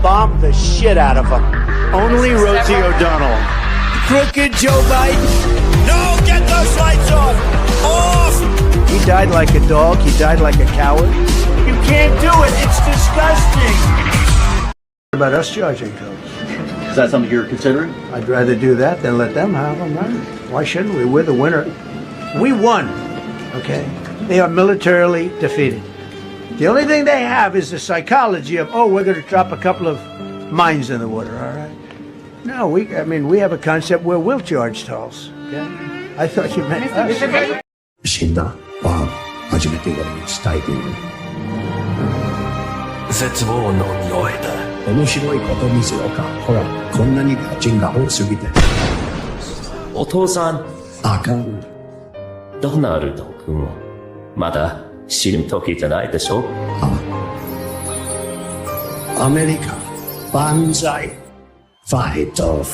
bomb the shit out of them. Only Rosie O'Donnell. Crooked Joe Biden. No, get those lights off! Off! He died like a dog. He died like a coward. You can't do it. It's disgusting. What about us charging tolls? Is that something you're considering? I'd rather do that than let them have them, right? Why shouldn't we? We're the winner. We won, okay? They are militarily defeated. The only thing they have is the psychology of, oh, we're going to drop a couple of mines in the water, all right? No, we have a concept where we'll charge tolls, okay? I thought you meant us. 死んだは初めて俺に伝えている。絶望の匂いだ。面白いこと見せようか。ほら、こんなに家賃が多すぎて。お父さん。あかん。ドナルド君、まだ死ぬ時じゃないでしょ。アメリカ、万歳。ファイト。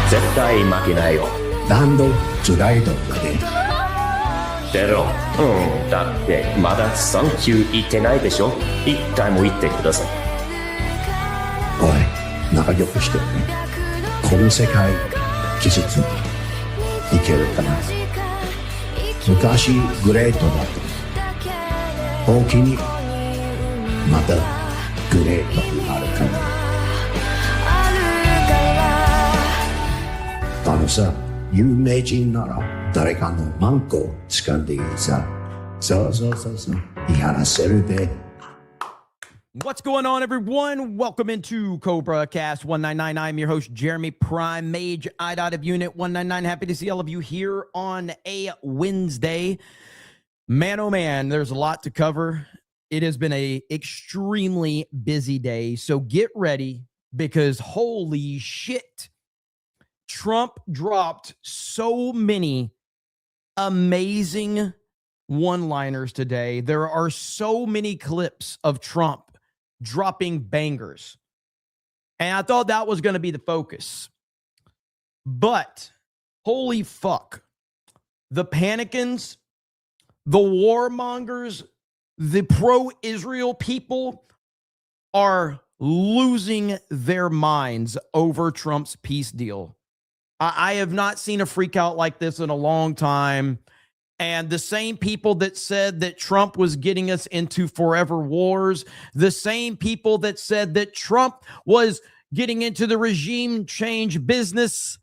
絶対負けないよ。ランド、ズライドまで。出ろ。だってまだサンキュー言ってないでしょ。一回も言ってください。おい、仲良くしてね。この世界、季節にいけるかな。昔グレートだった。大きにまたグレートになるかな。あのさ、有名人なら誰かのマンコを掴んでいいさ。そう。言い放せるで。What's going on, everyone? Welcome into Cobra Cast 199. I'm your host, Jeremy Prime, Mage, IDOT of Unit 199. Happy to see all of you here on a Wednesday. Man, oh man, there's a lot to cover. It has been a extremely busy day, so get ready because holy shit, Trump dropped so many amazing one-liners today. There are so many clips of Trump dropping bangers. And I thought that was going to be the focus. But holy fuck. The Panicans, the warmongers, the pro-Israel people are losing their minds over Trump's peace deal. I have not seen a freak out like this in a long time. And the same people that said that Trump was getting us into forever wars, the same people that said that Trump was getting into the regime change business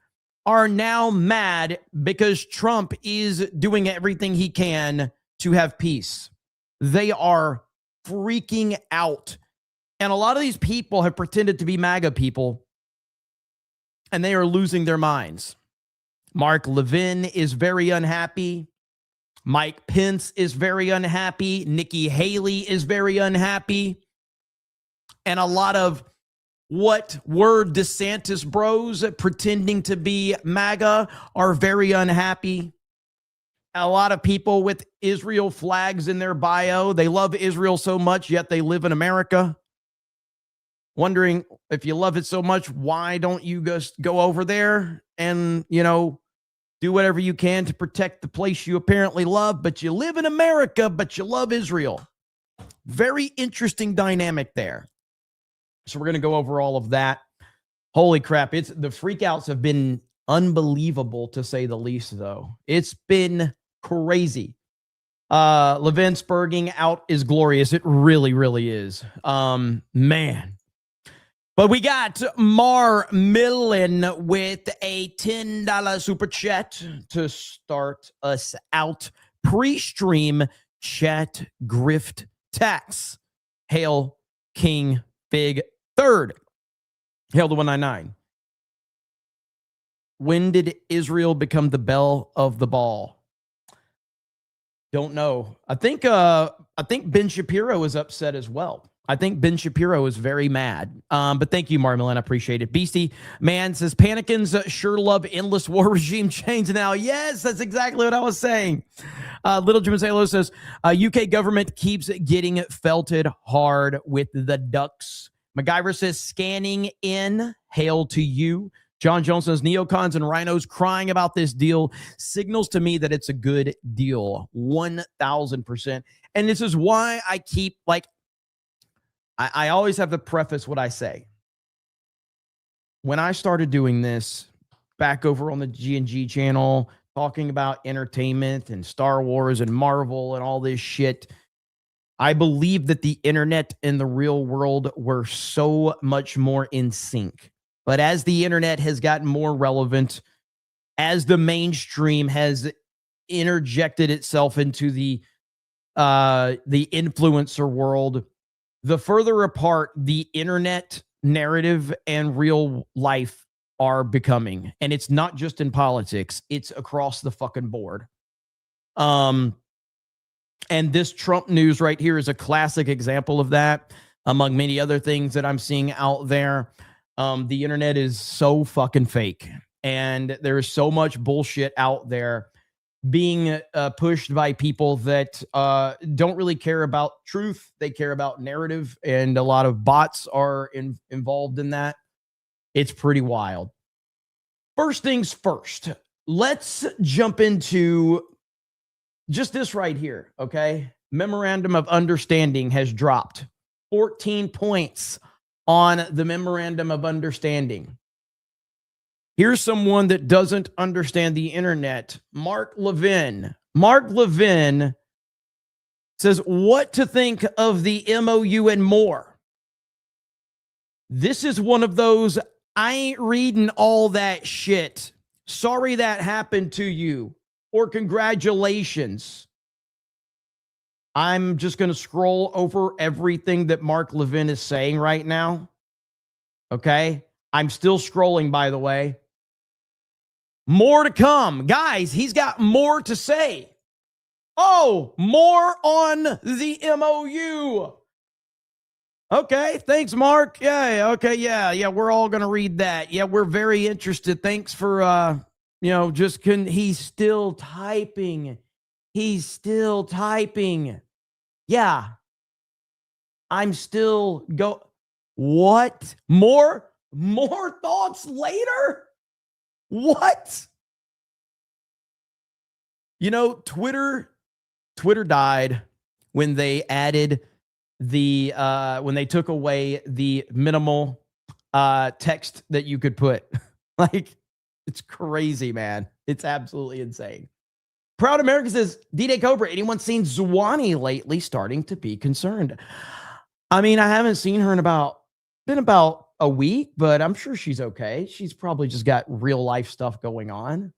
are now mad because Trump is doing everything he can to have peace. They are freaking out. And a lot of these people have pretended to be MAGA people, and they are losing their minds. Mark Levin is very unhappy. Mike Pence is very unhappy. Nikki Haley is very unhappy. And a lot of what were DeSantis bros pretending to be MAGA are very unhappy. A lot of people with Israel flags in their bio. They love Israel so much, yet they live in America. Wondering, if you love it so much, why don't you just go over there and, do whatever you can to protect the place you apparently love, but you live in America, but you love Israel. Very interesting dynamic there. So we're going to go over all of that. Holy crap. The freakouts have been unbelievable, to say the least, though. It's been crazy. Levin spurging out is glorious. It really, really is. Man. But we got Mar Millen with a $10 super chat to start us out. Pre-stream chat grift tax. Hail King Fig Third. Hail the 199. When did Israel become the belle of the ball? Don't know. I think Ben Shapiro is upset as well. I think Ben Shapiro is very mad. But thank you, Marmalin. I appreciate it. Beastie Man says, Panicans sure love endless war regime change now. Yes, that's exactly what I was saying. Little Jim Salo says, UK government keeps getting felted hard with the ducks. MacGyver says, scanning in. Hail to you. John Jones says neocons and rhinos crying about this deal signals to me that it's a good deal. 1,000%. And this is why I keep I always have to preface what I say. When I started doing this back over on the G&G channel, talking about entertainment and Star Wars and Marvel and all this shit, I believe that the internet and the real world were so much more in sync. But as the internet has gotten more relevant, as the mainstream has interjected itself into the influencer world, the further apart the internet narrative and real life are becoming. And it's not just in politics, it's across the fucking board. And this Trump news right here is a classic example of that, among many other things that I'm seeing out there. The internet is so fucking fake, and there is so much bullshit out there being pushed by people that don't really care about truth. They care about narrative, and a lot of bots are involved in that. It's pretty wild. First things first, let's jump into just this right here, okay? Memorandum of Understanding has dropped 14 points on the Memorandum of Understanding. Here's someone that doesn't understand the internet. Mark Levin. Mark Levin says, what to think of the MOU and more. This is one of those, I ain't reading all that shit. Sorry that happened to you. Or congratulations. I'm just going to scroll over everything that Mark Levin is saying right now. Okay? I'm still scrolling, by the way. More to come. Guys, he's got more to say. Oh, more on the MOU. Okay, thanks, Mark. Yeah, okay, yeah, we're all going to read that. Yeah, we're very interested. Thanks for, he's still typing. He's still typing. Yeah. I'm still What? More thoughts later? What? Twitter died when they added when they took away the minimal text that you could put. It's crazy, man. It's absolutely insane. Proud America says, D-Day Cobra, anyone seen Zwane lately? Starting to be concerned. I mean, I haven't seen her in about a week, but I'm sure she's okay. She's probably just got real life stuff going on.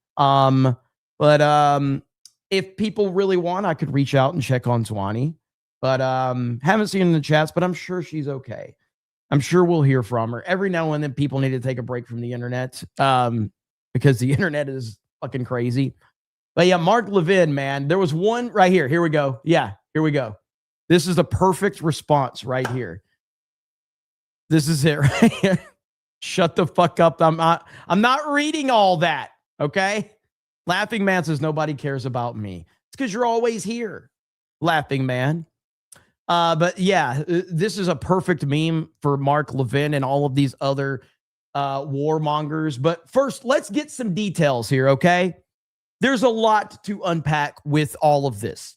But if people really want, I could reach out and check on Zwane. But haven't seen her in the chats, but I'm sure she's okay. I'm sure we'll hear from her. Every now and then people need to take a break from the internet because the internet is fucking crazy. But yeah, Mark Levin, man, there was one right here. Here we go. Yeah, here we go. This is a perfect response right here. This is it right here. Shut the fuck up. I'm not reading all that, okay? Laughing Man says, nobody cares about me. It's because you're always here, Laughing Man. But yeah, this is a perfect meme for Mark Levin and all of these other warmongers. But first, let's get some details here, okay? There's a lot to unpack with all of this.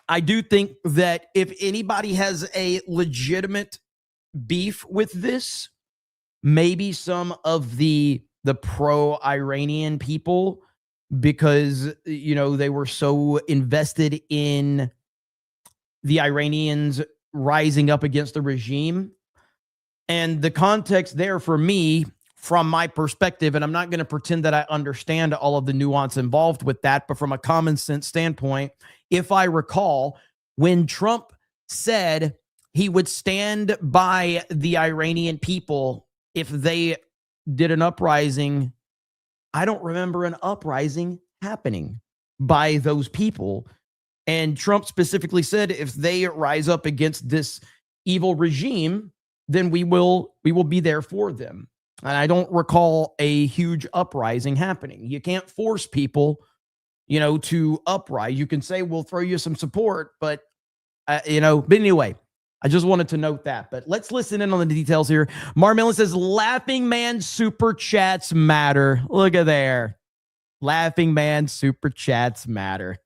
I do think that if anybody has a legitimate beef with this, maybe some of the pro-Iranian people, because they were so invested in the Iranians rising up against the regime. And the context there for me, from my perspective, and I'm not going to pretend that I understand all of the nuance involved with that, but from a common sense standpoint, if I recall, when Trump said he would stand by the Iranian people if they did an uprising, I don't remember an uprising happening by those people. And Trump specifically said, if they rise up against this evil regime, then we will be there for them. And I don't recall a huge uprising happening. You can't force people, to uprise. You can say, we'll throw you some support, but anyway, I just wanted to note that, but let's listen in on the details here. Marmillan says, laughing man super chats matter. Look at there. Laughing man super chats matter.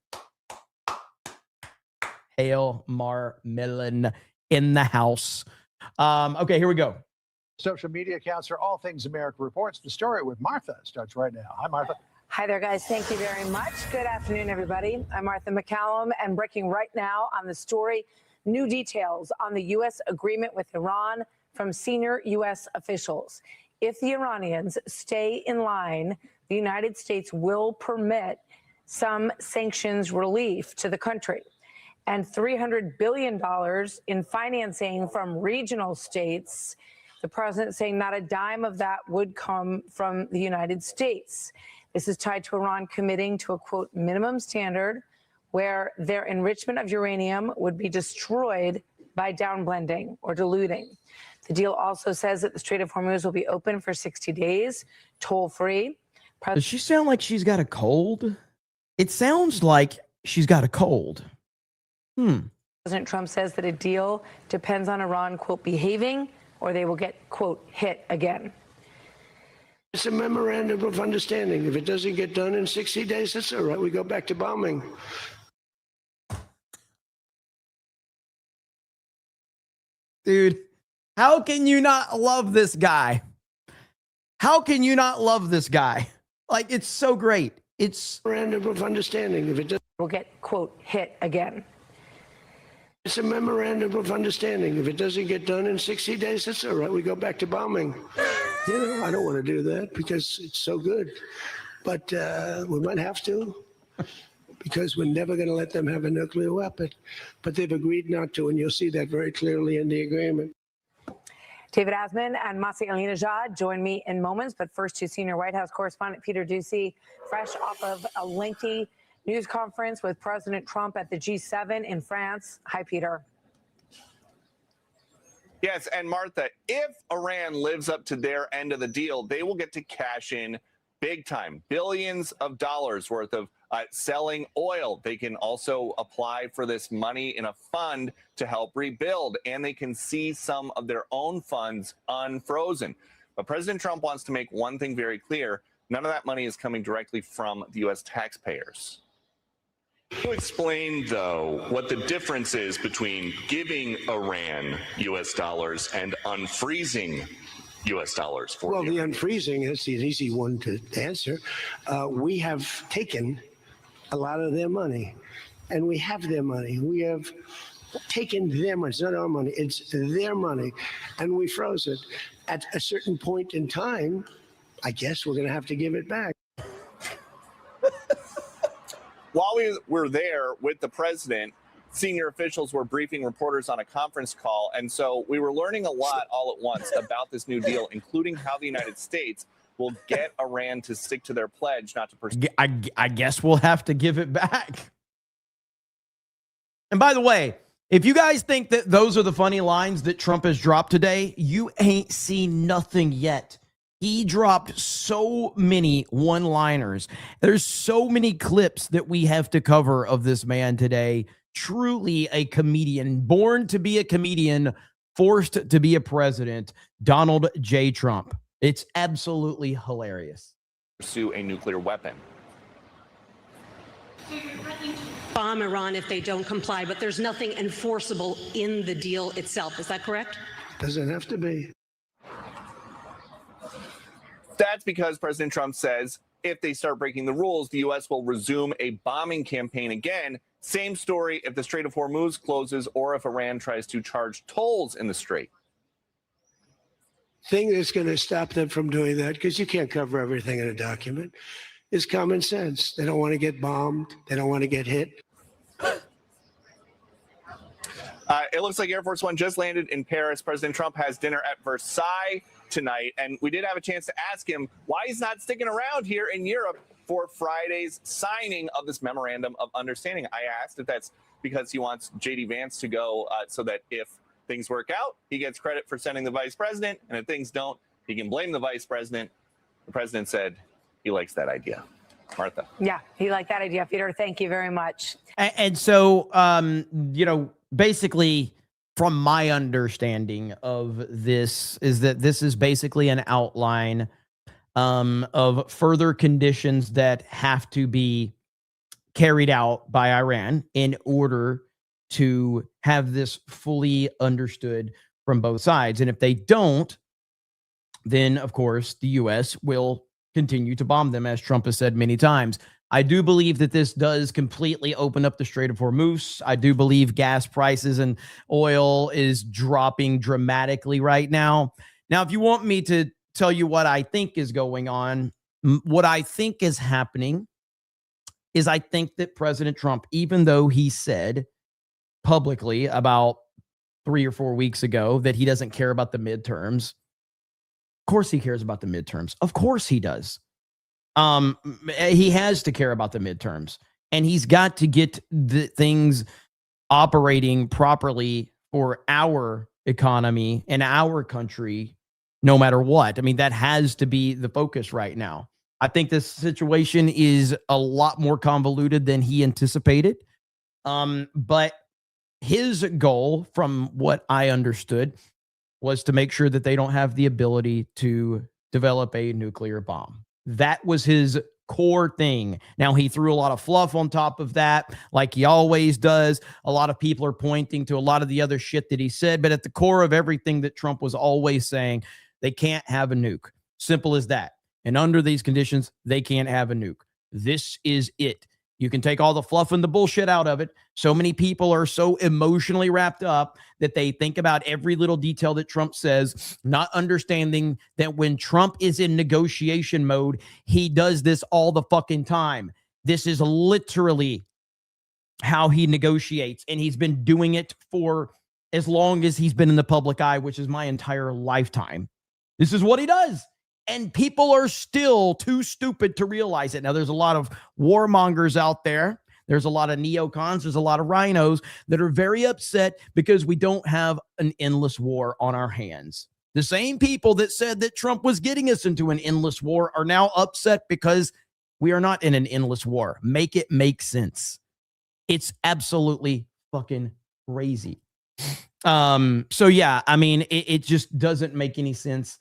Hail Marmillan in the house. Okay, here we go. Social media accounts are All Things America reports. The story with Martha starts right now. Hi, Martha. Hi there, guys. Thank you very much. Good afternoon, everybody. I'm Martha McCallum, and breaking right now on the story, new details on the U.S. agreement with Iran from senior U.S. officials. If the Iranians stay in line, the United States will permit some sanctions relief to the country and $300 billion in financing from regional states. The president saying not a dime of that would come from the United States. This is tied to Iran committing to a, quote, minimum standard where their enrichment of uranium would be destroyed by downblending or diluting. The deal also says that the Strait of Hormuz will be open for 60 days, toll-free. Does she sound like she's got a cold? It sounds like she's got a cold. President Trump says that a deal depends on Iran, quote, behaving, or they will get, quote, hit again. It's a memorandum of understanding. If it doesn't get done in 60 days, that's all right. We go back to bombing. Dude, how can you not love this guy? How can you not love this guy? Like, it's so great. It's Memorandum of understanding. If it doesn't, Will get, quote, hit again. it's a memorandum of understanding. If it doesn't get done in 60 days, that's all right. We go back to bombing. You know, I don't want to do that because it's so good. But we might have to because we're never going to let them have a nuclear weapon. But they've agreed not to, and you'll see that very clearly in the agreement. David Asman and Masih Alinejad join me in moments, but first to senior White House correspondent Peter Doocy, fresh off of a lengthy news conference with President Trump at the G7 in France. Hi, Peter. Yes, and Martha, if Iran lives up to their end of the deal, they will get to cash in big time, billions of dollars worth of selling oil. They can also apply for this money in a fund to help rebuild, and they can see some of their own funds unfrozen. But President Trump wants to make one thing very clear. None of that money is coming directly from the U.S. taxpayers. Can you explain, though, what the difference is between giving Iran U.S. dollars and unfreezing U.S. dollars for Well, you? the unfreezing is an easy one to answer. We have taken a lot of their money, and we have their money. We have taken their money. It's not our money. It's their money, and we froze it. At a certain point in time, I guess we're going to have to give it back. While we were there with the president, senior officials were briefing reporters on a conference call. And so we were learning a lot all at once about this new deal, including how the United States will get Iran to stick to their pledge not to pursue. I guess we'll have to give it back. And by the way, if you guys think that those are the funny lines that Trump has dropped today, you ain't seen nothing yet. He dropped so many one-liners. There's so many clips that we have to cover of this man today. Truly a comedian, born to be a comedian, forced to be a president, Donald J. Trump. It's absolutely hilarious. Pursue a nuclear weapon. Bomb Iran if they don't comply, but there's nothing enforceable in the deal itself. Is that correct? Doesn't have to be. That's because President Trump says if they start breaking the rules, the U.S. will resume a bombing campaign again. Same story if the Strait of Hormuz closes or if Iran tries to charge tolls in the strait. Thing that's going to stop them from doing that, because you can't cover everything in a document, is common sense. They don't want to get bombed. They don't want to get hit. It looks like Air Force One just landed in Paris. President Trump has dinner at Versailles tonight, and we did have a chance to ask him why he's not sticking around here in Europe for Friday's signing of this memorandum of understanding. I asked if that's because he wants J.D. Vance to go so that if things work out, he gets credit for sending the vice president, and if things don't, he can blame the vice president. The president said he likes that idea. Martha. Yeah, he liked that idea, Peter. Thank you very much. And so, basically, from my understanding of this, is that this is basically an outline of further conditions that have to be carried out by Iran in order to have this fully understood from both sides. And if they don't, then of course the U.S. will continue to bomb them, as Trump has said many times. I do believe that this does completely open up the Strait of Hormuz. I do believe gas prices and oil is dropping dramatically right now. Now, if you want me to tell you what I think is going on, what I think is happening is I think that President Trump, even though he said publicly about 3 or 4 weeks ago that he doesn't care about the midterms, of course he cares about the midterms. Of course he does. He has to care about the midterms, and he's got to get the things operating properly for our economy and our country, no matter what. I mean, that has to be the focus right now. I think this situation is a lot more convoluted than he anticipated. But his goal, from what I understood, was to make sure that they don't have the ability to develop a nuclear bomb. That was his core thing. Now, he threw a lot of fluff on top of that, like he always does. A lot of people are pointing to a lot of the other shit that he said, but at the core of everything that Trump was always saying, they can't have a nuke. Simple as that. And under these conditions, they can't have a nuke. This is it. You can take all the fluff and the bullshit out of it. So many people are so emotionally wrapped up that they think about every little detail that Trump says, not understanding that when Trump is in negotiation mode, he does this all the fucking time. This is literally how he negotiates, and he's been doing it for as long as he's been in the public eye, which is my entire lifetime. This is what he does. And people are still too stupid to realize it. Now, there's a lot of warmongers out there. There's a lot of neocons. There's a lot of rhinos that are very upset because we don't have an endless war on our hands. The same people that said that Trump was getting us into an endless war are now upset because we are not in an endless war. Make it make sense. It's absolutely fucking crazy. So yeah, I mean, it just doesn't make any sense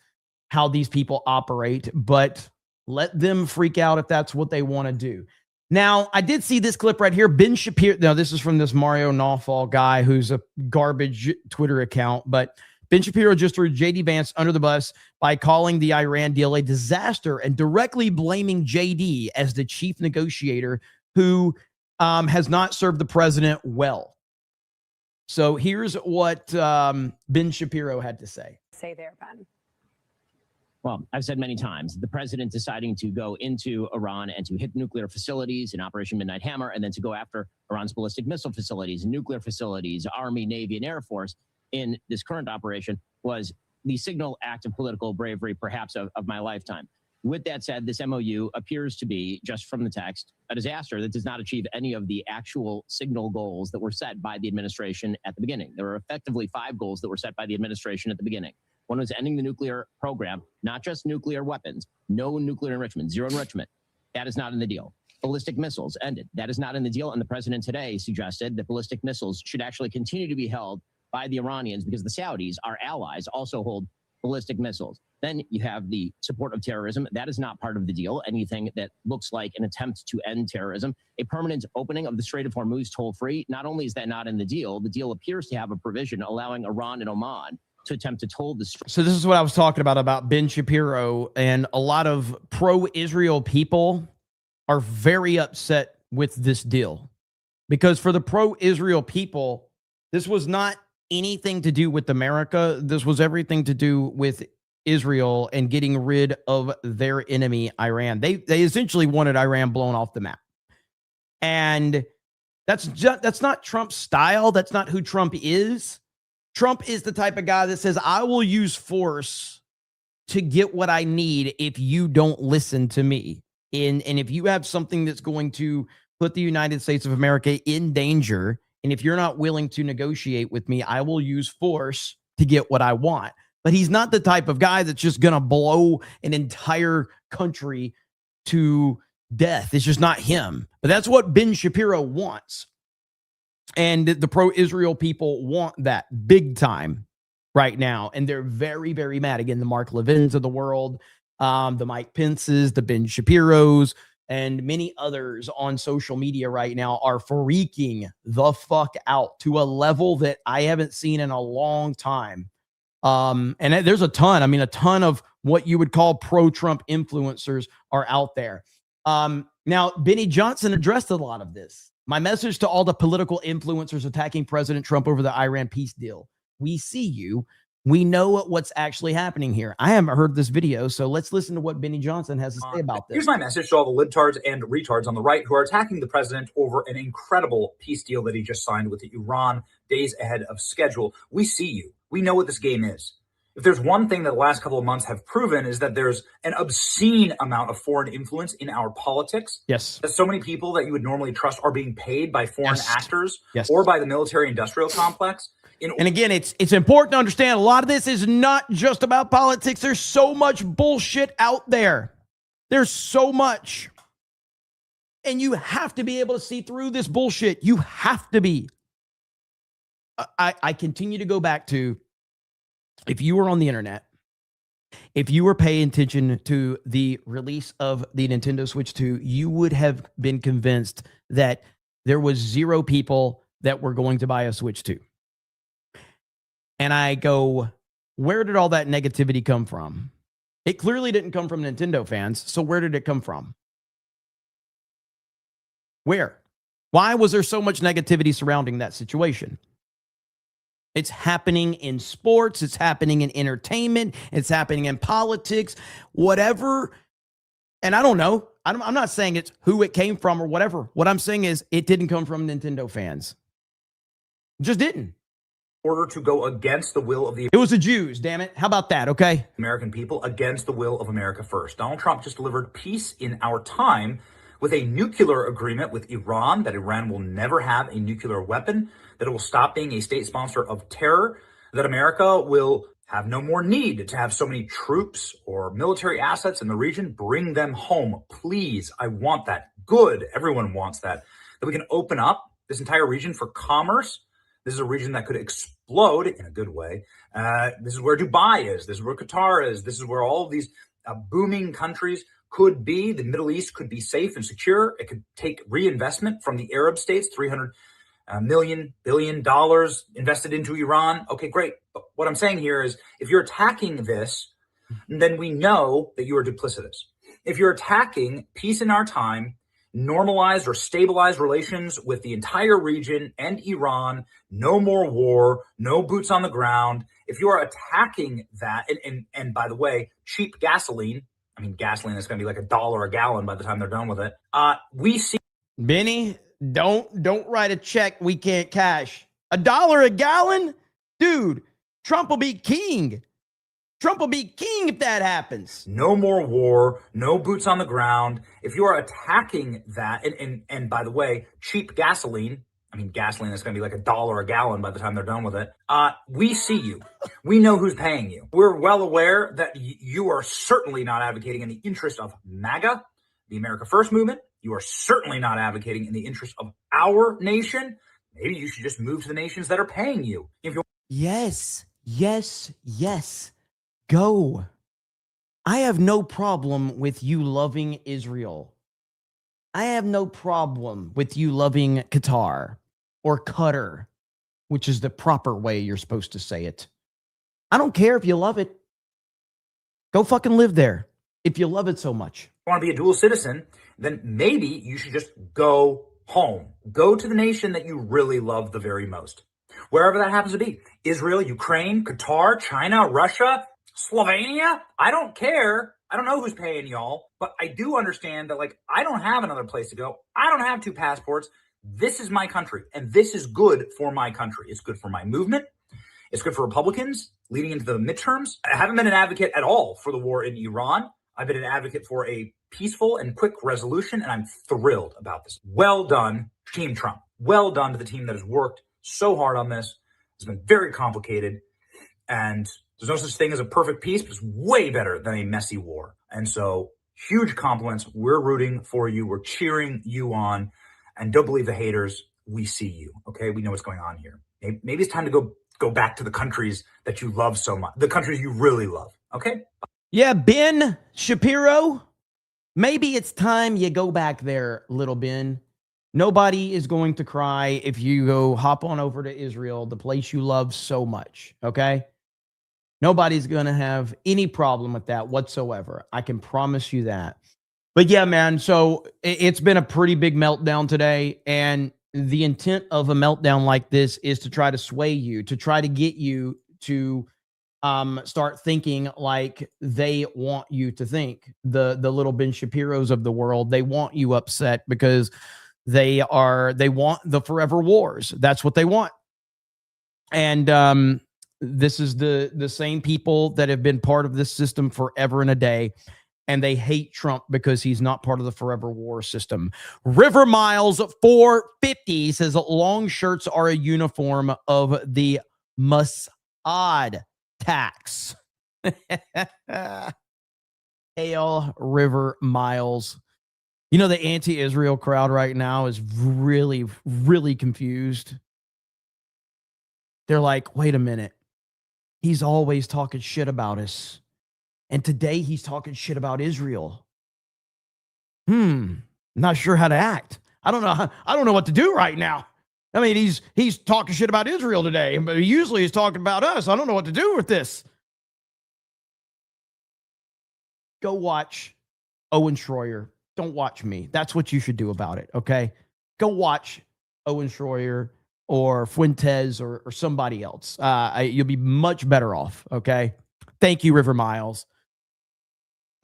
how these people operate, but let them freak out if that's what they want to do. Now, I did see this clip right here. Ben Shapiro. Now, this is from this Mario Nawfal guy who's a garbage Twitter account, but Ben Shapiro just threw J.D. Vance under the bus by calling the Iran deal a disaster and directly blaming J.D. as the chief negotiator who has not served the president well. So here's what Ben Shapiro had to say. Say there, Ben. Well, I've said many times, the president deciding to go into Iran and to hit nuclear facilities in Operation Midnight Hammer, and then to go after Iran's ballistic missile facilities, nuclear facilities, Army, Navy, and Air Force in this current operation was the signal act of political bravery, perhaps of my lifetime. With that said, this MOU appears to be, just from the text, a disaster that does not achieve any of the actual signal goals that were set by the administration at the beginning. There were effectively 5 goals that were set by the administration at the beginning. One was ending the nuclear program, not just nuclear weapons, no nuclear enrichment, zero enrichment. That is not in the deal. Ballistic missiles ended. That is not in the deal. And the president today suggested that ballistic missiles should actually continue to be held by the Iranians because the Saudis, our allies, also hold ballistic missiles. Then you have the support of terrorism. That is not part of the deal. Anything that looks like an attempt to end terrorism. A permanent opening of the Strait of Hormuz toll-free. Not only is that not in the deal appears to have a provision allowing Iran and Oman to attempt to toll the strait. So this is what I was talking about Ben Shapiro, and a lot of pro-Israel people are very upset with this deal because for the pro-Israel people, this was not anything to do with America. This was everything to do with Israel and getting rid of their enemy, Iran. They essentially wanted Iran blown off the map. And that's not Trump's style. That's not who Trump is. Trump is the type of guy that says, I will use force to get what I need if you don't listen to me. And if you have something that's going to put the United States of America in danger, and if you're not willing to negotiate with me, I will use force to get what I want. But he's not the type of guy that's just going to blow an entire country to death. It's just not him. But that's what Ben Shapiro wants. And the pro-Israel people want that big time right now. And they're very, very mad. Again, the Mark Levins of the world, the Mike Pences, the Ben Shapiros, and many others on social media right now are freaking the fuck out to a level that I haven't seen in a long time. And there's a ton. I mean, a ton of what you would call pro-Trump influencers are out there. Now, Benny Johnson addressed a lot of this. My message to all the political influencers attacking President Trump over the Iran peace deal. We see you. We know what's actually happening here. I haven't heard this video, so let's listen to what Benny Johnson has to say about this. Here's my message to all the libtards and retards on the right who are attacking the president over an incredible peace deal that he just signed with Iran days ahead of schedule. We see you. We know what this game is. If there's one thing that the last couple of months have proven is that there's an obscene amount of foreign influence in our politics. Yes. That so many people that you would normally trust are being paid by foreign actors or by the military-industrial complex. And again, it's important to understand a lot of this is not just about politics. There's so much bullshit out there. There's so much. And you have to be able to see through this bullshit. You have to be. I continue to go back to, if you were on the internet, if you were paying attention to the release of the Nintendo Switch 2, you would have been convinced that there was 0 people that were going to buy a Switch 2. And I go, where did all that negativity come from? It clearly didn't come from Nintendo fans. So where did it come from? Where? Why was there so much negativity surrounding that situation? It's happening in sports. It's happening in entertainment. It's happening in politics, whatever. And I don't know. I'm not saying it's who it came from or whatever. What I'm saying is it didn't come from Nintendo fans. It just didn't. Order to go against the will of the It was the Jews, damn it. How about that, okay? American people against the will of America first. Donald Trump just delivered peace in our time with a nuclear agreement with Iran, that Iran will never have a nuclear weapon, that it will stop being a state sponsor of terror, that America will have no more need to have so many troops or military assets in the region. Bring them home, please. I want that. Good. Everyone wants that. That we can open up this entire region for commerce. This is a region that could explode in a good way. This is where Dubai is. This is where Qatar is. This is where all of these booming countries could be. The Middle East could be safe and secure. It could take reinvestment from the Arab states, $300 billion invested into Iran. Okay, great. But what I'm saying here is if you're attacking this, then we know that you are duplicitous. If you're attacking peace in our time, normalized or stabilized relations with the entire region and Iran, no more war, no boots on the ground. If you are attacking that, and by the way, cheap gasoline, I mean, gasoline is going to be like $1 a gallon by the time they're done with it. We see. Benny, don't write a check we can't cash. $1 a gallon? Dude, Trump will be king. Trump will be king if that happens. No more war, no boots on the ground. If you are attacking that, and by the way, cheap gasoline, I mean, gasoline is going to be like $1 a gallon by the time they're done with it. We see you. We know who's paying you. We're well aware that you are certainly not advocating in the interest of MAGA, the America First movement. You are certainly not advocating in the interest of our nation. Maybe you should just move to the nations that are paying you. If you're Yes. Go. I have no problem with you loving Israel. I have no problem with you loving Qatar or Qatar, which is the proper way you're supposed to say it. I don't care if you love it. Go fucking live there if you love it so much. want to be a dual citizen, then maybe you should just go home. Go to the nation that you really love the very most. Wherever that happens to be. Israel, Ukraine, Qatar, China, Russia, Slovenia. I don't care. I don't know who's paying y'all, but I do understand that, like, I don't have another place to go. I don't have 2 passports. This is my country, and this is good for my country. It's good for my movement. It's good for Republicans leading into the midterms. I haven't been an advocate at all for the war in Iran. I've been an advocate for a peaceful and quick resolution, and I'm thrilled about this. Well done, Team Trump. Well done to the team that has worked so hard on this. It's been very complicated, and there's no such thing as a perfect peace, but it's way better than a messy war. And so, huge compliments. We're rooting for you. We're cheering you on. And don't believe the haters. we see you. Okay, we know what's going on here. Maybe it's time to go back to the countries that you love so much, the countries you really love. Okay. Yeah, Ben Shapiro, maybe it's time you go back there, little Ben. Nobody is going to cry if you go hop on over to Israel, the place you love so much, okay? Nobody's going to have any problem with that whatsoever. I can promise you that. But yeah, man, so it's been a pretty big meltdown today, and the intent of a meltdown like this is to try to sway you, to try to get you to start thinking like they want you to think. The little Ben Shapiros of the world, they want you upset because they want the forever wars. That's what they want. And this is the same people that have been part of this system forever and a day. And they hate Trump because he's not part of the forever war system. River Miles 450 says long shirts are a uniform of the Mossad tax. Hail River Miles. You know, the anti-Israel crowd right now is really, really confused. They're like, wait a minute. He's always talking shit about us. And today he's talking shit about Israel. Not sure how to act. I don't know what to do right now. I mean, he's talking shit about Israel today, but usually he's talking about us. I don't know what to do with this. Go watch Owen Schroyer. Don't watch me. That's what you should do about it, okay? Go watch Owen Schroyer or Fuentes or somebody else. You'll be much better off, okay? Thank you, River Miles.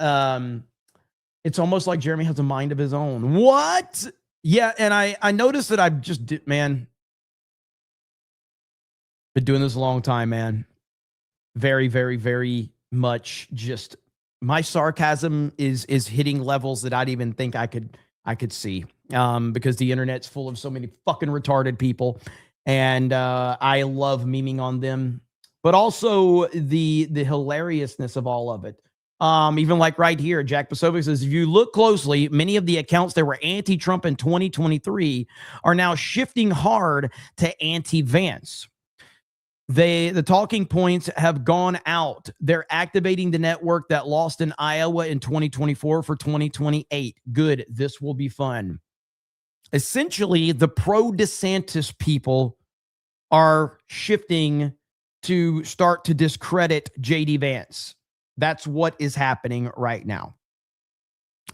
It's almost like Jeremy has a mind of his own. What? Yeah, and I noticed that I've just been doing this a long time, man. Very, very, very much just my sarcasm is hitting levels that I'd even think I could see. Because the internet's full of so many fucking retarded people, and I love memeing on them, but also the hilariousness of all of it. Even like right here, Jack Pasovic says, if you look closely, many of the accounts that were anti-Trump in 2023 are now shifting hard to anti-Vance. The talking points have gone out. They're activating the network that lost in Iowa in 2024 for 2028. Good. This will be fun. Essentially, the pro-DeSantis people are shifting to start to discredit J.D. Vance. That's what is happening right now.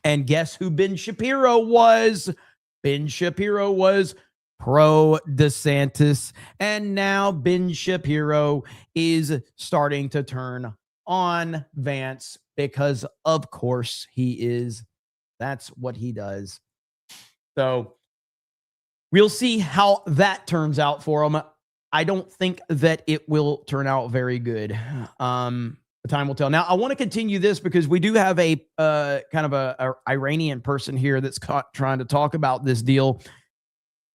And guess who Ben Shapiro was? Ben Shapiro was pro-DeSantis. And now Ben Shapiro is starting to turn on Vance because, of course, he is. That's what he does. So we'll see how that turns out for him. I don't think that it will turn out very good. Time will tell. Now, I want to continue this because we do have a kind of a Iranian person here that's trying to talk about this deal.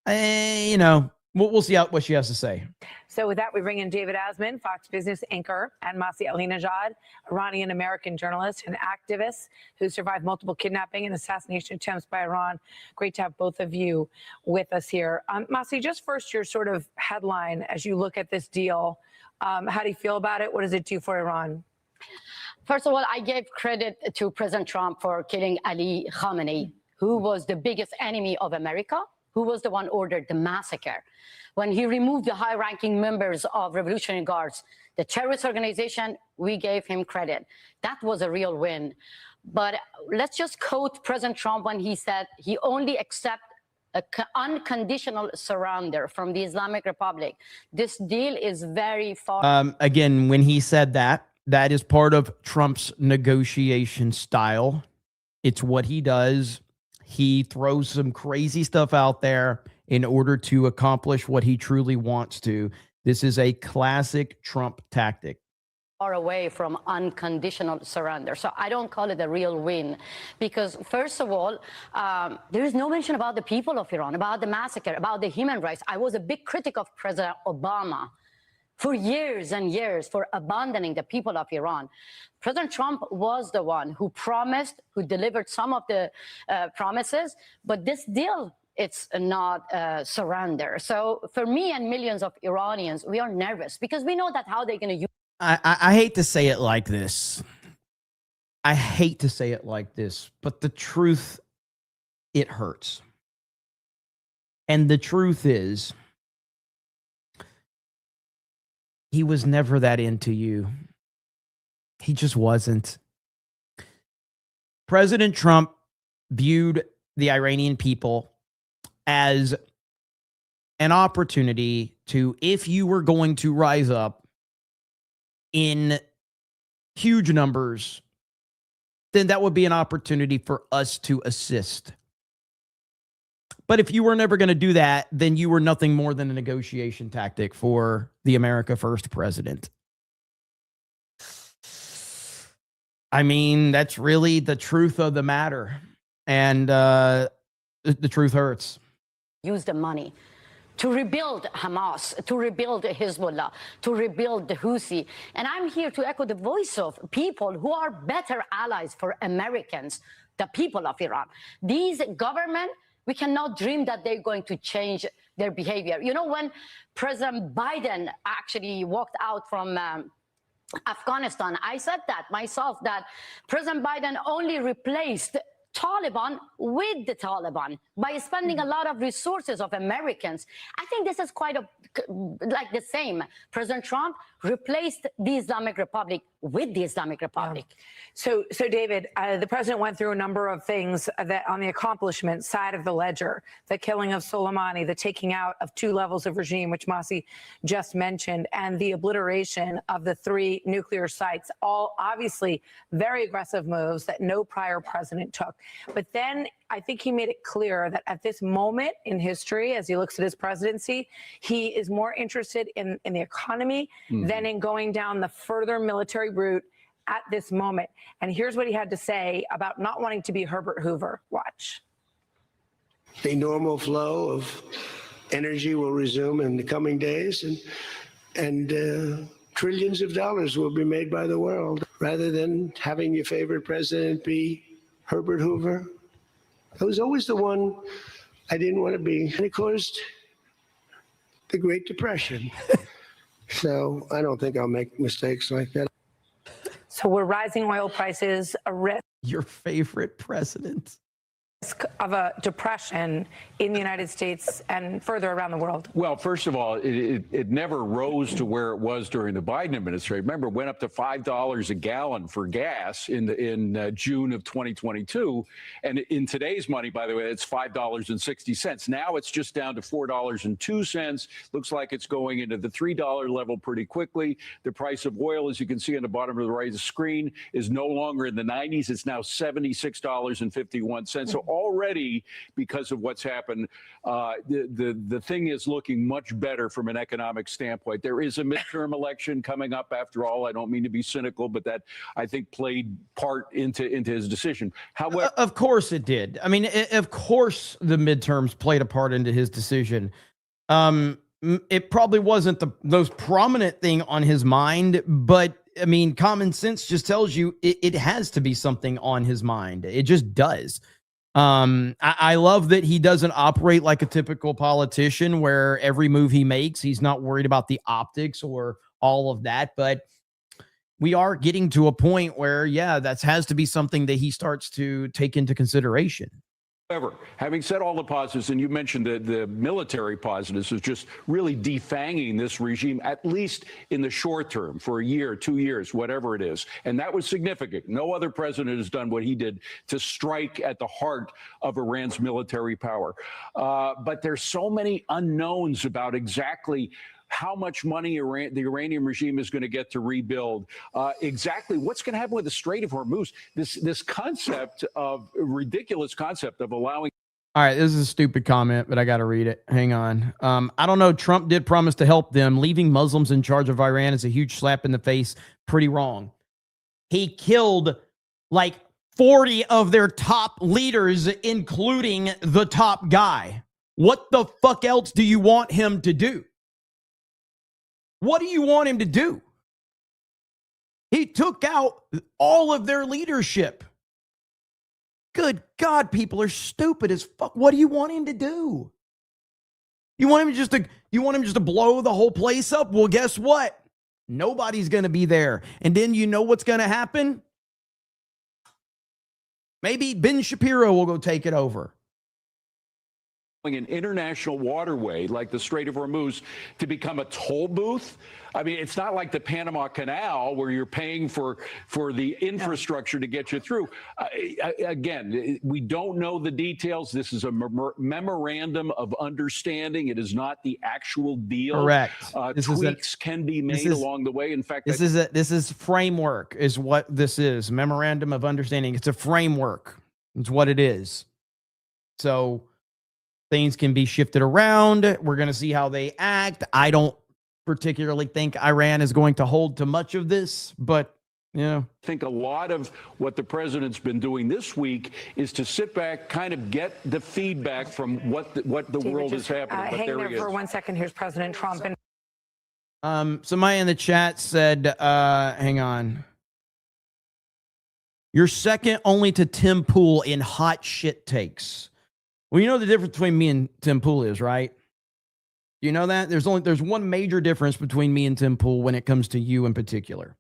We'll see what she has to say. So with that, we bring in David Asman, Fox Business anchor, and Masih Alinejad, Iranian-American journalist and activist who survived multiple kidnapping and assassination attempts by Iran. Great to have both of you with us here. Masih, just first your sort of headline as you look at this deal. How do you feel about it? What does it do for Iran? First of all, I gave credit to President Trump for killing Ali Khamenei, who was the biggest enemy of America, who was the one who ordered the massacre. When he removed the high-ranking members of Revolutionary Guards, the terrorist organization, we gave him credit. That was a real win. But let's just quote President Trump when he said he only accepts an unconditional surrender from the Islamic Republic. This deal is very far. Again, when he said that is part of Trump's negotiation style. It's what he does. He throws some crazy stuff out there in order to accomplish what he truly wants to. This is a classic Trump tactic. Far away from unconditional surrender. So I don't call it a real win because, first of all, there is no mention about the people of Iran, about the massacre, about the human rights. I was a big critic of President Obama for years and years for abandoning the people of Iran. President Trump was the one who promised, who delivered some of the promises, but this deal it's not surrender. So for me and millions of Iranians, we are nervous because we know that how they're going to use. I hate to say it like this. I hate to say it like this, but the truth, it hurts. And the truth is, he was never that into you. He just wasn't. President Trump viewed the Iranian people as an opportunity to, if you were going to rise up in huge numbers, then that would be an opportunity for us to assist. But if you were never going to do that, then you were nothing more than a negotiation tactic for the America First president. I mean, that's really the truth of the matter. And the truth hurts. Use the money to rebuild Hamas, to rebuild Hezbollah, to rebuild the Houthi. And I'm here to echo the voice of people who are better allies for Americans, the people of Iran. These government, we cannot dream that they're going to change their behavior. You know, when President Biden actually walked out from Afghanistan, I said that myself, that President Biden only replaced Taliban with the Taliban by spending a lot of resources of Americans. I think this is quite like the same. President Trump replaced the Islamic Republic with the Islamic Republic. So David, the president went through a number of things that on the accomplishment side of the ledger, the killing of Soleimani, the taking out of 2 levels of regime, which Masi just mentioned, and the obliteration of the 3 nuclear sites, all obviously very aggressive moves that no prior president took. But then I think he made it clear that at this moment in history, as he looks at his presidency, he is more interested in the economy than in going down the further military route at this moment. And here's what he had to say about not wanting to be Herbert Hoover. Watch. The normal flow of energy will resume in the coming days, and trillions of dollars will be made by the world. Rather than having your favorite president be Herbert Hoover, I was always the one I didn't want to be. And it caused the Great Depression. So I don't think I'll make mistakes like that. So we're rising oil prices, a risk. Your favorite president. Of a depression in the United States and further around the world? Well, first of all, it never rose to where it was during the Biden administration. Remember, it went up to $5 a gallon for gas in June of 2022. And in today's money, by the way, it's $5.60. Now it's just down to $4.02. Looks like it's going into the $3 level pretty quickly. The price of oil, as you can see on the bottom of the right of the screen, is no longer in the 90s. It's now $76.51. So already, because of what's happened, the thing is looking much better from an economic standpoint. There is a midterm election coming up after all. I don't mean to be cynical, but that, I think, played part into his decision. However, of course it did. I mean, of course the midterms played a part into his decision. It probably wasn't the most prominent thing on his mind, but I mean, common sense just tells you it has to be something on his mind. It just does. I love that he doesn't operate like a typical politician where every move he makes, he's not worried about the optics or all of that. But we are getting to a point where, yeah, that has to be something that he starts to take into consideration. However, having said all the positives, and you mentioned the military positives, is just really defanging this regime, at least in the short term, for a year, 2 years, whatever it is. And that was significant. No other president has done what he did to strike at the heart of Iran's military power. But there's so many unknowns about exactly how much money the Iranian regime is going to get to rebuild, exactly what's going to happen with the Strait of Hormuz, this concept of ridiculous concept of allowing. All right, this is a stupid comment, but I got to read it. Hang on. I don't know. Trump did promise to help them. Leaving Muslims in charge of Iran is a huge slap in the face. Pretty wrong. He killed like 40 of their top leaders, including the top guy. What the fuck else do you want him to do? What do you want him to do? He took out all of their leadership. Good God, people are stupid as fuck. What do you want him to do? You want him just to blow the whole place up? Well, guess what? Nobody's going to be there. And then you know what's going to happen? Maybe Ben Shapiro will go take it over. An international waterway like the Strait of Hormuz to become a toll booth. I mean, it's not like the Panama Canal where you're paying for the infrastructure to get you through. Again, we don't know the details. This is a memorandum of understanding. It is not the actual deal. Correct. Tweaks can be made along the way. In fact, this is framework is what this is. Memorandum of understanding. It's a framework. It's what it is. So things can be shifted around. We're going to see how they act. I don't particularly think Iran is going to hold to much of this, but I think a lot of what the president's been doing this week is to sit back, kind of get the feedback from what the world is happening. But hang there there he is. for 1 second. Here's President Trump. Somebody in the chat said, hang on. You're second only to Tim Pool in hot shit takes. Well, you know the difference between me and Tim Pool is, right? You know that? There's one major difference between me and Tim Pool when it comes to you in particular.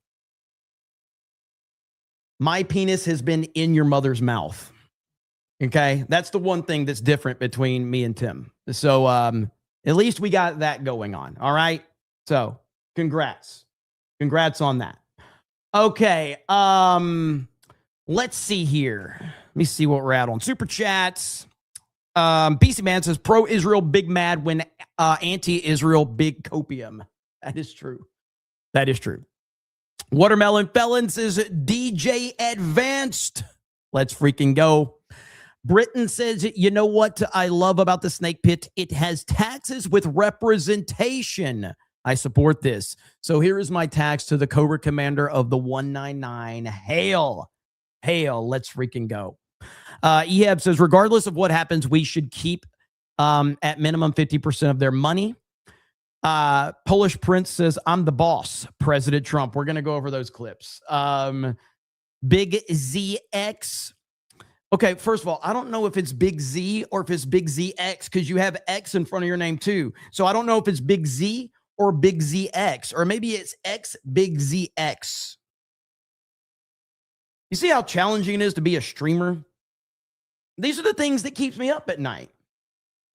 My penis has been in your mother's mouth. Okay? That's the one thing that's different between me and Tim. So at least we got that going on. All right? So congrats. Congrats on that. Okay. Let's see here. Let me see what we're at on Super Chats. BC Man says pro-Israel big mad when anti-Israel big copium. That is true. That is true. Watermelon Felon says DJ Advanced. Let's freaking go. Britain says, you know what I love about the snake pit? It has taxes with representation. I support this. So here is my tax to the Cobra commander of the 199. Hail. Hail. Let's freaking go. Ehab says, regardless of what happens, we should keep at minimum 50% of their money. Polish Prince says, I'm the boss, President Trump. We're going to go over those clips. Big ZX. Okay, first of all, I don't know if it's Big Z or if it's Big ZX because you have X in front of your name too. So I don't know if it's Big Z or Big ZX, or maybe it's X Big ZX. You see how challenging it is to be a streamer? These are the things that keeps me up at night.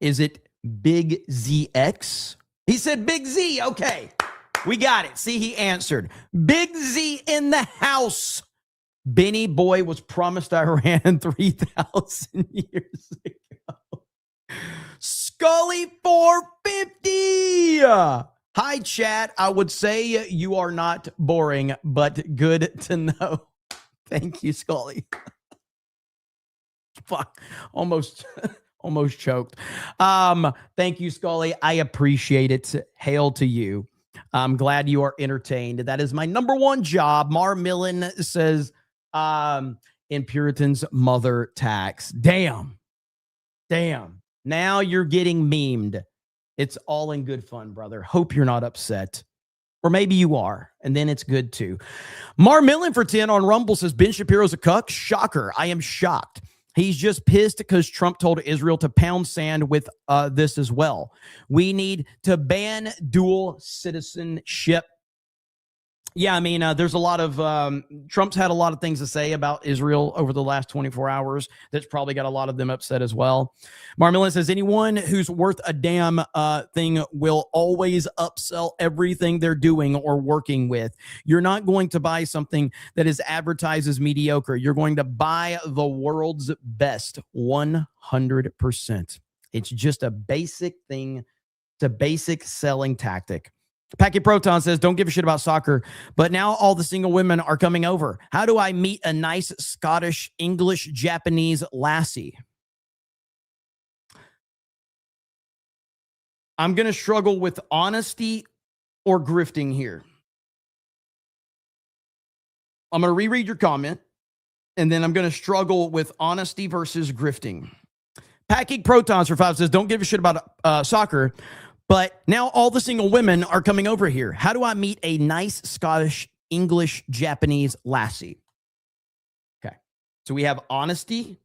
Is it Big ZX? He said Big Z. Okay, we got it. See, he answered. Big Z in the house. Benny Boy was promised Iran 3,000 years ago. Scully 450. Hi, chat. I would say you are not boring, but good to know. Thank you, Scully. Fuck, almost choked. Thank you, Scully. I appreciate it. Hail to you. I'm glad you are entertained. That is my number one job. Mar Millen says, in Puritan's mother tax. Damn. Now you're getting memed. It's all in good fun, brother. Hope you're not upset. Or maybe you are, and then it's good too. Mar Millen for 10 on Rumble says, Ben Shapiro's a cuck. Shocker. I am shocked. He's just pissed because Trump told Israel to pound sand with this as well. We need to ban dual citizenship. Yeah, I mean, there's a lot of Trump's had a lot of things to say about Israel over the last 24 hours. That's probably got a lot of them upset as well. Marmillan says, anyone who's worth a damn thing will always upsell everything they're doing or working with. You're not going to buy something that is advertised as mediocre. You're going to buy the world's best 100%. It's just a basic thing. It's a basic selling tactic. Packy Proton says, don't give a shit about soccer, but now all the single women are coming over. How do I meet a nice Scottish, English, Japanese lassie? I'm going to struggle with honesty or grifting here. I'm going to reread your comment, and then I'm going to struggle with honesty versus grifting. Packy Protons for 5 says, don't give a shit about soccer, but now all the single women are coming over here. How do I meet a nice Scottish, English, Japanese lassie? Okay. So we have honesty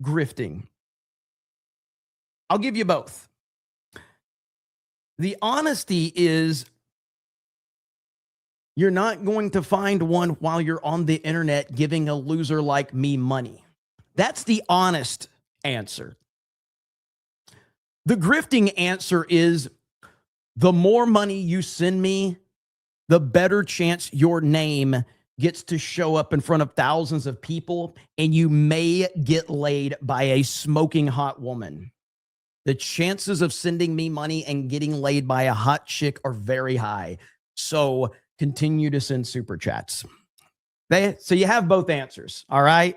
grifting? I'll give you both. The honesty is you're not going to find one while you're on the internet giving a loser like me money. That's the honest answer. The grifting answer is the more money you send me, the better chance your name gets to show up in front of thousands of people, and you may get laid by a smoking hot woman. The chances of sending me money and getting laid by a hot chick are very high. So continue to send super chats. So you have both answers. All right.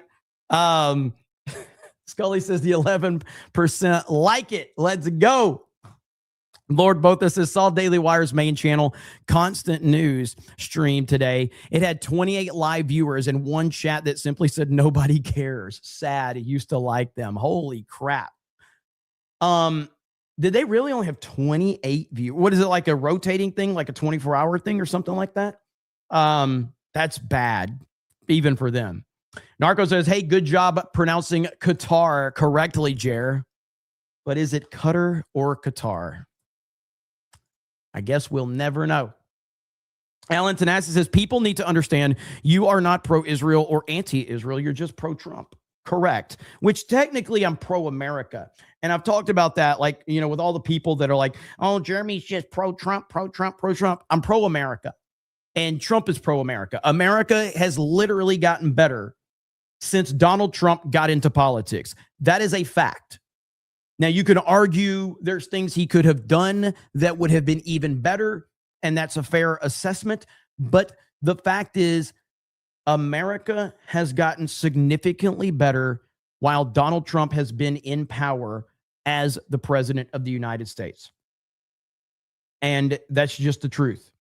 Scully says the 11% like it. Let's go. Lord Bothus says, saw Daily Wire's main channel, Constant News stream today. It had 28 live viewers and one chat that simply said, nobody cares. Sad. Used to like them. Holy crap. Did they really only have 28 viewers? What is it, like a rotating thing, like a 24-hour thing or something like that? That's bad, even for them. Narco says, hey, good job pronouncing Qatar correctly, Jer. But is it Qatar or Qatar? I guess we'll never know. Alan Tanassi says, people need to understand you are not pro-Israel or anti-Israel. You're just pro-Trump. Correct. Which technically I'm pro-America. And I've talked about that, like, you know, with all the people that are like, oh, Jeremy's just pro-Trump, pro-Trump, pro-Trump. I'm pro-America. And Trump is pro-America. America has literally gotten better since Donald Trump got into politics. That is a fact. Now, you can argue there's things he could have done that would have been even better, and that's a fair assessment. But the fact is, America has gotten significantly better while Donald Trump has been in power as the president of the United States. And that's just the truth.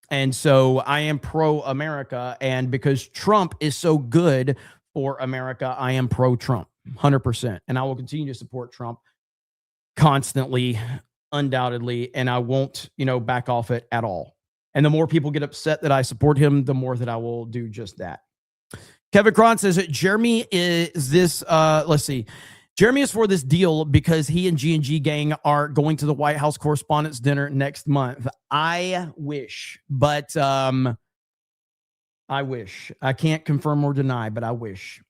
And so I am pro-America, and because Trump is so good for America, I am pro-Trump, 100%. And I will continue to support Trump constantly, undoubtedly, and I won't, back off it at all. And the more people get upset that I support him, the more that I will do just that. Kevin Cron says that Jeremy is this, Jeremy is for this deal because he and G&G gang are going to the White House Correspondents' Dinner next month. I wish, but I wish. I can't confirm or deny, but I wish.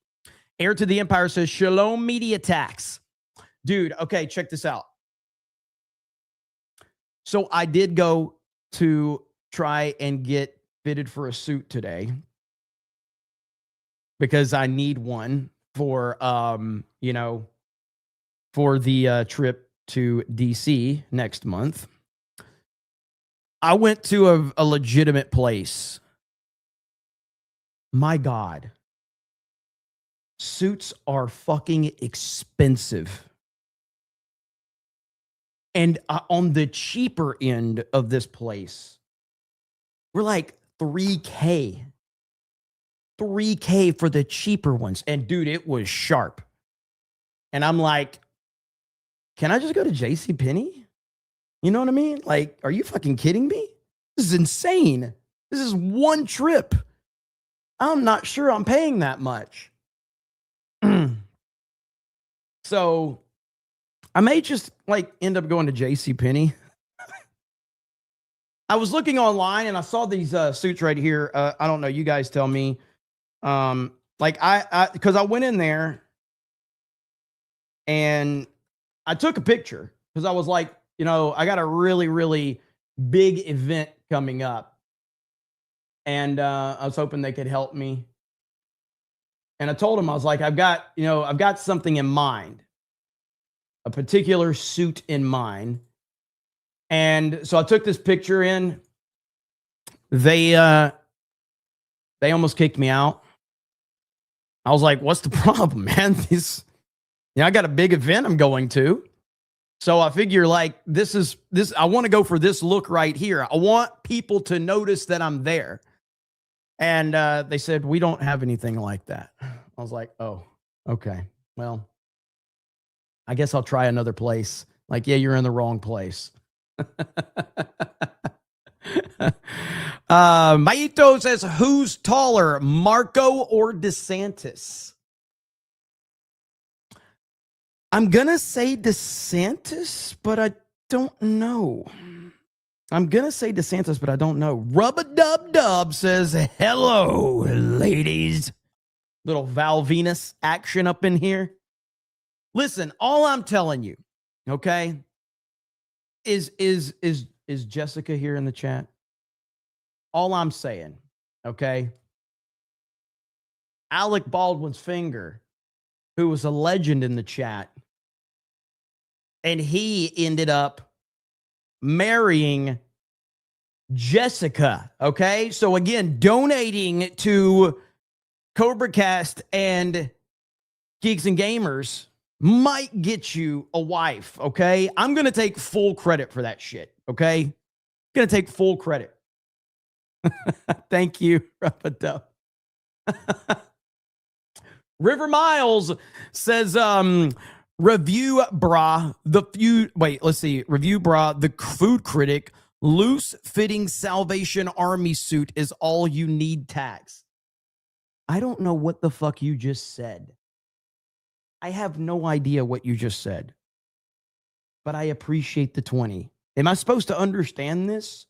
Heir to the Empire says, Shalom Media Tax. Dude, okay, check this out. So I did go to try and get fitted for a suit today because I need one for, for the trip to DC next month. I went to a legitimate place. My God. Suits are fucking expensive. And on the cheaper end of this place, we're like $3K. $3K for the cheaper ones. And dude, it was sharp. And I'm like, can I just go to JCPenney? You know what I mean? Like, are you fucking kidding me? This is insane. This is one trip. I'm not sure I'm paying that much. So I may just end up going to JCPenney. I was looking online and I saw these suits right here. I don't know. You guys tell me. Because I went in there and I took a picture because I was like, I got a really, really big event coming up. And I was hoping they could help me. And I told him, I was like, I've got something in mind, a particular suit in mind. And so I took this picture in. They almost kicked me out. I was like, what's the problem, man? I got a big event I'm going to. So I figure this, I want to go for this look right here. I want people to notice that I'm there. And they said, we don't have anything like that. I was like, oh, okay. Well, I guess I'll try another place. Yeah, you're in the wrong place. Maito says, who's taller, Marco or DeSantis? I'm going to say DeSantis, but I don't know. I'm going to say DeSantis, but I don't know. Rub-a-dub-dub says, hello, ladies. Little Val Venus action up in here. Listen, all I'm telling you, okay, is Jessica here in the chat? All I'm saying, okay, Alec Baldwin's finger, who was a legend in the chat, and he ended up marrying Jessica, okay? So again, donating to CobraCast and Geeks and Gamers might get you a wife, okay? I'm going to take full credit for that shit, okay? I'm going to take full credit. Thank you, Rapido. River Miles says, review bra, review bra, the food critic, loose fitting Salvation Army suit is all you need tax. I don't know what the fuck you just said. I have no idea what you just said, but I appreciate the 20. Am I supposed to understand this?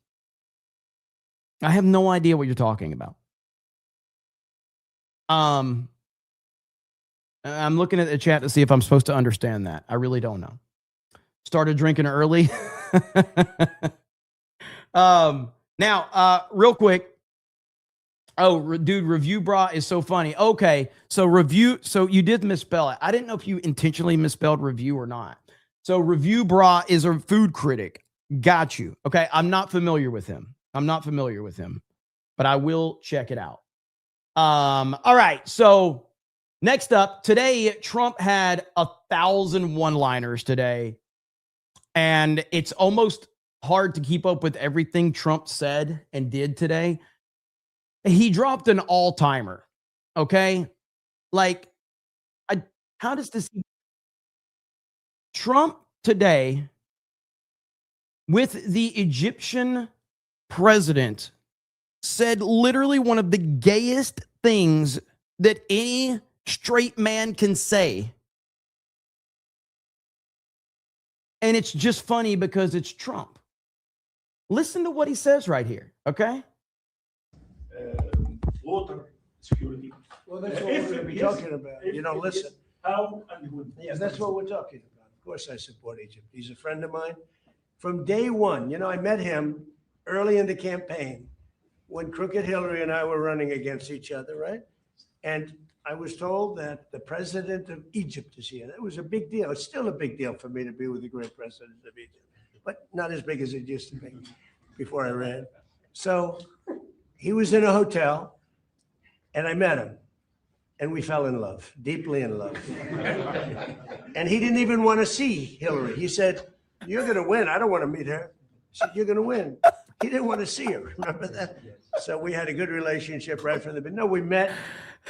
I have no idea what you're talking about. I'm looking at the chat to see if I'm supposed to understand that. I really don't know. Started drinking early. Now, real quick. Oh, dude, review bra is so funny. Okay, so you did misspell it. I didn't know if you intentionally misspelled review or not. So review bra is a food critic. Got you. Okay, I'm not familiar with him. But I will check it out. All right, so next up, today, Trump had 1,000 one-liners today, and it's almost hard to keep up with everything Trump said and did today. He dropped an all-timer, okay? Like, how does this... Trump today, with the Egyptian president, said literally one of the gayest things that any straight man can say. And it's just funny because it's Trump. Listen to what he says right here, okay? Water security. Well, that's what we're going to be talking about. You know, listen. How and when. Yeah, that's what we're talking about. Of course, I support Egypt. He's a friend of mine from day one. You know, I met him early in the campaign when Crooked Hillary and I were running against each other, right? And I was told that the president of Egypt is here. That was a big deal. It's still a big deal for me to be with the great president of Egypt, but not as big as it used to be before I ran. So he was in a hotel. And I met him, and we fell in love, deeply in love. And he didn't even want to see Hillary. He said, you're going to win. I don't want to meet her. I said, you're going to win. He didn't want to see her. Remember that? So we had a good relationship right from the beginning. No, we met.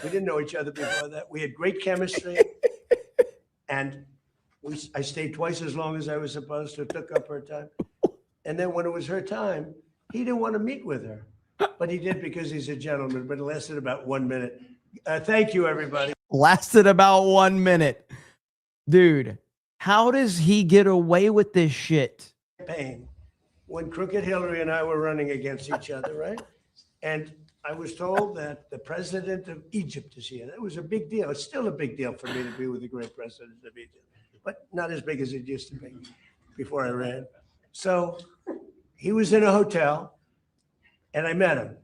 We didn't know each other before that. We had great chemistry. And I stayed twice as long as I was supposed to, took up her time. And then when it was her time, he didn't want to meet with her. But he did because he's a gentleman, but it lasted about 1 minute. Thank you, everybody. Lasted about 1 minute. Dude, how does he get away with this shit? Pain. When Crooked Hillary and I were running against each other, right? And I was told that the president of Egypt is here. That was a big deal. It's still a big deal for me to be with the great president of Egypt, but not as big as it used to be before I ran. So he was in a hotel. And I met him,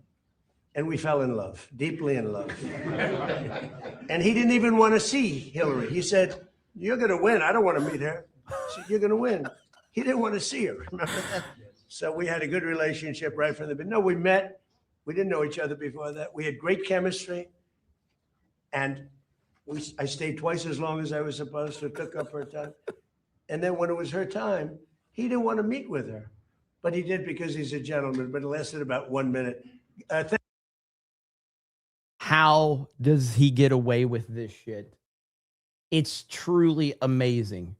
and we fell in love, deeply in love. And he didn't even want to see Hillary. He said, you're going to win. I don't want to meet her. I said, you're going to win. He didn't want to see her. Remember that? So we had a good relationship right from the beginning. No, we met. We didn't know each other before that. We had great chemistry. And I stayed twice as long as I was supposed to, took up her time. And then when it was her time, he didn't want to meet with her. But he did because he's a gentleman, but it lasted about 1 minute. How does he get away with this shit? It's truly amazing.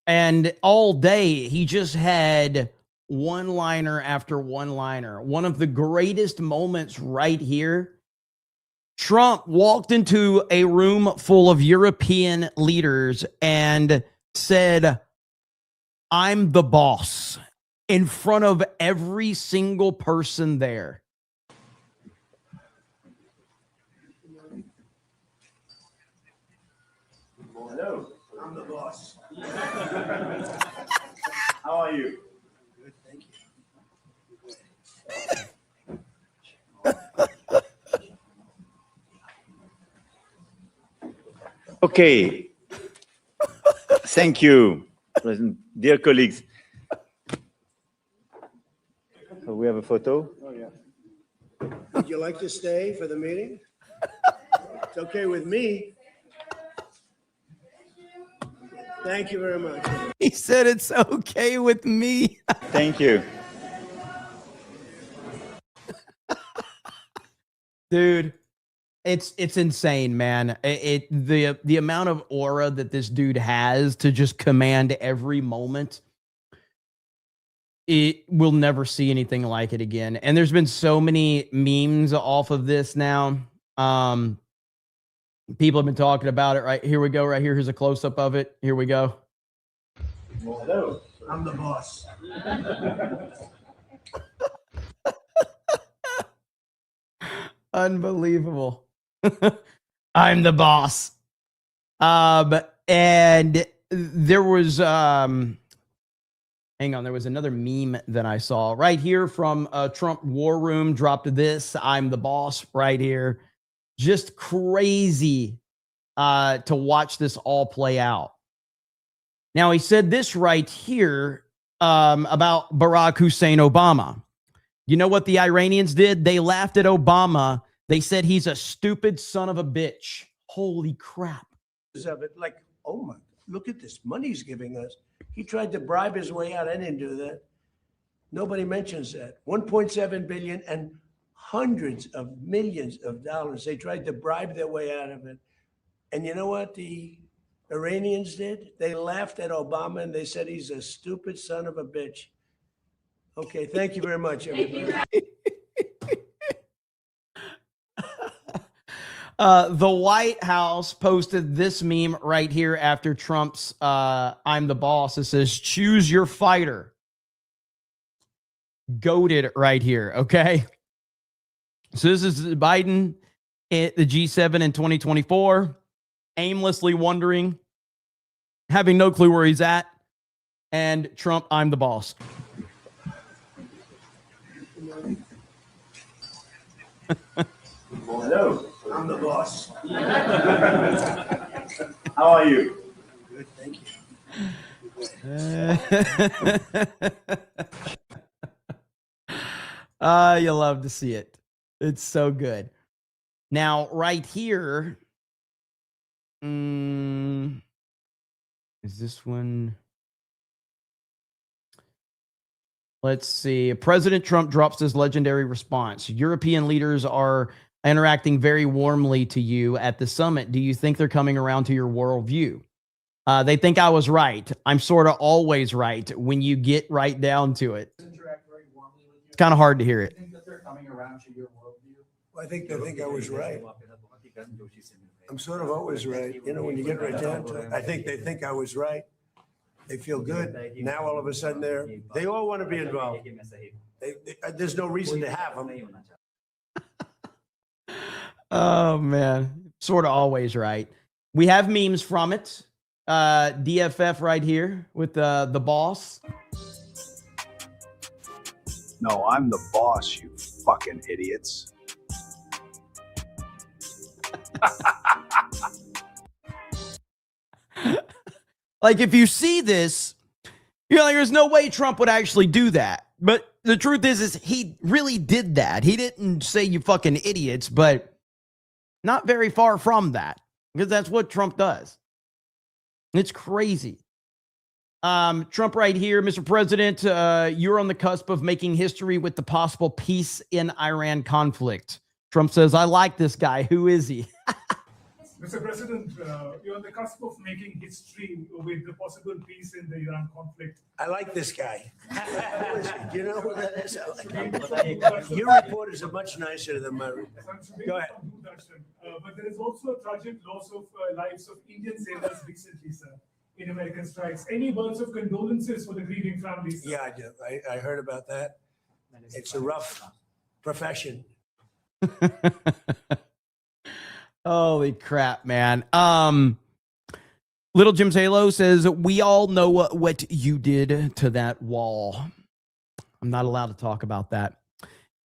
And all day, he just had one-liner after one-liner. One of the greatest moments right here Trump walked into a room full of European leaders and said, "I'm the boss," in front of every single person there. Hello, I'm the boss. How are you? Good, thank you. Okay. Thank you, President. Dear colleagues. So we have a photo. Oh, yeah. Would you like to stay for the meeting? It's okay with me. Thank you very much. He said it's okay with me. Thank you. Dude, it's insane, man. The amount of aura that this dude has to just command every moment. It will never see anything like it again. And there's been so many memes off of this now. People have been talking about it. Right here we go. Right here. Here's a close up of it. Here we go. Well, hello, I'm the boss. Unbelievable. I'm the boss. And there was hang on, there was another meme that I saw right here from Trump War Room. Dropped this. I'm the boss right here. Just crazy to watch this all play out. Now, he said this right here about Barack Hussein Obama. You know what the Iranians did? They laughed at Obama. They said he's a stupid son of a bitch. Holy crap. Of it, like, oh my, look at this money he's giving us. He tried to bribe his way out. I didn't do that. Nobody mentions that. 1.7 billion and hundreds of millions of dollars. They tried to bribe their way out of it. And you know what the Iranians did? They laughed at Obama and they said he's a stupid son of a bitch. Okay, thank you very much, everybody. The White House posted this meme right here after Trump's I'm the boss. It says, choose your fighter. Goated right here, okay? So this is Biden at the G7 in 2024, aimlessly wandering, having no clue where he's at, and Trump, I'm the boss. Well, hello, I'm the boss. How are you? Good, thank you. You love to see it. It's so good. Now, right here, is this one? Let's see. President Trump drops his legendary response. European leaders are interacting very warmly to you at the summit. Do you think they're coming around to your worldview? They think I was right. I'm sort of always right when you get right down to it. It's kind of hard to hear it. Well, I think they think I was right. I'm sort of always right. You know, when you get right down to it, I think they think I was right. They feel good. Now, all of a sudden, they all want to be involved. There's no reason to have them. Oh, man. Sort of always right. We have memes from it. DFF right here with the boss. No, I'm the boss, you fucking idiots. Like, if you see this, you're like, there's no way Trump would actually do that. But the truth is he really did that. He didn't say you fucking idiots, but not very far from that, because that's what Trump does. It's crazy. Trump right here, Mr. President, you're on the cusp of making history with the possible peace in Iran conflict. Trump says, I like this guy. Who is he? Mr. President, you're on the cusp of making history with the possible peace in the Iran conflict. I like this guy. Do you know who that is? Your reporters are much nicer than my reporters. Go ahead. discussion. But there is also a tragic loss of lives of Indian sailors recently, sir, in American strikes. Any words of condolences for the grieving families? Sir? Yeah, I do. I heard about that. It's a rough profession. Holy crap, man. Little Jim's Halo says, we all know what you did to that wall. I'm not allowed to talk about that.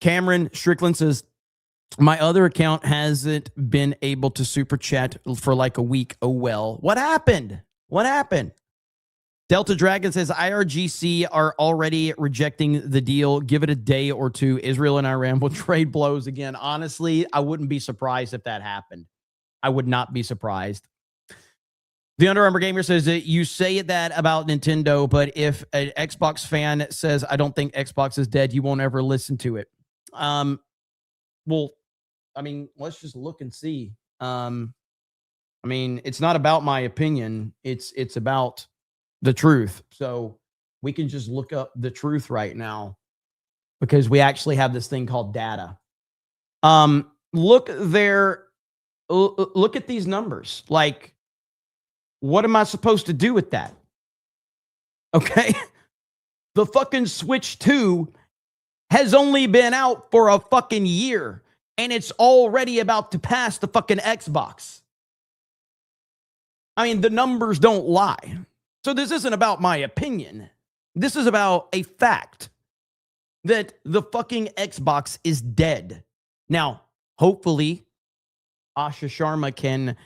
Cameron Strickland says, my other account hasn't been able to super chat for like a week. Oh, well. What happened? What happened? Delta Dragon says, IRGC are already rejecting the deal. Give it a day or two. Israel and Iran will trade blows again. Honestly, I wouldn't be surprised if that happened. I would not be surprised. The Under Armour Gamer says that you say that about Nintendo, but if an Xbox fan says, I don't think Xbox is dead, you won't ever listen to it. Well, I mean, let's just look and see. I mean, it's not about my opinion. It's about the truth. So we can just look up the truth right now because we actually have this thing called data. Look there. Look at these numbers. Like, what am I supposed to do with that? Okay. The fucking Switch 2 has only been out for a fucking year, and it's already about to pass the fucking Xbox. I mean, the numbers don't lie. So this isn't about my opinion. This is about a fact that the fucking Xbox is dead. Now, hopefully, Asha Sharma can,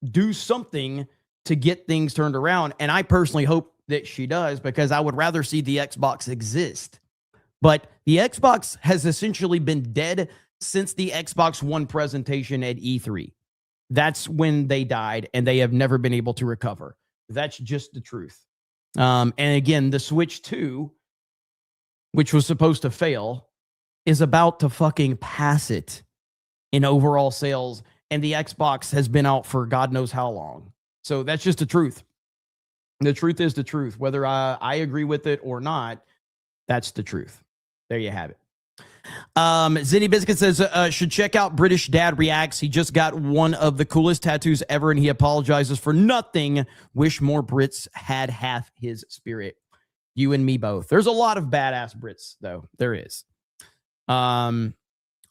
do something to get things turned around. And I personally hope that she does, because I would rather see the Xbox exist. But the Xbox has essentially been dead since the Xbox One presentation at E3. That's when they died, and they have never been able to recover. That's just the truth. And again, the Switch 2, which was supposed to fail, is about to fucking pass it in overall sales. And the Xbox has been out for God knows how long. So that's just the truth. The truth is the truth. Whether I agree with it or not, that's the truth. There you have it. Zinny Biscuit says, should check out British Dad Reacts. He just got one of the coolest tattoos ever, and he apologizes for nothing. Wish more Brits had half his spirit. You and me both. There's a lot of badass Brits, though. There is.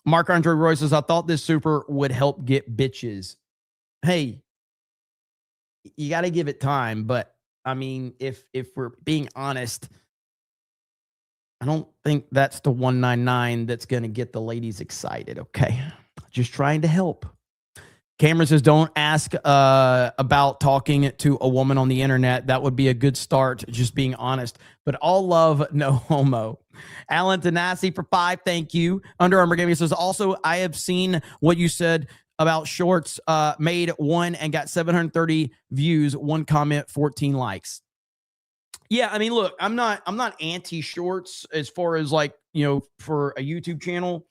Mark Andre Roy says, I thought this super would help get bitches. Hey, you got to give it time. But, I mean, if we're being honest, I don't think that's the 199 that's going to get the ladies excited, okay? Just trying to help. Cameron says, don't ask about talking to a woman on the internet. That would be a good start, just being honest. But all love, no homo. Alan Tanasi for 5, thank you. Under Armour Gaming says, also, I have seen what you said about shorts. Made one and got 730 views, 1 comment, 14 likes. Yeah, I mean, look, I'm not anti-shorts as far as like, for a YouTube channel.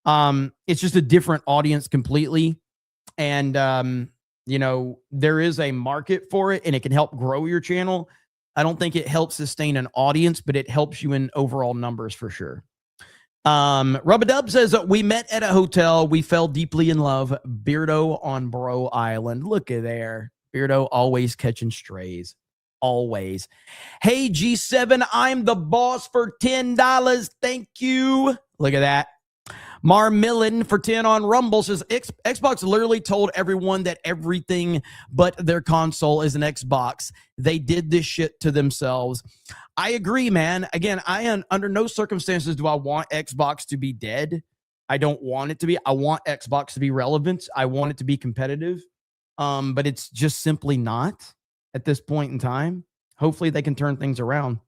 It's just a different audience completely. And, there is a market for it, and it can help grow your channel. I don't think it helps sustain an audience, but it helps you in overall numbers for sure. Rub-a-Dub says, we met at a hotel. We fell deeply in love. Beardo on Bro Island. Look at there. Beardo always catching strays. Always. Hey, G7, I'm the boss for $10. Thank you. Look at that. Mar Millen for 10 on Rumble says, Xbox literally told everyone that everything but their console is an Xbox. They did this shit to themselves. I agree, man. Again, under no circumstances do I want Xbox to be dead. I don't want it to be. I want Xbox to be relevant. I want it to be competitive. But it's just simply not at this point in time. Hopefully they can turn things around.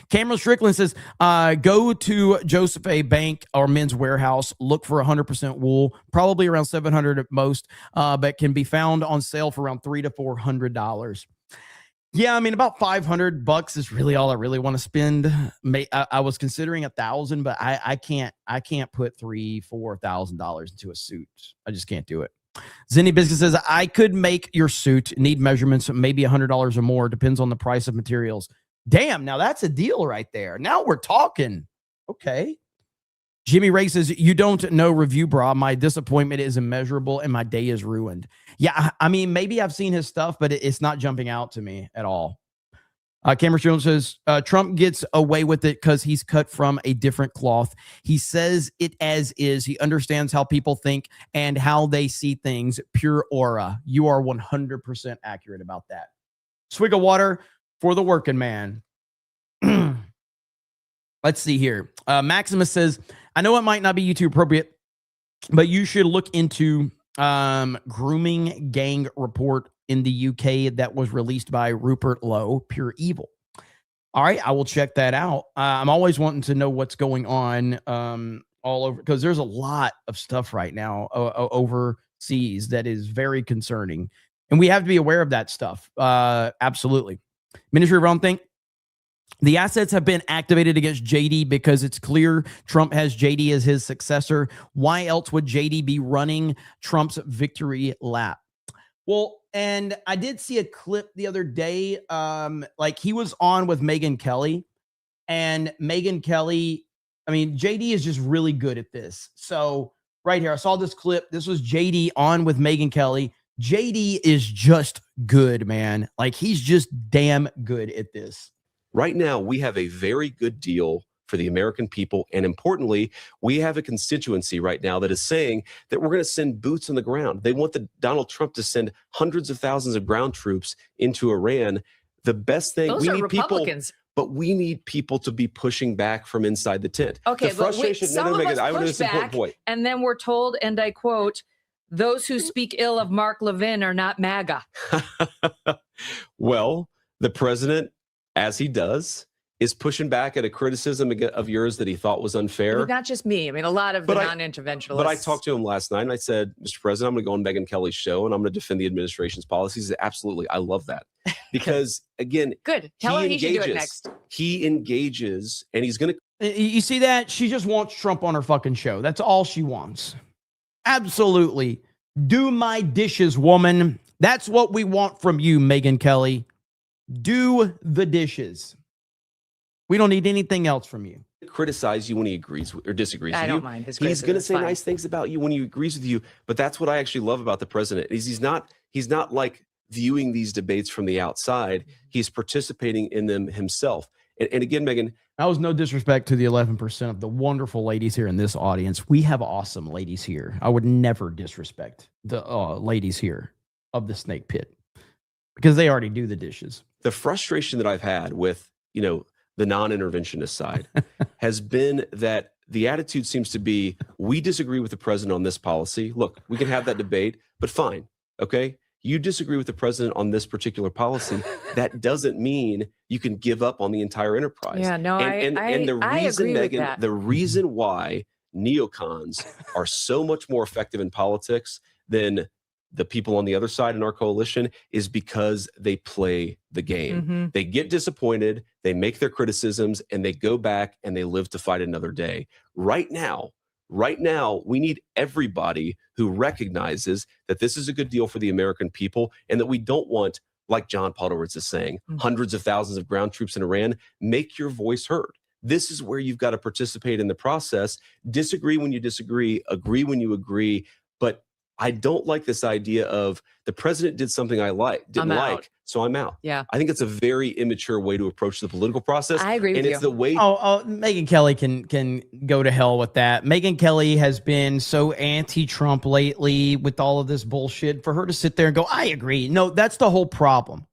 Cameron Strickland says, go to Joseph A. Bank or Men's Warehouse. Look for 100% wool, probably around $700 at most, but can be found on sale for around $300 to $400. Yeah, I mean, about $500 is really all I really want to spend. I was considering $1,000, but I can't put $3,000-$4,000 into a suit. I just can't do it. Zinni Biscuit says, I could make your suit, need measurements, maybe $100 or more. Depends on the price of materials. Damn, now that's a deal right there. Now we're talking. Okay. Jimmy Ray says, you don't know review, bra. My disappointment is immeasurable and my day is ruined. Yeah, I mean, maybe I've seen his stuff, but it's not jumping out to me at all. Cameron Jones says, Trump gets away with it because he's cut from a different cloth. He says it as is. He understands how people think and how they see things. Pure aura. You are 100% accurate about that. Swig of water for the working man. Let's see here. Maximus says, I know it might not be YouTube appropriate, but you should look into grooming gang report in the UK that was released by Rupert Lowe, Pure Evil. All right, I will check that out. I'm always wanting to know what's going on all over, because there's a lot of stuff right now overseas that is very concerning. And we have to be aware of that stuff. Absolutely. Ministry of Wrong Thing. The assets have been activated against JD because it's clear Trump has JD as his successor. Why else would JD be running Trump's victory lap? Well, and I did see a clip the other day. Like he was on with Megyn Kelly, and Megyn Kelly, I mean, JD is just really good at this. So right here, I saw this clip. This was JD on with Megyn Kelly. JD is just good, man. Like he's just damn good at this. Right now, we have a very good deal for the American people. And importantly, we have a constituency right now that is saying that we're going to send boots on the ground. They want Donald Trump to send hundreds of thousands of ground troops into Iran. The best thing, Those we are need Republicans. people, but we need people to be pushing back from inside the tent. Okay, the frustration, but wait, some of us I want push this important back, point. and then we're told, and I quote, those who speak ill of Mark Levin are not MAGA. Well, the president, as he does, is pushing back at a criticism of yours that he thought was unfair. Not just me. I mean, a lot of the non-interventionalists. But I talked to him last night and I said, Mr. President, I'm going to go on Megyn Kelly's show and I'm going to defend the administration's policies. He said, absolutely. I love that. Because again, good. Tell him he should do it next. He engages and he's going to. You see that? She just wants Trump on her fucking show. That's all she wants. Absolutely. Do my dishes, woman. That's what we want from you, Megyn Kelly. Do the dishes. We don't need anything else from you. Criticize you when he agrees or disagrees with you. I don't mind his He's going to say fine. nice things about you when he agrees with you. But that's what I actually love about the president is he's not like viewing these debates from the outside. He's participating in them himself. And again, Megyn, that was no disrespect to the 11% of the wonderful ladies here in this audience. We have awesome ladies here. I would never disrespect the ladies here of the snake pit because they already do the dishes. The frustration that I've had with, the non-interventionist side has been that the attitude seems to be, we disagree with the president on this policy. Look, we can have that debate, but fine. Okay. You disagree with the president on this particular policy. That doesn't mean you can give up on the entire enterprise. Yeah, no, and the reason, I agree with Megyn, that. the reason why neocons are so much more effective in politics than the people on the other side in our coalition is because they play the game. Mm-hmm. They get disappointed, they make their criticisms, and they go back and they live to fight another day. Right now, we need everybody who recognizes that this is a good deal for the American people and that we don't want, like John Podolitz is saying, hundreds of thousands of ground troops in Iran. Make your voice heard. This is where you've got to participate in the process. Disagree when you disagree, agree when you agree, but I don't like this idea of the president did something didn't like, so I'm out. Yeah. I think it's a very immature way to approach the political process. I agree with you. And it's the way. Megyn Kelly can go to hell with that. Megyn Kelly has been so anti-Trump lately with all of this bullshit. For her to sit there and go, I agree. No, that's the whole problem.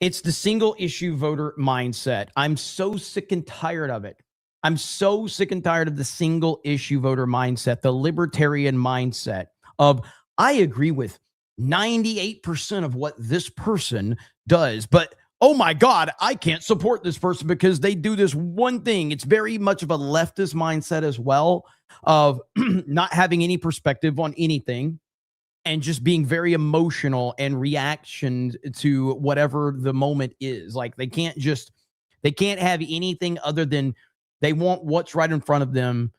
It's the single issue voter mindset. I'm so sick and tired of it. I'm so sick and tired of the single issue voter mindset, the libertarian mindset of I agree with 98% of what this person does, but oh my God, I can't support this person because they do this one thing. It's very much of a leftist mindset as well of not having any perspective on anything and just being very emotional and reaction to whatever the moment is. Like they can't have anything other than they want what's right in front of them.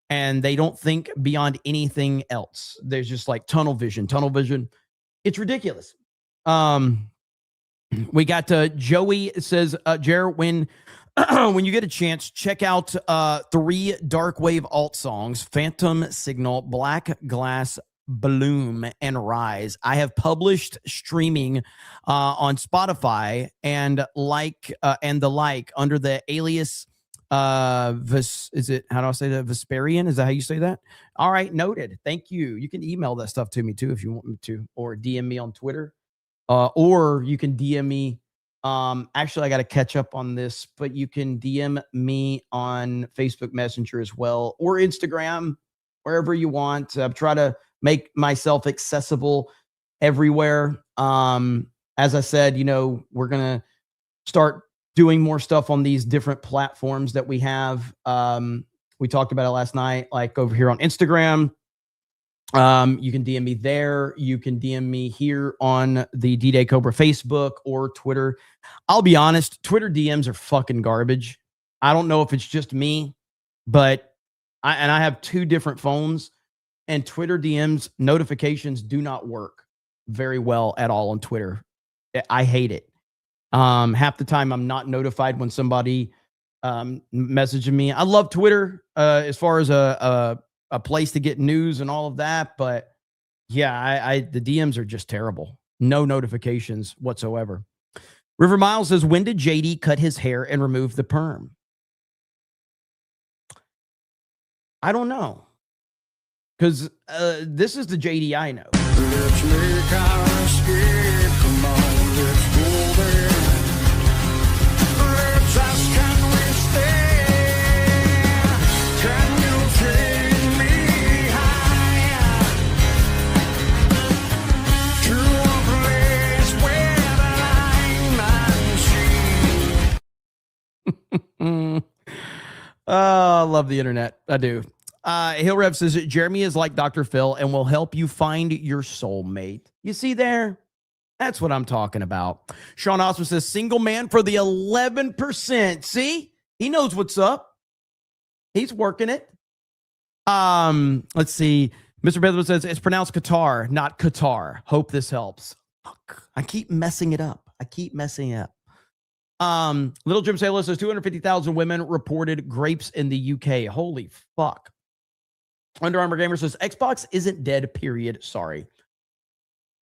And they don't think beyond anything else. There's just like tunnel vision. It's ridiculous. We got Joey says, Jared, when when you get a chance, check out 3 dark wave alt songs: Phantom Signal, Black Glass Bloom, and Rise. I have published streaming on Spotify and the like under the alias is it, how do I say that? Vesperian? Is that how you say that? All right, noted. Thank you. You can email that stuff to me too if you want me to, or DM me on Twitter, or you can DM me. Actually, I got to catch up on this, but you can DM me on Facebook Messenger as well, or Instagram, wherever you want. Try to make myself accessible everywhere. As I said, we're going to start doing more stuff on these different platforms that we have. We talked about it last night, like over here on Instagram. You can DM me there. You can DM me here on the D-Day Cobra Facebook or Twitter. I'll be honest, Twitter DMs are fucking garbage. I don't know if it's just me, but I have 2 different phones, and Twitter DMs notifications do not work very well at all on Twitter. I hate it. Half the time I'm not notified when somebody messaging me. I love Twitter as far as a place to get news and all of that, but yeah, the DMs are just terrible. No notifications whatsoever. River Miles says, when did JD cut his hair and remove the perm? I don't know, because this is the JD I know. Let's make our escape. Come on, let's go there. Let's ask, can we stay? Can you take me higher to a place where the line and sea? I love the internet. I do. Hill Rev says Jeremy is like Dr. Phil and will help you find your soulmate. You see there? That's what I'm talking about. Sean Osman says single man for the 11%. See? He knows what's up. He's working it. Let's see. Mr. Bedlam says it's pronounced Qatar, not Qatar. Hope this helps. Fuck. I keep messing it up. Little Jim Saylor says 250,000 women reported grapes in the UK. Holy fuck. Under Armour Gamer says Xbox isn't dead, period. Sorry.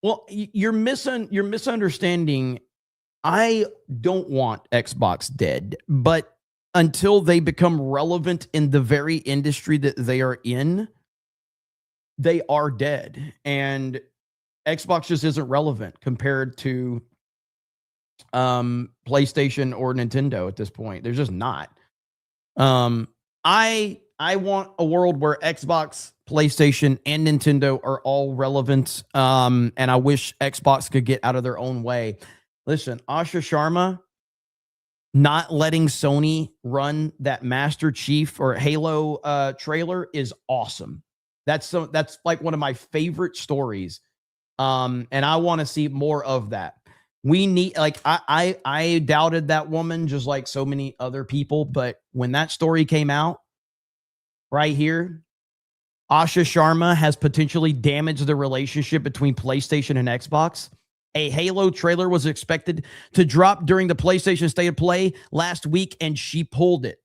Well, you're misunderstanding. I don't want Xbox dead, but until they become relevant in the very industry that they are in, they are dead. And Xbox just isn't relevant compared to PlayStation or Nintendo at this point. They're just not. I want a world where Xbox, PlayStation, and Nintendo are all relevant. And I wish Xbox could get out of their own way. Listen, Asha Sharma not letting Sony run that Master Chief or Halo trailer is awesome. That's like one of my favorite stories. And I want to see more of that. We need, like, I doubted that woman just like so many other people, but when that story came out right here, Asha Sharma has potentially damaged the relationship between PlayStation and Xbox. A Halo trailer was expected to drop during the PlayStation State of Play last week, and she pulled it.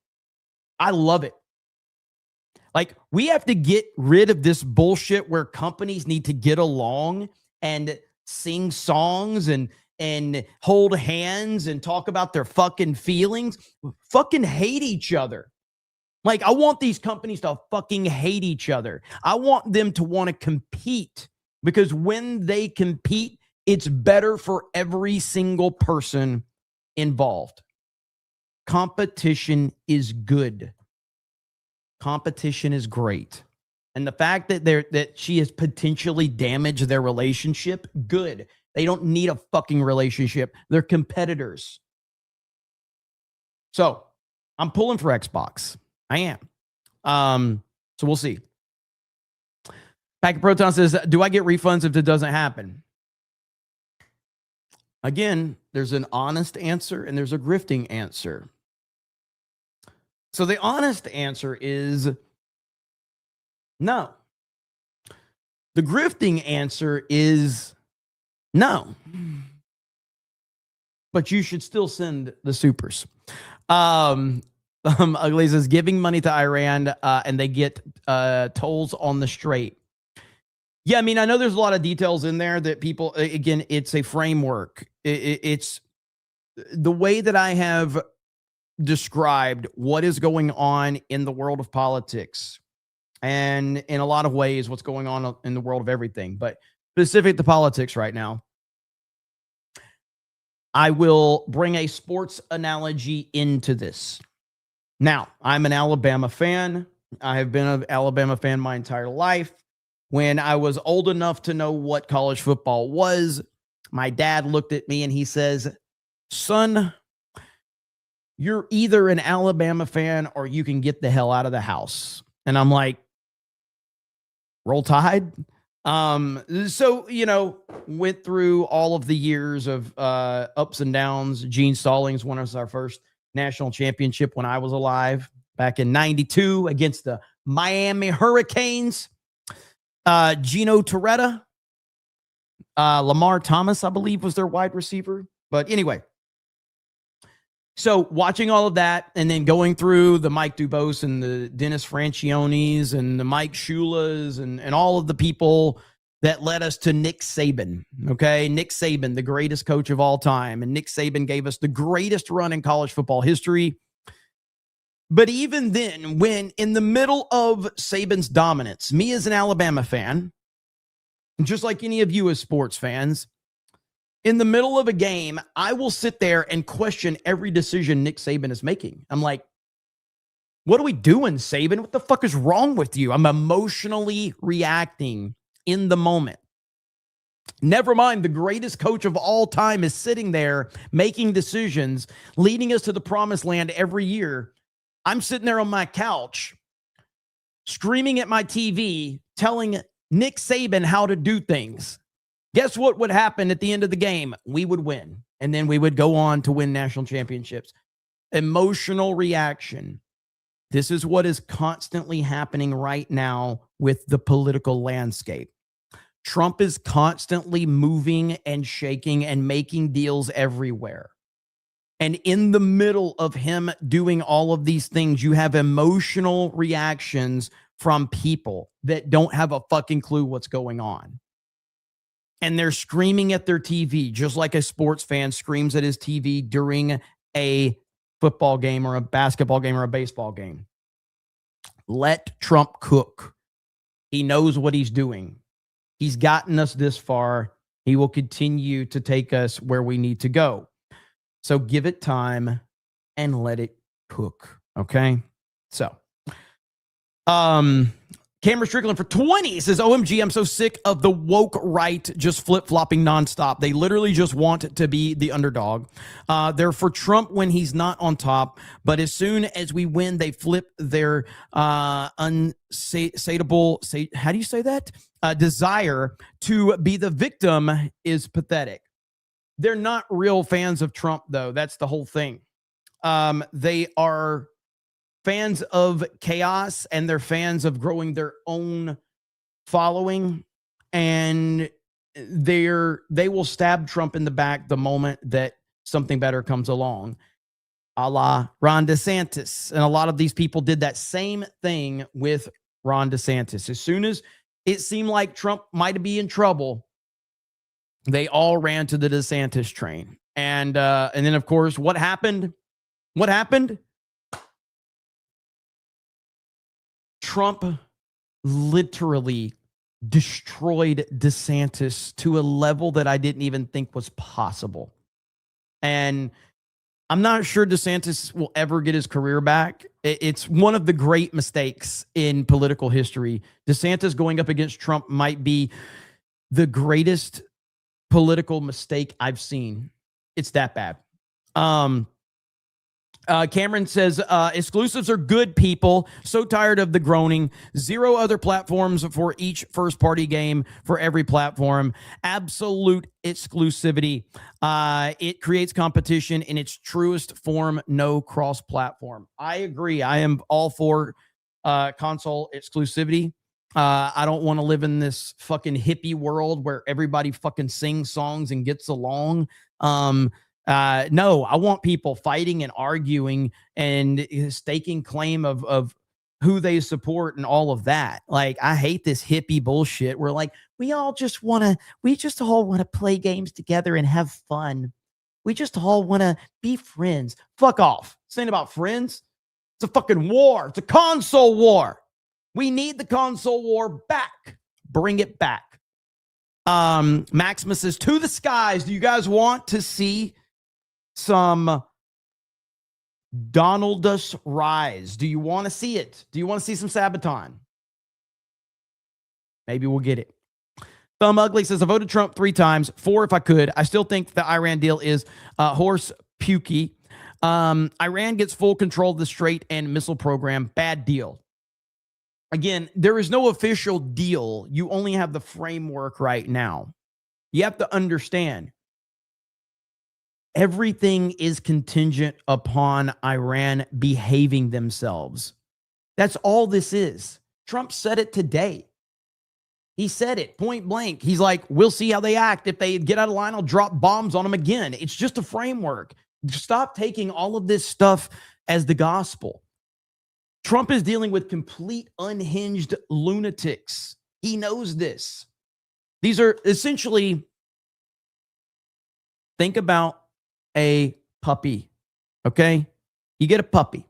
I love it. Like, we have to get rid of this bullshit where companies need to get along and sing songs and hold hands and talk about their fucking feelings. Fucking hate each other. Like, I want these companies to fucking hate each other. I want them to want to compete, because when they compete, it's better for every single person involved. Competition is good. Competition is great. And the fact that she has potentially damaged their relationship, good. They don't need a fucking relationship. They're competitors. So I'm pulling for Xbox. I am. So we'll see. Packet Proton says, do I get refunds if it doesn't happen? Again, there's an honest answer and there's a grifting answer. So the honest answer is no. The grifting answer is no. But you should still send the supers. Ugly says giving money to Iran and they get tolls on the Strait. Yeah, I mean, I know there's a lot of details in there that people, again, it's a framework. It's the way that I have described what is going on in the world of politics, and in a lot of ways, what's going on in the world of everything, but specific to politics right now. I will bring a sports analogy into this. Now, I'm an Alabama fan. I have been an Alabama fan my entire life. When I was old enough to know what college football was, my dad looked at me and he says, son, you're either an Alabama fan or you can get the hell out of the house. And I'm like, roll Tide. So, you know, went through all of the years of ups and downs. Gene Stallings won us our first national championship when I was alive back in 92 against the Miami Hurricanes. Gino Torretta, Lamar Thomas, I believe, was their wide receiver. But anyway, so watching all of that and then going through the Mike Dubose and the Dennis Franchionis and the Mike Shulas and all of the people that led us to Nick Saban. Okay, Nick Saban, the greatest coach of all time. And Nick Saban gave us the greatest run in college football history. But even then, when in the middle of Saban's dominance, me as an Alabama fan, just like any of you as sports fans, in the middle of a game, I will sit there and question every decision Nick Saban is making. I'm like, what are we doing, Saban? What the fuck is wrong with you? I'm emotionally reacting in the moment. Never mind, the greatest coach of all time is sitting there making decisions, leading us to the promised land every year. I'm sitting there on my couch, screaming at my TV, telling Nick Saban how to do things. Guess what would happen at the end of the game? We would win. And then we would go on to win national championships. Emotional reaction. This is what is constantly happening right now with the political landscape. Trump is constantly moving and shaking and making deals everywhere. And in the middle of him doing all of these things, you have emotional reactions from people that don't have a fucking clue what's going on. And they're screaming at their TV, just like a sports fan screams at his TV during a football game or a basketball game or a baseball game. Let Trump cook. He knows what he's doing. He's gotten us this far. He will continue to take us where we need to go. So give it time and let it cook. Okay. So, Cameron Strickland for 20 says, OMG, I'm so sick of the woke right just flip-flopping nonstop. They literally just want to be the underdog. They're for Trump when he's not on top, but as soon as we win, they flip their unsatiable, how do you say that? Desire to be the victim is pathetic. They're not real fans of Trump, though. That's the whole thing. They are fans of chaos, and they're fans of growing their own following, and they will stab Trump in the back the moment that something better comes along, a la Ron DeSantis. And a lot of these people did that same thing with Ron DeSantis. As soon as it seemed like Trump might be in trouble, they all ran to the DeSantis train. And then, of course, what happened? What happened? Trump literally destroyed DeSantis to a level that I didn't even think was possible. And I'm not sure DeSantis will ever get his career back. It's one of the great mistakes in political history. DeSantis going up against Trump might be the greatest political mistake I've seen. It's that bad. Cameron says, exclusives are good, people. So tired of the groaning. 0 other platforms for each first party game for every platform. Absolute exclusivity. It creates competition in its truest form. No cross platform. I agree. I am all for console exclusivity. I don't want to live in this fucking hippie world where everybody fucking sings songs and gets along. No, I want people fighting and arguing and staking claim of who they support and all of that. Like, I hate this hippie bullshit. We're like, we just all want to play games together and have fun. We just all want to be friends. Fuck off. This ain't about friends. It's a fucking war. It's a console war. We need the console war back. Bring it back. Maximus says, to the skies. Do you guys want to see some Donaldus rise? Do you want to see it? Do you want to see some Sabaton? Maybe we'll get it. Thumb Ugly says, I voted Trump 3 times, 4 if I could. I still think the Iran deal is horse pukey. Iran gets full control of the Strait and missile program. Bad deal. Again, there is no official deal. You only have the framework right now. You have to understand, everything is contingent upon Iran behaving themselves. That's all this is. Trump said it today. He said it point blank. He's like, we'll see how they act. If they get out of line, I'll drop bombs on them again. It's just a framework. Stop taking all of this stuff as the gospel. Trump is dealing with complete unhinged lunatics. He knows this. These are essentially, think about a puppy, okay? You get a puppy,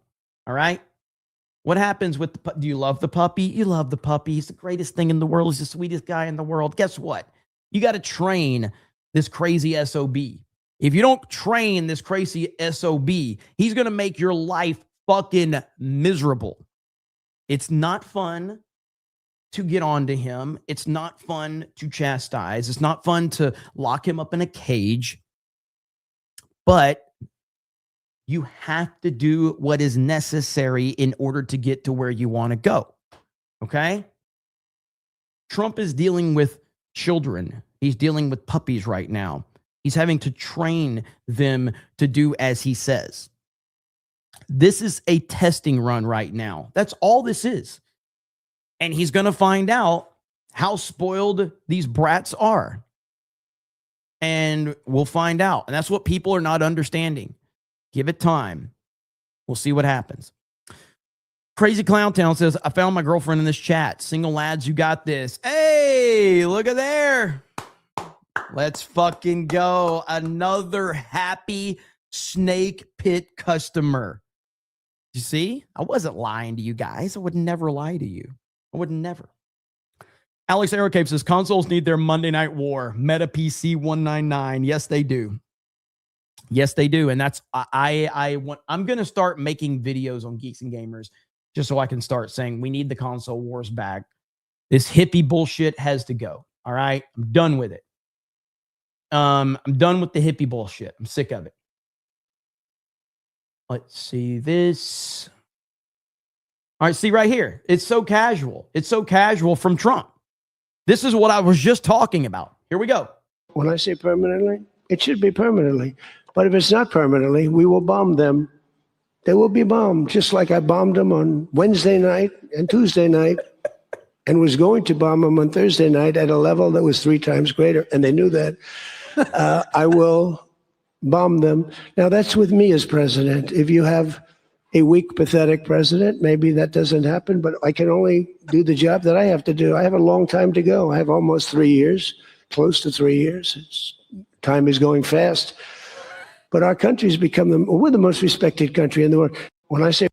all right? What happens with the puppy? Do you love the puppy? You love the puppy. He's the greatest thing in the world. He's the sweetest guy in the world. Guess what? You got to train this crazy SOB. If you don't train this crazy SOB, he's going to make your life fucking miserable. It's not fun to get onto him. It's not fun to chastise. It's not fun to lock him up in a cage. But you have to do what is necessary in order to get to where you want to go. Okay? Trump is dealing with children. He's dealing with puppies right now. He's having to train them to do as he says. This is a testing run right now. That's all this is. And he's going to find out how spoiled these brats are. And we'll find out. And that's what people are not understanding. Give it time. We'll see what happens. Crazy Clown Town says, I found my girlfriend in this chat. Single lads, you got this. Hey, look at there. Let's fucking go. Another happy snake pit customer. You see? I wasn't lying to you guys. I would never lie to you. I would never. Alex Aerocape says, consoles need their Monday Night War. Meta PC 199. Yes, they do. Yes, they do. And that's, I'm going to start making videos on Geeks and Gamers just so I can start saying we need the console wars back. This hippie bullshit has to go. All right. I'm done with it. I'm done with the hippie bullshit. I'm sick of it. Let's see this. All right. See right here. It's so casual. It's so casual from Trump. This is what I was just talking about. Here we go. When I say permanently, it should be permanently. But if it's not permanently, we will bomb them. They will be bombed, just like I bombed them on Wednesday night and Tuesday night and was going to bomb them on Thursday night at a level that was 3 times greater. And they knew that. I will bomb them. Now, that's with me as president. If you have a weak, pathetic president, maybe that doesn't happen, but I can only do the job that I have to do. I have a long time to go. I have almost 3 years, close to 3 years. Time is going fast. But our country's become we're the most respected country in the world. When I say...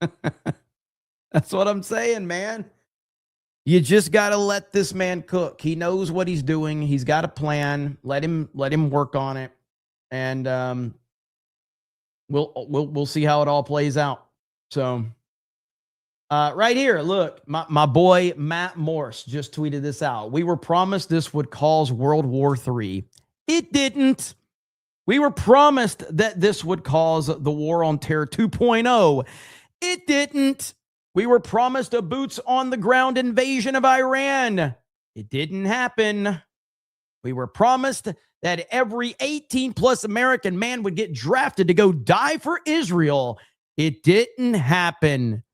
That's what I'm saying, man. You just got to let this man cook. He knows what he's doing. He's got a plan. Let him work on it. And we'll see how it all plays out. So right here, look, my boy Matt Morse just tweeted this out. We were promised this would cause World War III. It didn't. We were promised that this would cause the War on Terror 2.0. It didn't. We were promised a boots on the ground invasion of Iran. It didn't happen. We were promised that every 18 plus American man would get drafted to go die for Israel. It didn't happen.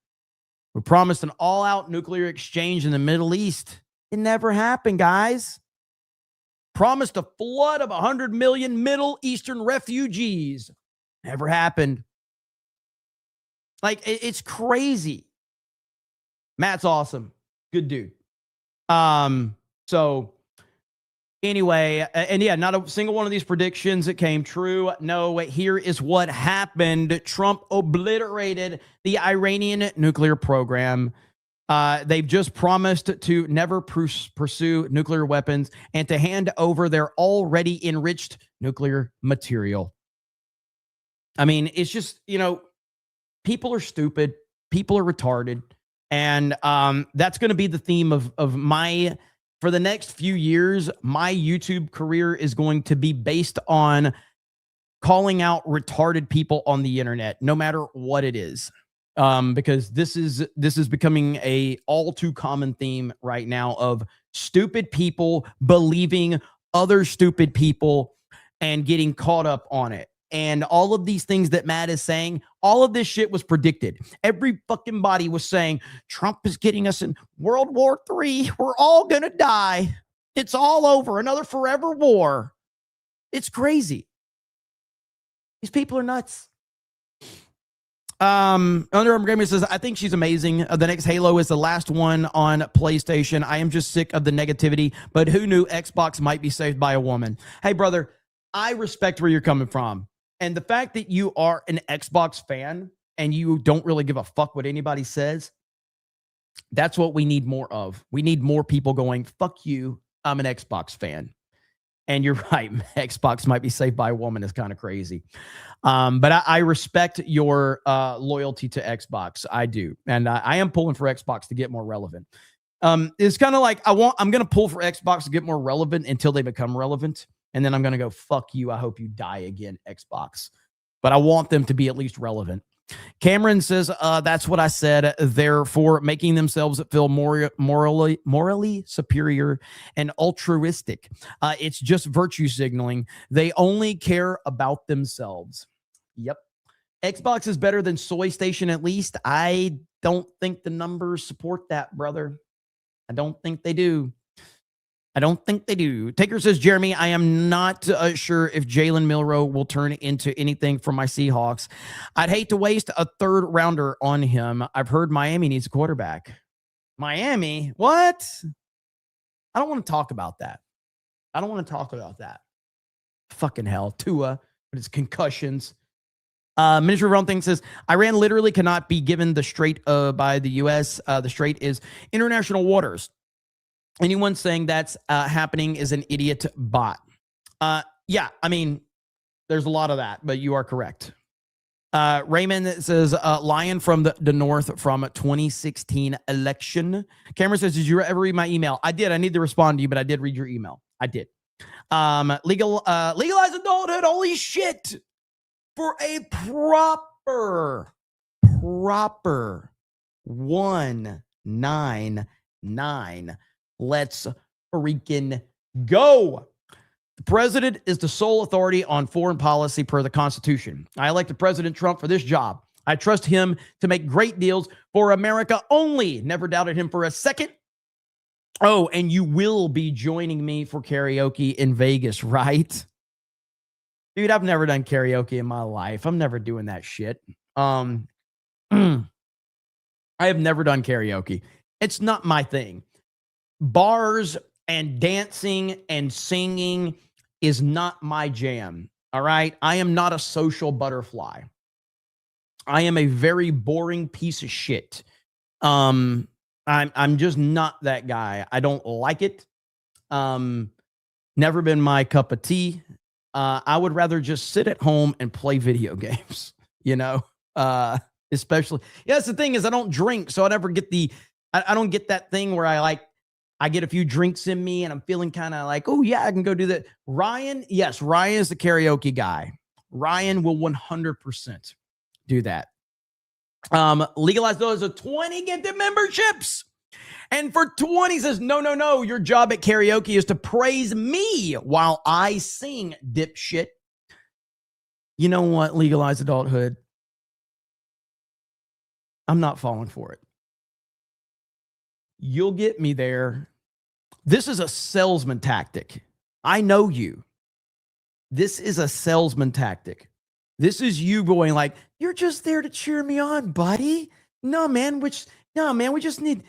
We promised an all-out nuclear exchange in the Middle East. It never happened, guys. Promised a flood of 100 million Middle Eastern refugees. Never happened. Like, it's crazy. Matt's awesome. Good dude. So anyway, and yeah, not a single one of these predictions that came true. No, here is what happened. Trump obliterated the Iranian nuclear program. They've just promised to never pursue nuclear weapons and to hand over their already enriched nuclear material. I mean, it's just, people are stupid. People are retarded. And that's going to be the theme of my, for the next few years, my YouTube career is going to be based on calling out retarded people on the internet, no matter what it is. Because this is becoming a all too common theme right now of stupid people believing other stupid people and getting caught up on it. And all of these things that Matt is saying, all of this shit was predicted. Every fucking body was saying, Trump is getting us in World War III. We're all going to die. It's all over. Another forever war. It's crazy. These people are nuts. Under Armour Gaming says, I think she's amazing. The next Halo is the last one on PlayStation. I am just sick of the negativity, but who knew Xbox might be saved by a woman? Hey, brother, I respect where you're coming from. And the fact that you are an Xbox fan and you don't really give a fuck what anybody says, that's what we need more of. We need more people going, fuck you, I'm an Xbox fan. And you're right, Xbox might be saved by a woman is kind of crazy. But I respect your loyalty to Xbox. I do. And I am pulling for Xbox to get more relevant. It's kind of like I'm going to pull for Xbox to get more relevant until they become relevant. And then I'm going to go, fuck you. I hope you die again, Xbox. But I want them to be at least relevant. Cameron says, that's what I said. They're for making themselves feel morally superior and altruistic. It's just virtue signaling. They only care about themselves. Yep. Xbox is better than Soy Station, at least. I don't think the numbers support that, brother. I don't think they do. I don't think they do. Taker says, Jeremy, I am not sure if Jalen Milroe will turn into anything for my Seahawks. I'd hate to waste a third rounder on him. I've heard Miami needs a quarterback. Miami? What? I don't want to talk about that. Fucking hell. Tua, but it's concussions. Ministry of Wrong Thing says, Iran literally cannot be given the strait by the U.S. The strait is international waters. Anyone saying that's happening is an idiot bot. Yeah, I mean, there's a lot of that, but you are correct. Raymond says, Lion from the North from 2016 election. Cameron says, did you ever read my email? I did. I need to respond to you, but I did read your email. I did. Legalize adulthood. Holy shit. For a proper 199. Let's freaking go. The president is the sole authority on foreign policy per the Constitution. I elected President Trump for this job. I trust him to make great deals for America only. Never doubted him for a second. Oh, and you will be joining me for karaoke in Vegas, right? Dude, I've never done karaoke in my life. I'm never doing that shit. I have never done karaoke. It's not my thing. Bars and dancing and singing is not my jam. All right. I am not a social butterfly. I am a very boring piece of shit. I'm just not that guy. I don't like it. Never been my cup of tea. I would rather just sit at home and play video games, especially. Yeah, that's the thing is I don't drink. So I never get I don't get that thing where I get a few drinks in me and I'm feeling kind of like, oh yeah, I can go do that. Ryan is the karaoke guy. Ryan will 100% do that. Legalize those of 20 gifted memberships. And for 20 says, no, your job at karaoke is to praise me while I sing, dipshit. You know what? Legalize adulthood. I'm not falling for it. You'll get me there. This is a salesman tactic. I know you. This is a salesman tactic. This is you going like, you're just there to cheer me on, buddy. No, man, we just need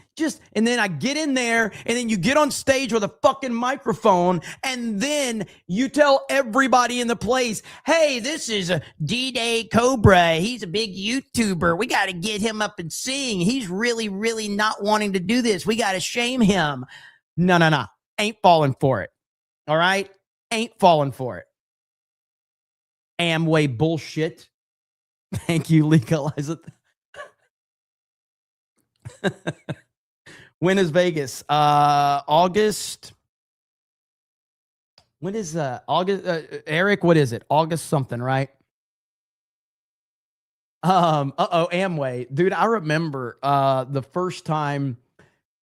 and then I get in there and then you get on stage with a fucking microphone and then you tell everybody in the place, hey, this is a D-Day Cobra. He's a big YouTuber. We got to get him up and sing. He's really, really not wanting to do this. We got to shame him. No. Ain't falling for it. All right? Ain't falling for it. Amway bullshit. Thank you, legalize it. When is Vegas? August. When is August? Eric, what is it? August something, right? Amway. Dude, I remember the first time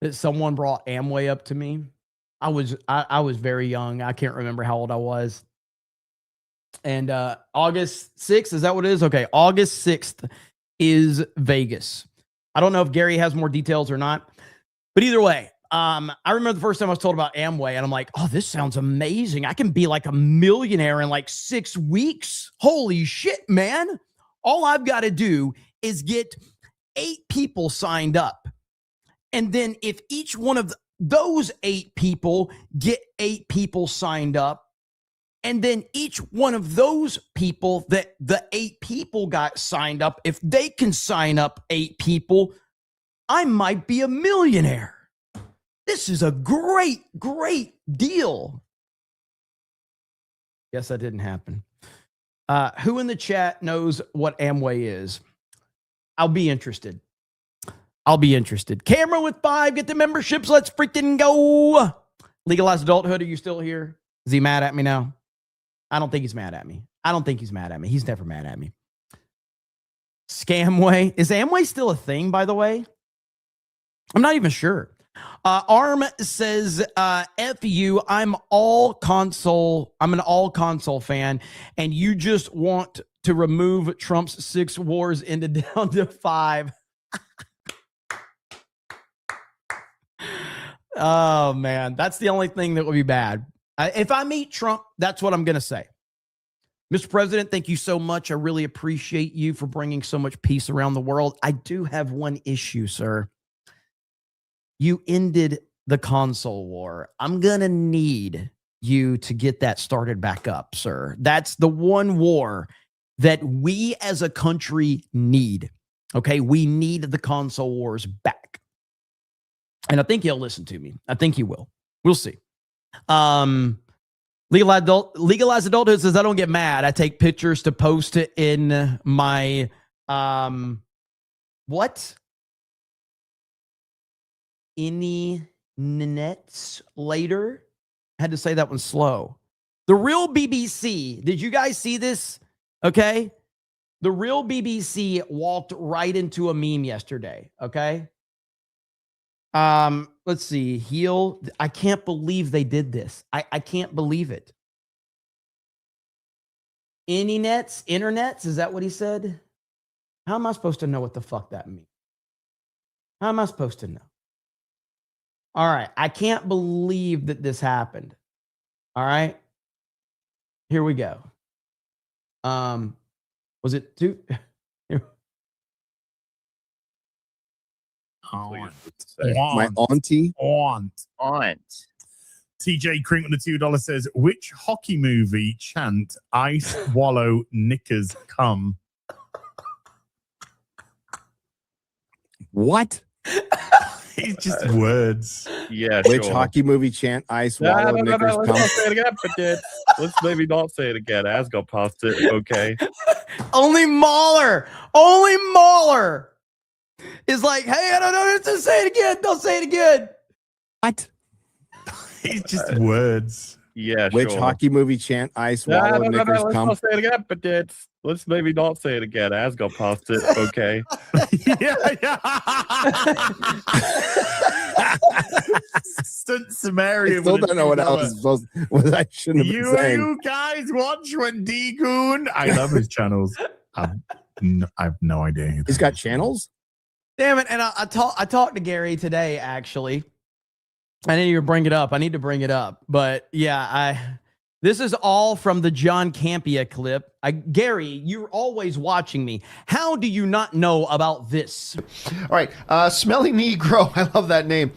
that someone brought Amway up to me. I was very young. I can't remember how old I was. And August 6th, is that what it is? Okay, August 6th is Vegas. I don't know if Gary has more details or not, but either way, I remember the first time I was told about Amway, and I'm like, oh, this sounds amazing. I can be like a millionaire in like 6 weeks. Holy shit, man. All I've got to do is get 8 people signed up. And then if each one of those 8 people get 8 people signed up, and then each one of those people that the 8 people got signed up, if they can sign up 8 people, I might be a millionaire. This is a great, great deal. Yes, that didn't happen. Who in the chat knows what Amway is? I'll be interested. Camera with 5, get the memberships. Let's freaking go. Legalized adulthood. Are you still here? Is he mad at me now? I don't think he's mad at me. He's never mad at me. Scamway. Is Amway still a thing, by the way? I'm not even sure. Arm says, F you, I'm an all console fan, and you just want to remove Trump's 6 wars into down to 5. Oh, man. That's the only thing that would be bad. If I meet Trump, that's what I'm going to say. Mr. President, thank you so much. I really appreciate you for bringing so much peace around the world. I do have one issue, sir. You ended the console war. I'm going to need you to get that started back up, sir. That's the one war that we as a country need. Okay, we need the console wars back. And I think he'll listen to me. I think he will. We'll see. Legalized adulthood says I don't get mad. I take pictures to post it in my what? Any nets later. I had to say that one slow. The real BBC. Did you guys see this? Okay. The real BBC walked right into a meme yesterday. Okay. Let's see. Heal. I can't believe they did this. I can't believe it. Any nets, internets, is that what he said? How am I supposed to know what the fuck that means? How am I supposed to know? All right. I can't believe that this happened. All right. Here we go. Was it two? My auntie. Aunt. TJ Crink with the $2 says, which hockey movie chant ice wallow knickers come? What? It's just words. Yeah, Which sure. hockey movie chant ice wallow No, knickers let's come? not say it again, but let's maybe not say it again. Az got past it. Okay. Only Mahler is like, hey, I don't know if to say it again. Don't say it again. What? It's just words. Yeah, Which sure. hockey movie chant ice wallow knickers let's come? not say it again, but let's maybe not say it again. Az got past it. Okay. Sumerian. I still don't know what I was supposed. What I shouldn't have been saying. You guys watch when D-Goon? I love his channels. I have no idea. He's got channels. Damn it! And I talked to Gary today. Actually, I need to bring it up. But yeah, This is all from the John Campea clip. Gary, you're always watching me. How do you not know about this? All right. Smelly Negro. I love that name.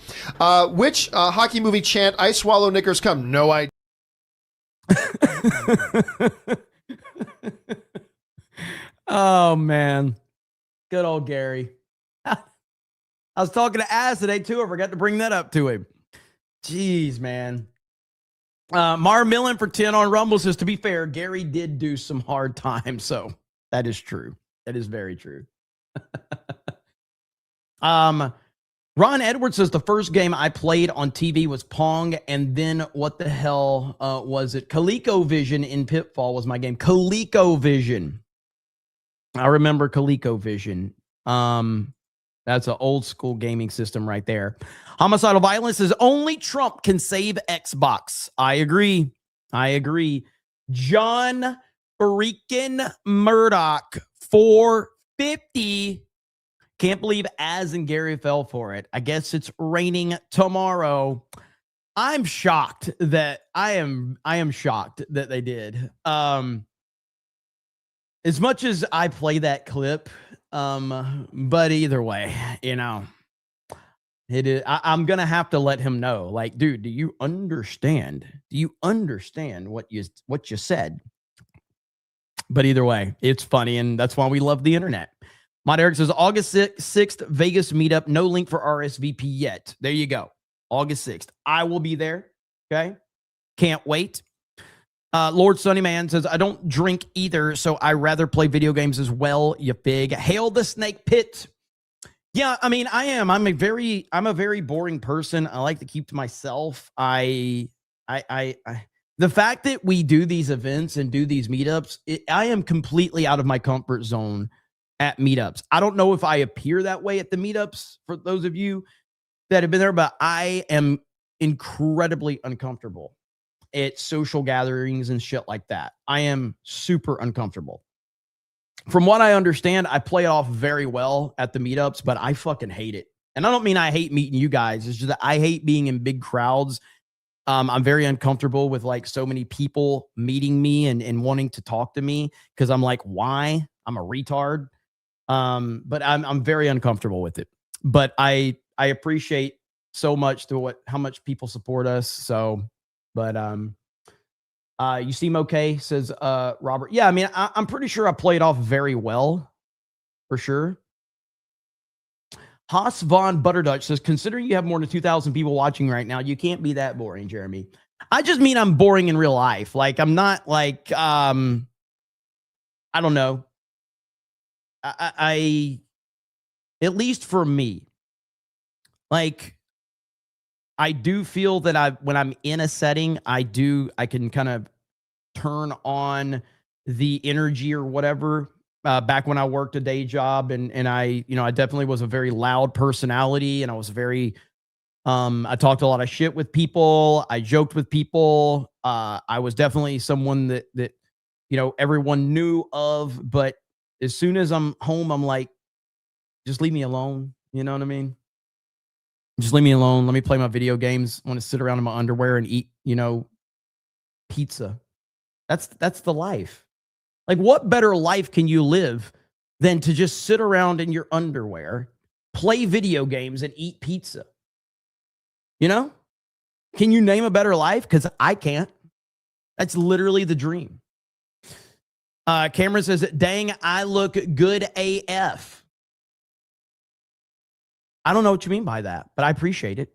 Which hockey movie chant, I swallow knickers come? No idea. Oh, man. Good old Gary. I was talking to Az today, too. I forgot to bring that up to him. Jeez, man. Mar Millen for 10 on Rumble says, to be fair, Gary did do some hard times. So that is true. That is very true. Ron Edwards says, the first game I played on TV was Pong. And then what the hell was it? ColecoVision in Pitfall was my game. ColecoVision. I remember ColecoVision. That's an old school gaming system right there. Homicidal Violence is only Trump can save Xbox. I agree. John freaking Murdoch, 450. Can't believe Az and Gary fell for it. I guess it's raining tomorrow. I'm shocked that I am shocked that they did. As much as I play that clip, but either way, you know, it is. I'm gonna have to let him know. Like, dude, do you understand? Do you understand what you said? But either way, it's funny, and that's why we love the internet. Mod Eric says August 6th, Vegas meetup. No link for RSVP yet. There you go. August 6th. I will be there. Okay. Can't wait. Lord Sunnyman says, I don't drink either, so I rather play video games as well, you fig. Hail the Snake Pit. Yeah, I mean, I am. I'm a very boring person. I like to keep to myself. The fact that we do these events and do these meetups, I am completely out of my comfort zone at meetups. I don't know if I appear that way at the meetups for those of you that have been there, but I am incredibly uncomfortable at social gatherings and shit like that. I am super uncomfortable. From what I understand, I play it off very well at the meetups, but I fucking hate it. And I don't mean I hate meeting you guys. It's just that I hate being in big crowds. I'm very uncomfortable with like so many people meeting me and wanting to talk to me because I'm like, why? I'm a retard. But I'm very uncomfortable with it. But I appreciate so much how much people support us. So, but you seem okay, says Robert. Yeah, I mean, I'm pretty sure I played off very well, for sure. Haas Von Butterdutch says, considering you have more than 2,000 people watching right now, you can't be that boring, Jeremy. I just mean I'm boring in real life. Like, I'm not like, I don't know. I at least for me, like, I do feel that when I'm in a setting, I can kind of turn on the energy or whatever. Back when I worked a day job and I definitely was a very loud personality and I was very, I talked a lot of shit with people. I joked with people. I was definitely someone that, everyone knew of, but as soon as I'm home, I'm like, just leave me alone. You know what I mean? Just leave me alone. Let me play my video games. I want to sit around in my underwear and eat, pizza. That's the life. Like, what better life can you live than to just sit around in your underwear, play video games, and eat pizza? You know? Can you name a better life? Because I can't. That's literally the dream. Cameron says, dang, I look good AF. I don't know what you mean by that, but I appreciate it.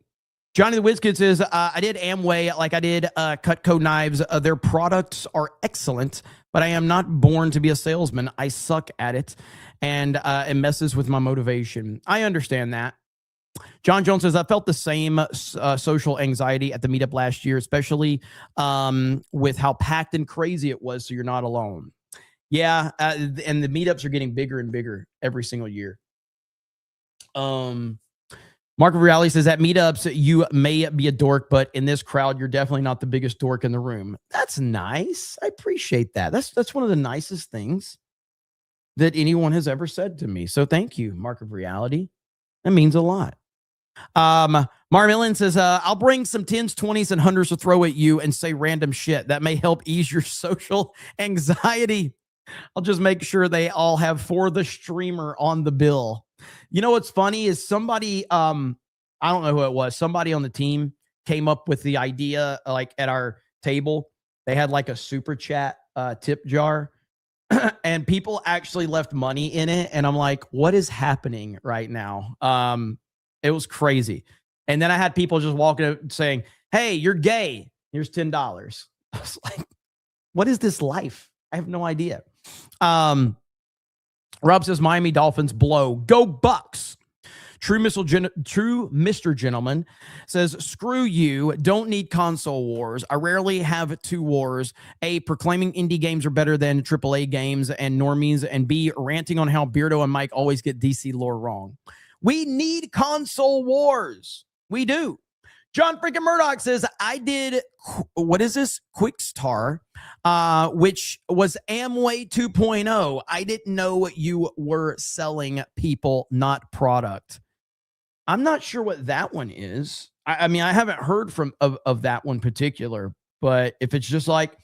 Johnny the WizKid says, I did Amway like I did Cutco Knives. Their products are excellent, but I am not born to be a salesman. I suck at it, and it messes with my motivation. I understand that. John Jones says, I felt the same social anxiety at the meetup last year, especially with how packed and crazy it was, so you're not alone. Yeah, and the meetups are getting bigger and bigger every single year. Mark of Reality says at meetups, you may be a dork, but in this crowd, you're definitely not the biggest dork in the room. That's nice. I appreciate that. That's one of the nicest things that anyone has ever said to me. So thank you, Mark of Reality. That means a lot. Marmillin says, I'll bring some 10s, 20s, and 100s to throw at you and say random shit. That may help ease your social anxiety. I'll just make sure they all have for the streamer on the bill. You know what's funny is somebody, I don't know who it was, somebody on the team came up with the idea, like at our table, they had like a super chat tip jar, and people actually left money in it. And I'm like, what is happening right now? It was crazy. And then I had people just walking up saying, hey, you're gay. Here's $10. I was like, what is this life? I have no idea. Rob says Miami Dolphins blow. Go Bucks. True Mr. Gentleman says, screw you. Don't need console wars. I rarely have two wars. A, proclaiming indie games are better than AAA games and normies. And B, ranting on how Beardo and Mike always get DC lore wrong. We need console wars. We do. John freaking Murdoch says, I did, what is this? Quickstar, which was Amway 2.0. I didn't know you were selling people, not product. I'm not sure what that one is. I mean, I haven't heard of that one particular, but if it's just like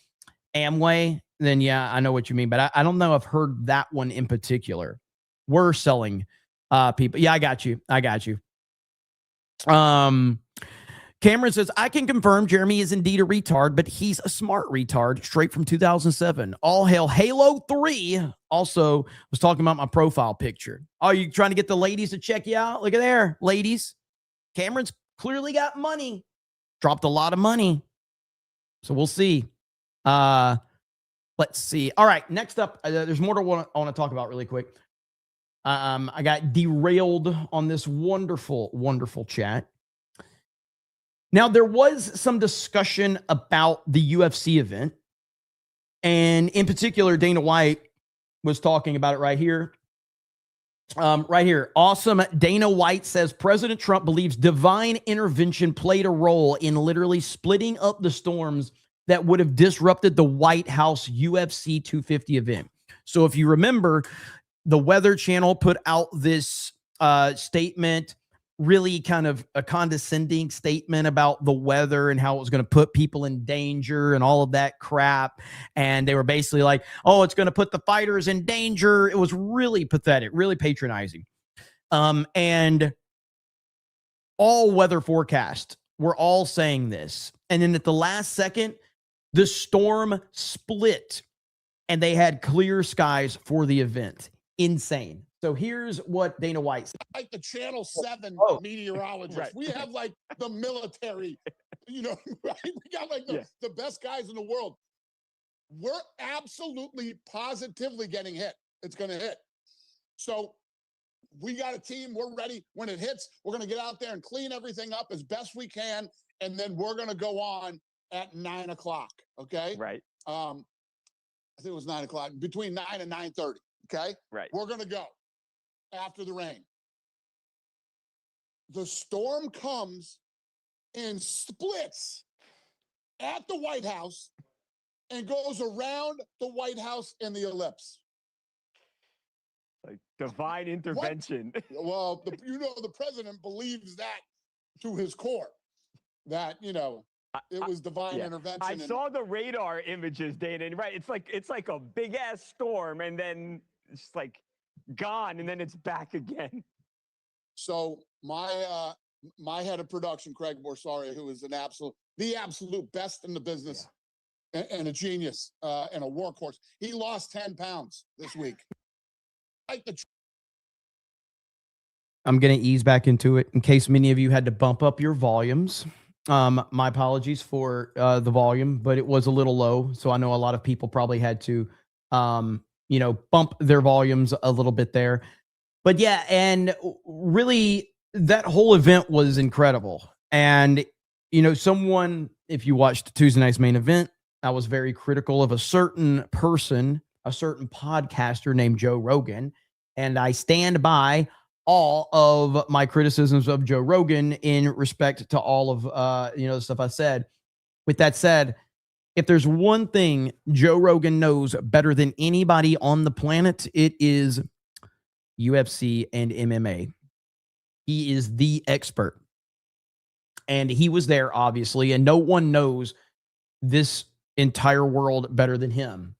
Amway, then yeah, I know what you mean. But I don't know if I've heard that one in particular. We're selling people. Yeah, I got you. Cameron says, I can confirm Jeremy is indeed a retard, but he's a smart retard, straight from 2007. All hail Halo 3. Also was talking about my profile picture. Oh, you trying to get the ladies to check you out? Look at there, ladies. Cameron's clearly got money. Dropped a lot of money. So we'll see. Let's see. All right, next up, there's more I want to talk about really quick. I got derailed on this wonderful, wonderful chat. Now, there was some discussion about the UFC event, and in particular, Dana White was talking about it right here. Right here. Awesome. Dana White says President Trump believes divine intervention played a role in literally splitting up the storms that would have disrupted the White House UFC 250 event. So if you remember, the Weather Channel put out this statement, really kind of a condescending statement about the weather and how it was going to put people in danger and all of that crap. And they were basically like, oh, it's going to put the fighters in danger. It was really pathetic, really patronizing. And all weather forecasts were all saying this. And then at the last second, the storm split and they had clear skies for the event. Insane. So here's what Dana White said. Like the Channel 7 meteorologists. Right. We have like the military, right? We got like the best guys in the world. We're absolutely positively getting hit. It's going to hit. So we got a team. We're ready. When it hits, we're going to get out there and clean everything up as best we can. And then we're going to go on at 9 o'clock. Okay. Right. I think it was 9 o'clock, between 9 and 9:30. Okay. Right. We're going to go after the rain. The storm comes and splits at the White House and goes around the White House in the ellipse. Like divine intervention. Well, the president believes that to his core, that, it was divine intervention. I saw the radar images, Dana, and right, it's like a big ass storm, and then it's like gone, and then it's back again. So my head of production, Craig Borsari, who is the absolute best in the business, and a genius and a workhorse, he lost 10 pounds this week. I'm going to ease back into it in case many of you had to bump up your volumes. My apologies for the volume, but it was a little low. So I know a lot of people probably had to, bump their volumes a little bit there. But yeah, and really that whole event was incredible. And, someone, if you watched Tuesday night's main event, I was very critical of a certain person, a certain podcaster named Joe Rogan. And I stand by all of my criticisms of Joe Rogan in respect to all of, the stuff I said. With that said, if there's one thing Joe Rogan knows better than anybody on the planet, it is UFC and MMA. He is the expert. And he was there, obviously, and no one knows this entire world better than him.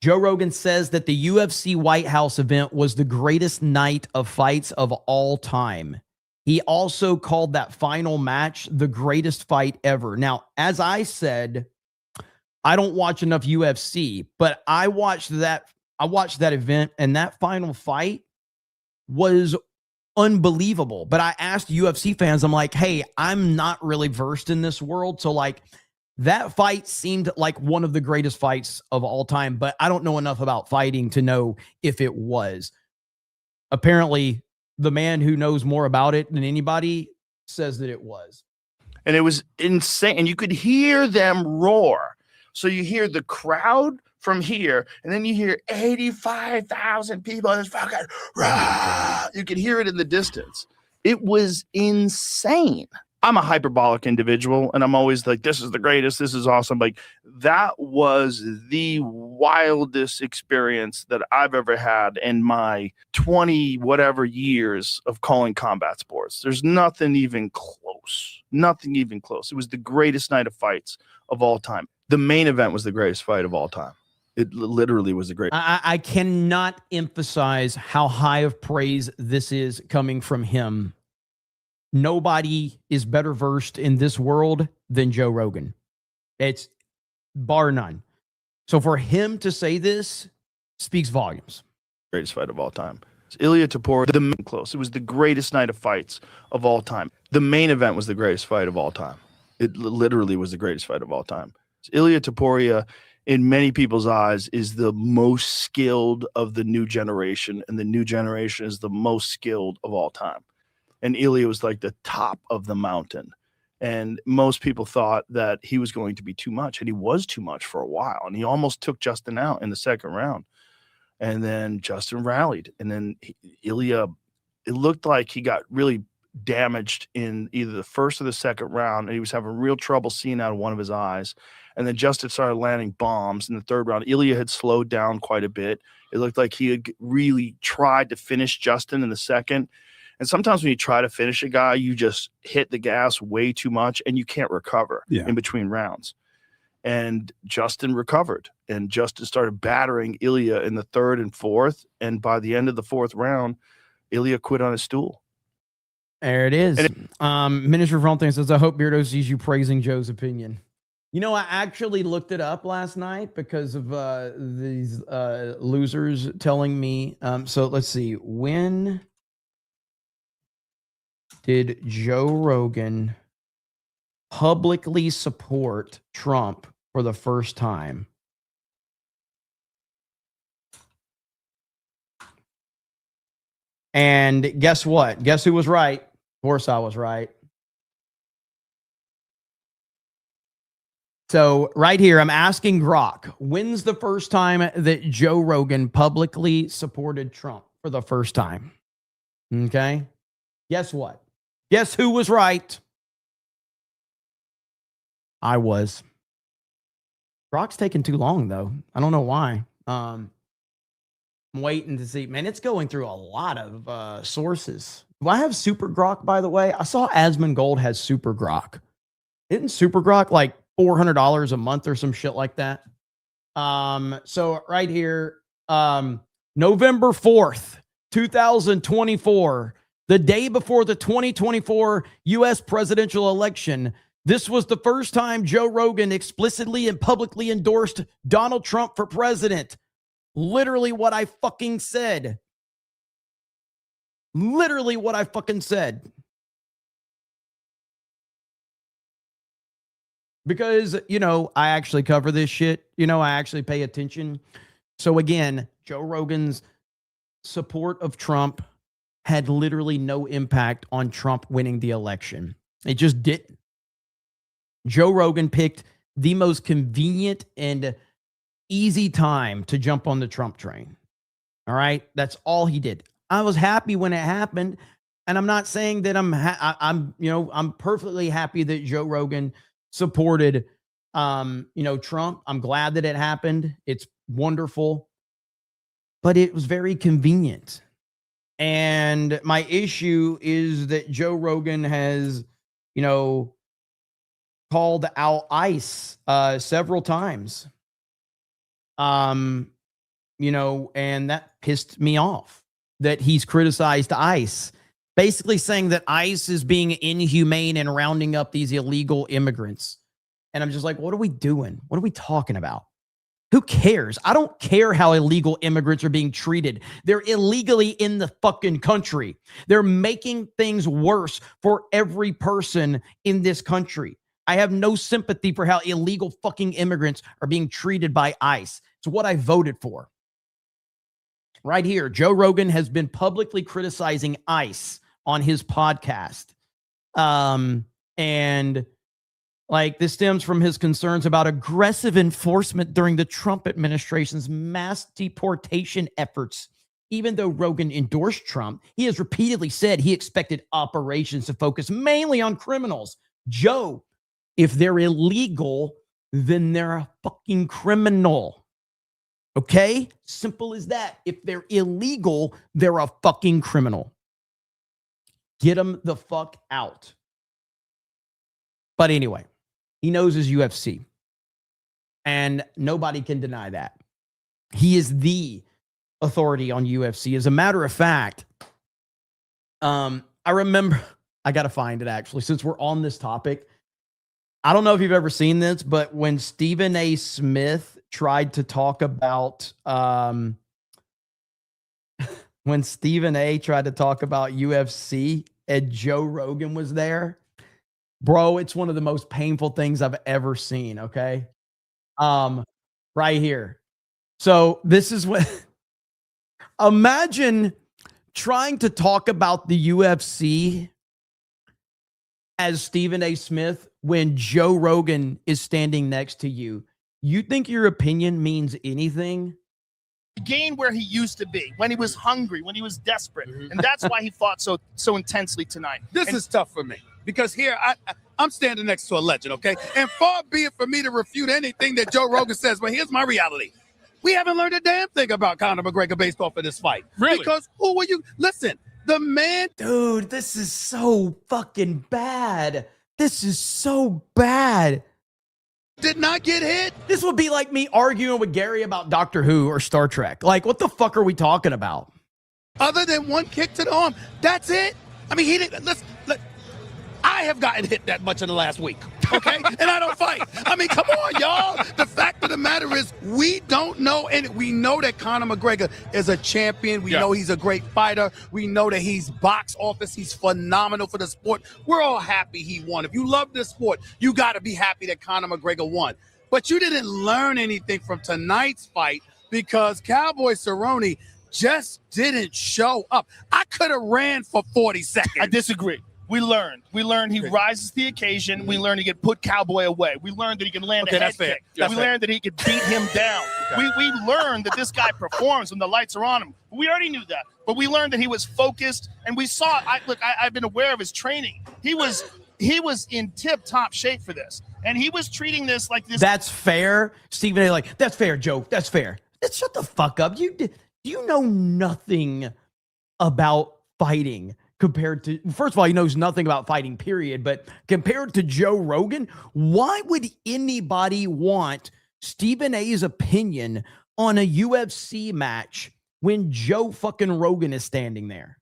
Joe Rogan says that the UFC White House event was the greatest night of fights of all time. He also called that final match the greatest fight ever. Now, as I said, I don't watch enough UFC, but I watched that event, and that final fight was unbelievable. But I asked UFC fans, I'm like, hey, I'm not really versed in this world. So like that fight seemed like one of the greatest fights of all time, but I don't know enough about fighting to know if it was. Apparently, the man who knows more about it than anybody says that it was. And it was insane. And you could hear them roar. So you hear the crowd from here, and then you hear 85,000 people in this fucking rah! You could hear it in the distance. It was insane. I'm a hyperbolic individual, and I'm always like, this is the greatest, this is awesome. Like, that was the wildest experience that I've ever had in my 20 whatever years of calling combat sports. There's nothing even close. Nothing even close. It was the greatest night of fights of all time. The main event was the greatest fight of all time. It literally was the greatest. I cannot emphasize how high of praise this is coming from him. Nobody is better versed in this world than Joe Rogan. It's bar none. So for him to say this speaks volumes. Greatest fight of all time. Ilya Topuria, the main close. It was the greatest night of fights of all time. The main event was the greatest fight of all time. It literally was the greatest fight of all time. Ilya Topuria, in many people's eyes, is the most skilled of the new generation, and the new generation is the most skilled of all time. And Ilya was like the top of the mountain. And most people thought that he was going to be too much, and he was too much for a while. And he almost took Justin out in the second round. And then Justin rallied. And then Ilya, it looked like he got really damaged in either the first or the second round, and he was having real trouble seeing out of one of his eyes. And then Justin started landing bombs in the third round. Ilya had slowed down quite a bit. It looked like he had really tried to finish Justin in the second. And sometimes when you try to finish a guy, you just hit the gas way too much and you can't recover in between rounds. And Justin recovered, and Justin started battering Ilya in the third and fourth. And by the end of the fourth round, Ilya quit on his stool. There it is. Minister Fronting says, I hope Beardo sees you praising Joe's opinion. You know, I actually looked it up last night because of these losers telling me. So let's see. When did Joe Rogan publicly support Trump for the first time? And guess what? Guess who was right? Of course I was right. So right here, I'm asking Grok, when's the first time that Joe Rogan publicly supported Trump for the first time? Okay. Guess what? Guess who was right? I was. Grok's taking too long, though. I don't know why. I'm waiting to see. Man, it's going through a lot of sources. Do I have Super Grok, by the way? I saw Asmongold has Super Grok. Isn't Super Grok like $400 a month or some shit like that? So right here, November 4th, 2024, the day before the 2024 U.S. presidential election, this was the first time Joe Rogan explicitly and publicly endorsed Donald Trump for president. Literally what I fucking said. Literally what I fucking said. Because, you know, I actually cover this shit. You know, I actually pay attention. So again, Joe Rogan's support of Trump had literally no impact on Trump winning the election. It just didn't. Joe Rogan picked the most convenient and easy time to jump on the Trump train. All right? That's all he did. I was happy when it happened, and I'm not saying that I'm perfectly happy that Joe Rogan supported Trump. I'm glad that it happened. It's wonderful. But it was very convenient. And my issue is that Joe Rogan has, called out ICE several times. And that pissed me off that he's criticized ICE, basically saying that ICE is being inhumane and rounding up these illegal immigrants. And I'm just like, what are we doing? What are we talking about? Who cares? I don't care how illegal immigrants are being treated. They're illegally in the fucking country. They're making things worse for every person in this country. I have no sympathy for how illegal fucking immigrants are being treated by ICE. It's what I voted for. Right here, Joe Rogan has been publicly criticizing ICE on his podcast. And like, this stems from his concerns about aggressive enforcement during the Trump administration's mass deportation efforts. Even though Rogan endorsed Trump, he has repeatedly said he expected operations to focus mainly on criminals. Joe, if they're illegal, then they're a fucking criminal. Okay? Simple as that. If they're illegal, they're a fucking criminal. Get them the fuck out. But anyway, he knows his UFC. And nobody can deny that. He is the authority on UFC. As a matter of fact, I remember, I got to find it actually, since we're on this topic. I don't know if you've ever seen this, but when Stephen A. Smith tried to talk about, when Stephen A. tried to talk about UFC and Joe Rogan was there, bro, it's one of the most painful things I've ever seen, okay? Right here. So this is what, imagine trying to talk about the UFC as Stephen A. Smith when Joe Rogan is standing next to you. You think your opinion means anything? Gain where he used to be, when he was hungry, when he was desperate. And that's why he fought so intensely tonight. This is tough for me because here I'm standing next to a legend, okay? And far be it for me to refute anything that Joe Rogan says, but here's my reality. We haven't learned a damn thing about Conor McGregor based off of this fight. Really? Because who were you? Listen, the man. Dude, this is so fucking bad. This is so bad. Did not get hit. This would be like me arguing with Gary about Doctor Who or Star Trek. Like, what the fuck are we talking about? Other than one kick to the arm, that's it. I mean, he didn't. I have gotten hit that much in the last week, okay? And I don't fight. I mean, come on, y'all. The fact of the matter is we don't know, and we know that Conor McGregor is a champion. We know he's a great fighter. We know that he's box office. He's phenomenal for the sport. We're all happy he won. If you love this sport, you got to be happy that Conor McGregor won. But you didn't learn anything from tonight's fight because Cowboy Cerrone just didn't show up. I could have ran for 40 seconds. I disagree. We learned he rises to the occasion. We learned he could put Cowboy away. We learned that he can land a head kick. We learned that he could beat him down. We learned that this guy performs when the lights are on him. We already knew that, but we learned that he was focused, and we saw. I've been aware of his training. He was in tip-top shape for this, and he was treating this like this. That's fair, Stephen A. Like, that's fair, Joe. That's fair. Shut the fuck up. You know nothing about fighting. Compared to, first of all, he knows nothing about fighting, period. But compared to Joe Rogan, why would anybody want Stephen A's opinion on a UFC match when Joe fucking Rogan is standing there?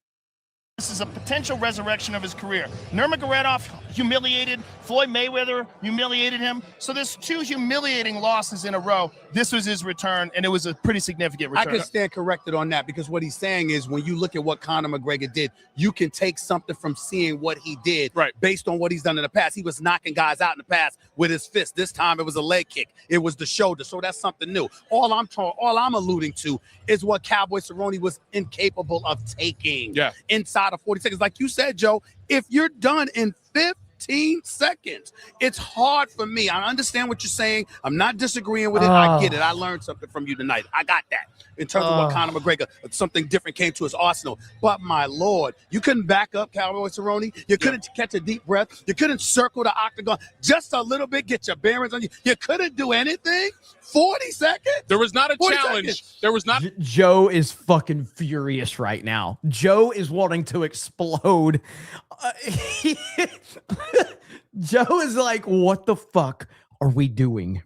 This is a potential resurrection of his career. Nurmagomedov humiliated, Floyd Mayweather humiliated him. So there's two humiliating losses in a row. This was his return, and it was a pretty significant return. I could stand corrected on that because what he's saying is when you look at what Conor McGregor did, you can take something from seeing what he did based on what he's done in the past. He was knocking guys out in the past with his fist. This time it was a leg kick. It was the shoulder. So that's something new. All I'm alluding to is what Cowboy Cerrone was incapable of taking inside of 40 seconds. Like you said, Joe, if you're done in 15 seconds, it's hard for me. I understand what you're saying. I'm not disagreeing with it. I get it. I learned something from you tonight. I got that. In terms of what Conor McGregor, something different came to his arsenal. But my Lord, you couldn't back up Cowboy Cerrone. You couldn't catch a deep breath. You couldn't circle the octagon just a little bit, get your bearings on you. You couldn't do anything. 40 seconds? There was not a challenge. Seconds. There was not. Joe is fucking furious right now. Joe is wanting to explode Joe is like, what the fuck are we doing?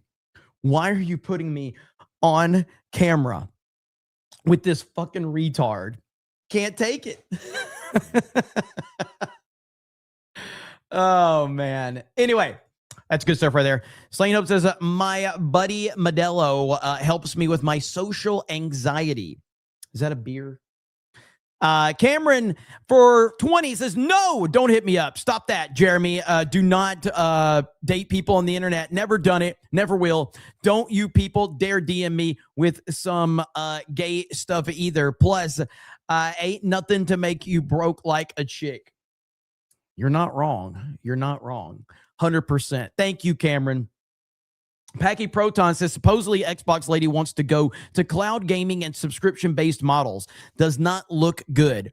Why are you putting me on camera with this fucking retard? Can't take it. Oh, man. Anyway, that's good stuff right there. Slain Hope says, my buddy Modelo helps me with my social anxiety. Is that a beer? Cameron for 20 says, no, don't hit me up. Stop that, Jeremy. Do not date people on the internet. Never done it. Never will. Don't you people dare DM me with some gay stuff either. Plus, ain't nothing to make you broke like a chick. You're not wrong. You're not wrong. 100%. Thank you, Cameron. Packy Proton says, supposedly Xbox lady wants to go to cloud gaming and subscription-based models. Does not look good.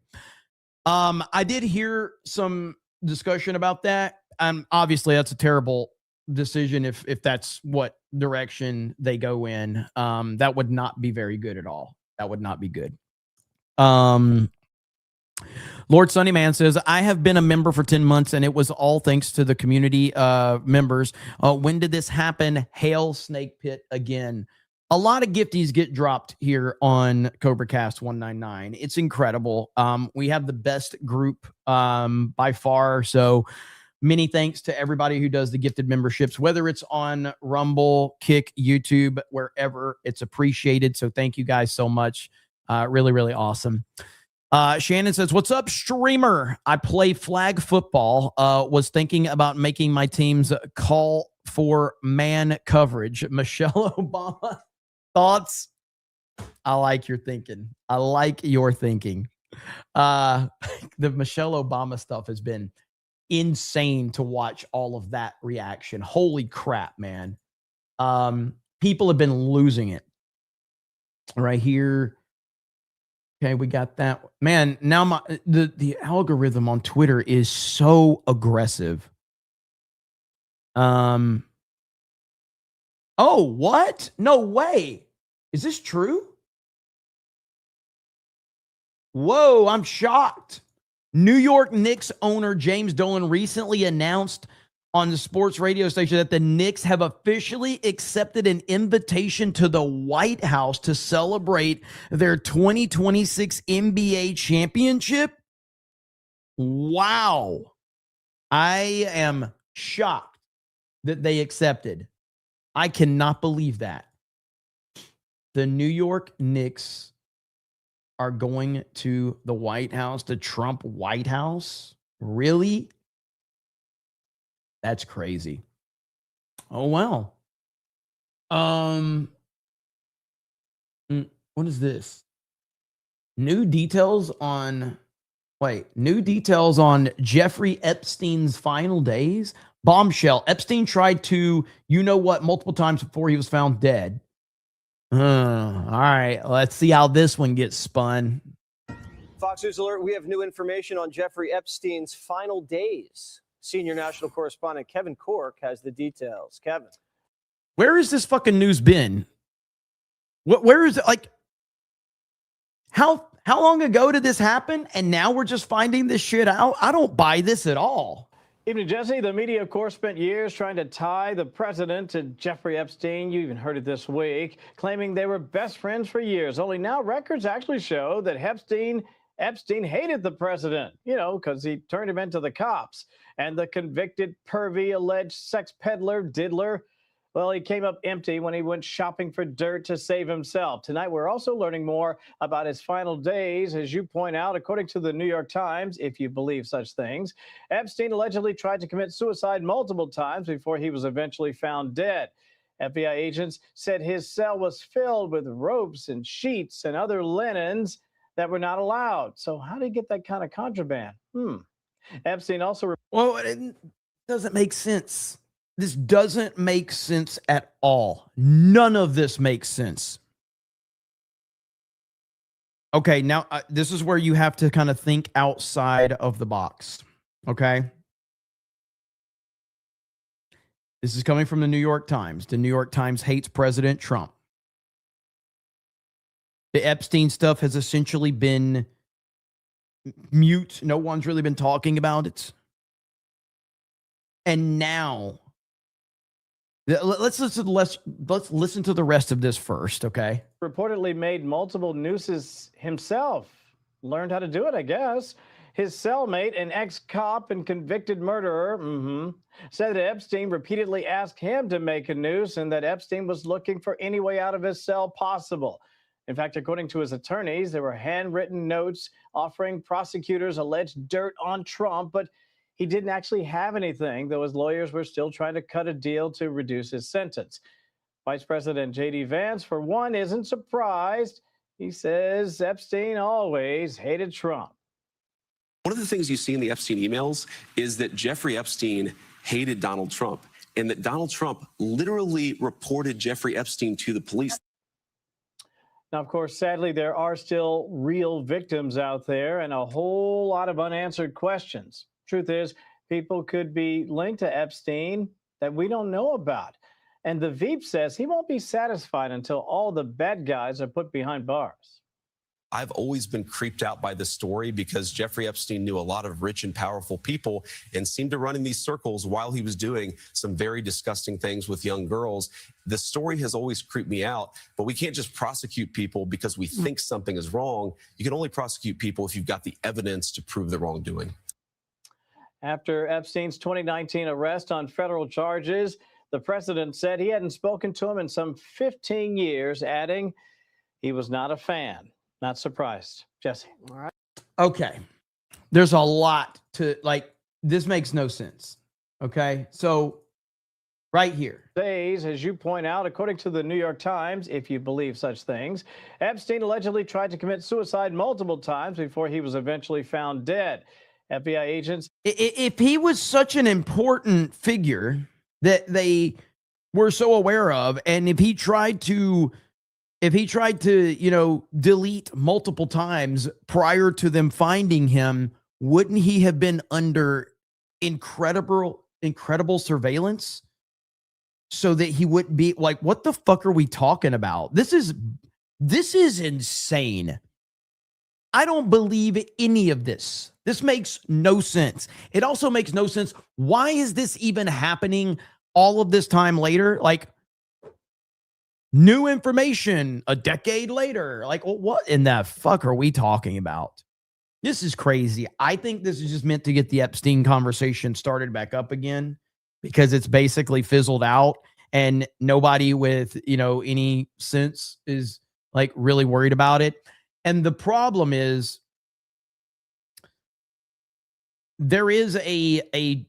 I did hear some discussion about that. Obviously, that's a terrible decision if that's what direction they go in. That would not be very good at all. That would not be good. Lord Sunnyman says, I have been a member for 10 months, and it was all thanks to the community members. When did this happen? Hail Snake Pit again. A lot of gifties get dropped here on Cobra Cast 199. It's incredible. We have the best group by far. So many thanks to everybody who does the gifted memberships, whether it's on Rumble, Kick, YouTube, wherever. It's appreciated. So thank you guys so much. Really, really awesome. Shannon says, what's up, streamer? I play flag football. Was thinking about making my teams call for man coverage. Michelle Obama, thoughts? I like your thinking. I like your thinking. The Michelle Obama stuff has been insane to watch all of that reaction. Holy crap, man. People have been losing it. Right here. Okay, we got that. Man, now the algorithm on Twitter is so aggressive. Oh, what? No way. Is this true? Whoa, I'm shocked. New York Knicks owner James Dolan recently announced on the sports radio station that the Knicks have officially accepted an invitation to the White House to celebrate their 2026 NBA championship. Wow. I am shocked that they accepted. I cannot believe that. The New York Knicks are going to the White House, the Trump White House. Really? That's crazy. Oh, well. What is this? New details on Jeffrey Epstein's final days. Bombshell. Epstein tried to, multiple times before he was found dead. All right. Let's see how this one gets spun. Fox News Alert, we have new information on Jeffrey Epstein's final days. Senior national correspondent Kevin Cork has the details. Kevin. Where has this fucking news been? Where is it? Like, how long ago did this happen? And now we're just finding this shit out? I don't buy this at all. Evening, Jesse. The media, of course, spent years trying to tie the president to Jeffrey Epstein. You even heard it this week, claiming they were best friends for years. Only now records actually show that Epstein hated the president, because he turned him into the cops. And the convicted pervy alleged sex peddler diddler, well, he came up empty when he went shopping for dirt to save himself. Tonight, we're also learning more about his final days. As you point out, according to the New York Times, if you believe such things, Epstein allegedly tried to commit suicide multiple times before he was eventually found dead. FBI agents said his cell was filled with ropes and sheets and other linens that were not allowed. So how did he get that kind of contraband? Epstein also... Well, it doesn't make sense. This doesn't make sense at all. None of this makes sense. Okay, now this is where you have to kind of think outside of the box. Okay? This is coming from the New York Times. The New York Times hates President Trump. The Epstein stuff has essentially been mute. No one's really been talking about it. And now, let's listen to the rest of this first, okay? Reportedly made multiple nooses himself. Learned how to do it, I guess. His cellmate, an ex-cop and convicted murderer, said that Epstein repeatedly asked him to make a noose and that Epstein was looking for any way out of his cell possible. In fact, according to his attorneys, there were handwritten notes offering prosecutors alleged dirt on Trump, but he didn't actually have anything, though his lawyers were still trying to cut a deal to reduce his sentence. Vice President J.D. Vance, for one, isn't surprised. He says Epstein always hated Trump. One of the things you see in the Epstein emails is that Jeffrey Epstein hated Donald Trump and that Donald Trump literally reported Jeffrey Epstein to the police. Now, of course, sadly, there are still real victims out there and a whole lot of unanswered questions. Truth is, people could be linked to Epstein that we don't know about. And the Veep says he won't be satisfied until all the bad guys are put behind bars. I've always been creeped out by this story because Jeffrey Epstein knew a lot of rich and powerful people and seemed to run in these circles while he was doing some very disgusting things with young girls. The story has always creeped me out, but we can't just prosecute people because we think something is wrong. You can only prosecute people if you've got the evidence to prove the wrongdoing. After Epstein's 2019 arrest on federal charges, the president said he hadn't spoken to him in some 15 years, adding he was not a fan. Not surprised. Jesse. All right. Okay. There's a lot to, this makes no sense. Okay. So right here. Days, as you point out, according to the New York Times, if you believe such things, Epstein allegedly tried to commit suicide multiple times before he was eventually found dead. FBI agents. If he was such an important figure that they were so aware of, and if he tried to, delete multiple times prior to them finding him, wouldn't he have been under incredible surveillance so that he wouldn't be like, what the fuck are we talking about? This is insane. I don't believe any of this. This makes no sense. It also makes no sense. Why is this even happening all of this time later? Like, new information a decade later. Like, well, what in the fuck are we talking about? This is crazy. I think this is just meant to get the Epstein conversation started back up again because it's basically fizzled out and nobody with, any sense is like really worried about it. And the problem is there is a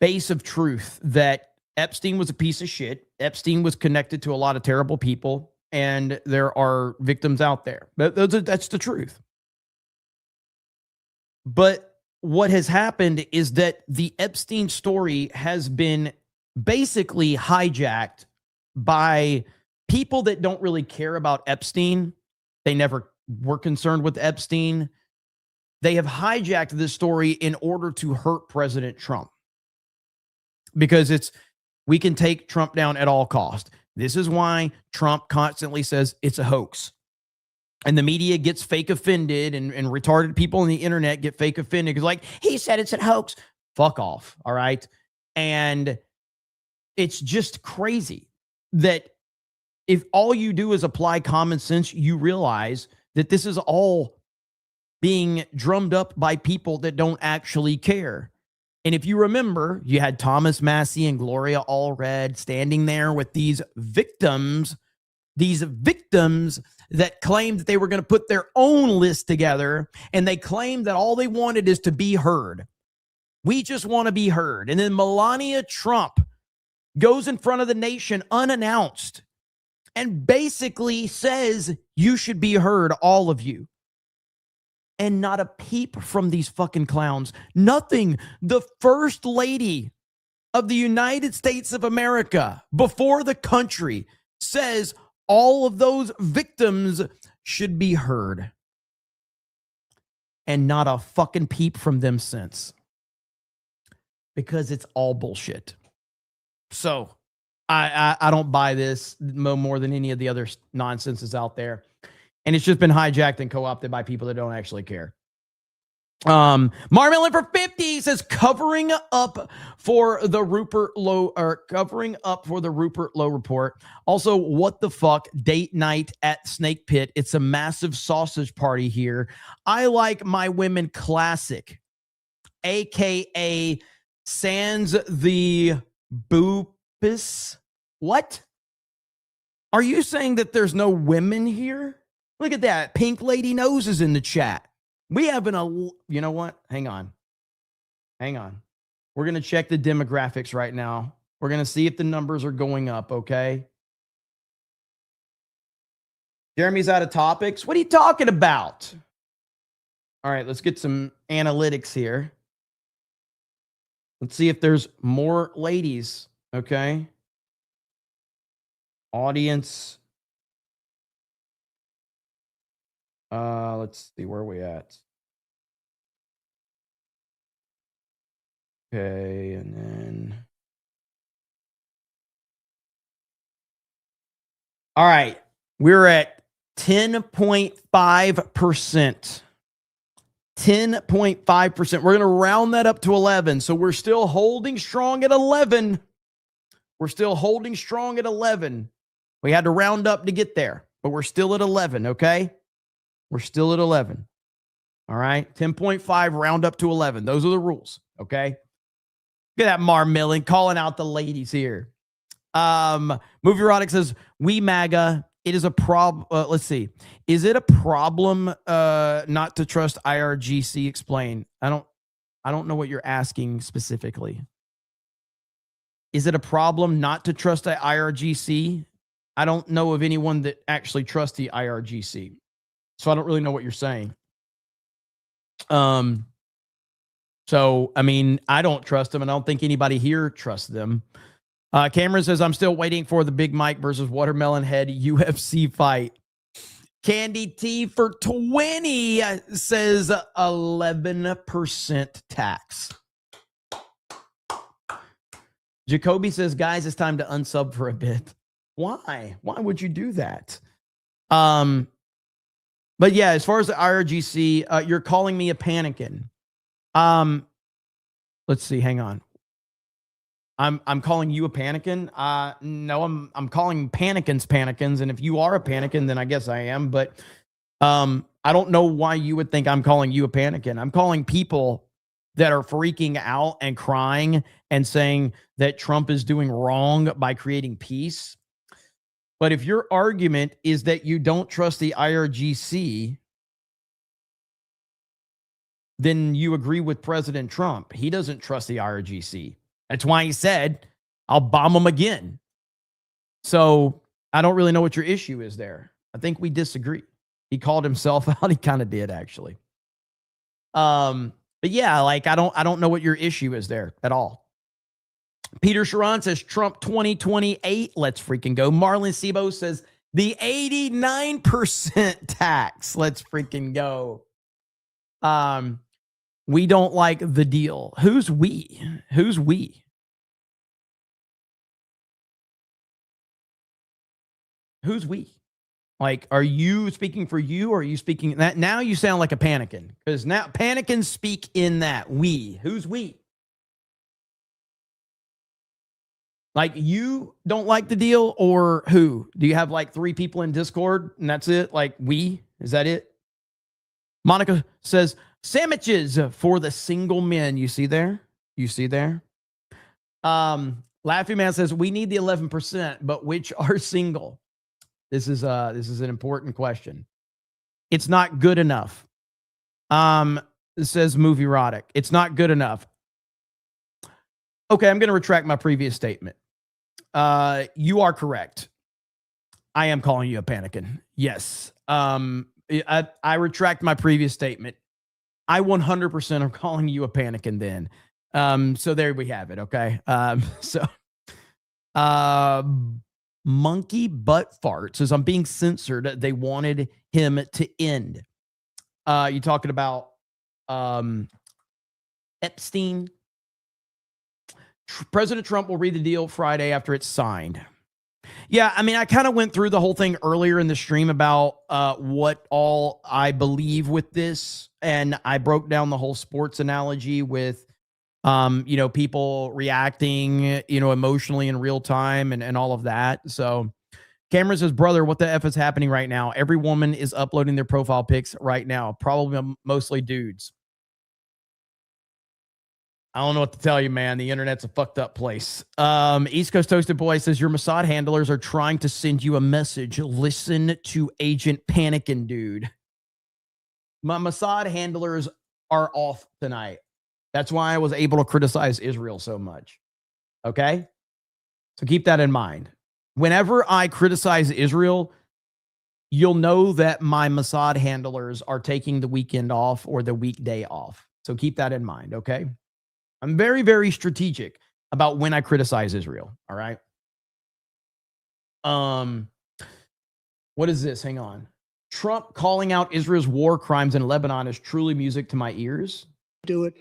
base of truth that Epstein was a piece of shit. Epstein was connected to a lot of terrible people, and there are victims out there. That's the truth. But what has happened is that the Epstein story has been basically hijacked by people that don't really care about Epstein. They never were concerned with Epstein. They have hijacked this story in order to hurt President Trump because we can take Trump down at all costs. This is why Trump constantly says it's a hoax. And the media gets fake offended and retarded people on the internet get fake offended because he said it's a hoax. Fuck off. All right. And it's just crazy that if all you do is apply common sense, you realize that this is all being drummed up by people that don't actually care. And if you remember, you had Thomas Massey and Gloria Allred standing there with these victims that claimed that they were going to put their own list together, and they claimed that all they wanted is to be heard. We just want to be heard. And then Melania Trump goes in front of the nation unannounced and basically says, you should be heard, all of you. And not a peep from these fucking clowns. Nothing. The first lady of the United States of America before the country says all of those victims should be heard. And not a fucking peep from them since. Because it's all bullshit. So I don't buy this more than any of the other nonsense is out there. And it's just been hijacked and co-opted by people that don't actually care. Marmelin for 50 says covering up for the Rupert Lowe report. Also, what the fuck? Date night at Snake Pit. It's a massive sausage party here. I like my women classic, aka sans the boopus. What? Are you saying that there's no women here? Look at that. Pink Lady Nose is in the chat. We have you know what? Hang on. We're going to check the demographics right now. We're going to see if the numbers are going up, okay? Jeremy's out of topics. What are you talking about? All right, let's get some analytics here. Let's see if there's more ladies, okay? Audience. Let's see, where are we at? Okay, and then. All right, we're at 10.5%. 10.5%. We're going to round that up to 11. So we're still holding strong at 11. We're still holding strong at 11. We had to round up to get there, but we're still at 11, okay? We're still at 11. All right? 10.5, round up to 11. Those are the rules, okay? Look at that Marmillion calling out the ladies here. Movie Erotic says, we MAGA. It is a problem. Let's see. Is it a problem not to trust IRGC? Explain. I don't know what you're asking specifically. Is it a problem not to trust the IRGC? I don't know of anyone that actually trusts the IRGC. So I don't really know what you're saying. So, I mean, I don't trust them, and I don't think anybody here trusts them. Cameron says, I'm still waiting for the Big Mike versus Watermelon Head UFC fight. Candy T for 20 says 11% tax. Jacoby says, guys, it's time to unsub for a bit. Why? Why would you do that? But yeah, as far as the IRGC, you're calling me a Panican. Let's see, hang on. I'm calling you a Panican. No, I'm calling Panicans, and if you are a Panican, then I guess I am. But I don't know why you would think I'm calling you a Panican. I'm calling people that are freaking out and crying and saying that Trump is doing wrong by creating peace. But if your argument is that you don't trust the IRGC, then you agree with President Trump. He doesn't trust the IRGC. That's why he said, I'll bomb them again. So I don't really know what your issue is there. I think we disagree. He called himself out. He kind of did, actually. But yeah, like, I don't know what your issue is there at all. Peter Sharon says Trump 2028. Let's freaking go. Marlon Sebo says the 89% tax. Let's freaking go. We don't like the deal. Who's we? Who's we? Who's we? Like, are you speaking for you, or are you speaking that? Now you sound like a Panican, because now Panicans speak in that we. Who's we? Like, you don't like the deal, or who? Do you have like 3 people in Discord and that's it? Like, we? Is that it? Monica says, sandwiches for the single men. You see there? You see there? Laughing Man says, we need the 11%, but which are single? This is an important question. It's not good enough. It says Movie Erotic. It's not good enough. Okay, I'm going to retract my previous statement. You are correct. I am calling you a Panican. Yes. I retract my previous statement. I 100% am calling you a Panican then. So there we have it. Okay. Monkey Butt Fart says, I'm being censored. They wanted him to end. You talking about Epstein? President Trump will read the deal Friday after it's signed. Yeah, I mean, I kind of went through the whole thing earlier in the stream about what all I believe with this, and I broke down the whole sports analogy with, people reacting, emotionally in real time and all of that. So Cameron says, brother, what the F is happening right now? Every woman is uploading their profile pics right now, probably mostly dudes. I don't know what to tell you, man. The internet's a fucked up place. East Coast Toasted Boy says, your Mossad handlers are trying to send you a message. Listen to Agent Panican, dude. My Mossad handlers are off tonight. That's why I was able to criticize Israel so much. Okay? So keep that in mind. Whenever I criticize Israel, you'll know that my Mossad handlers are taking the weekend off or the weekday off. So keep that in mind, okay? I'm very, very strategic about when I criticize Israel. All right. What is this? Hang on. Trump calling out Israel's war crimes in Lebanon is truly music to my ears. Do it.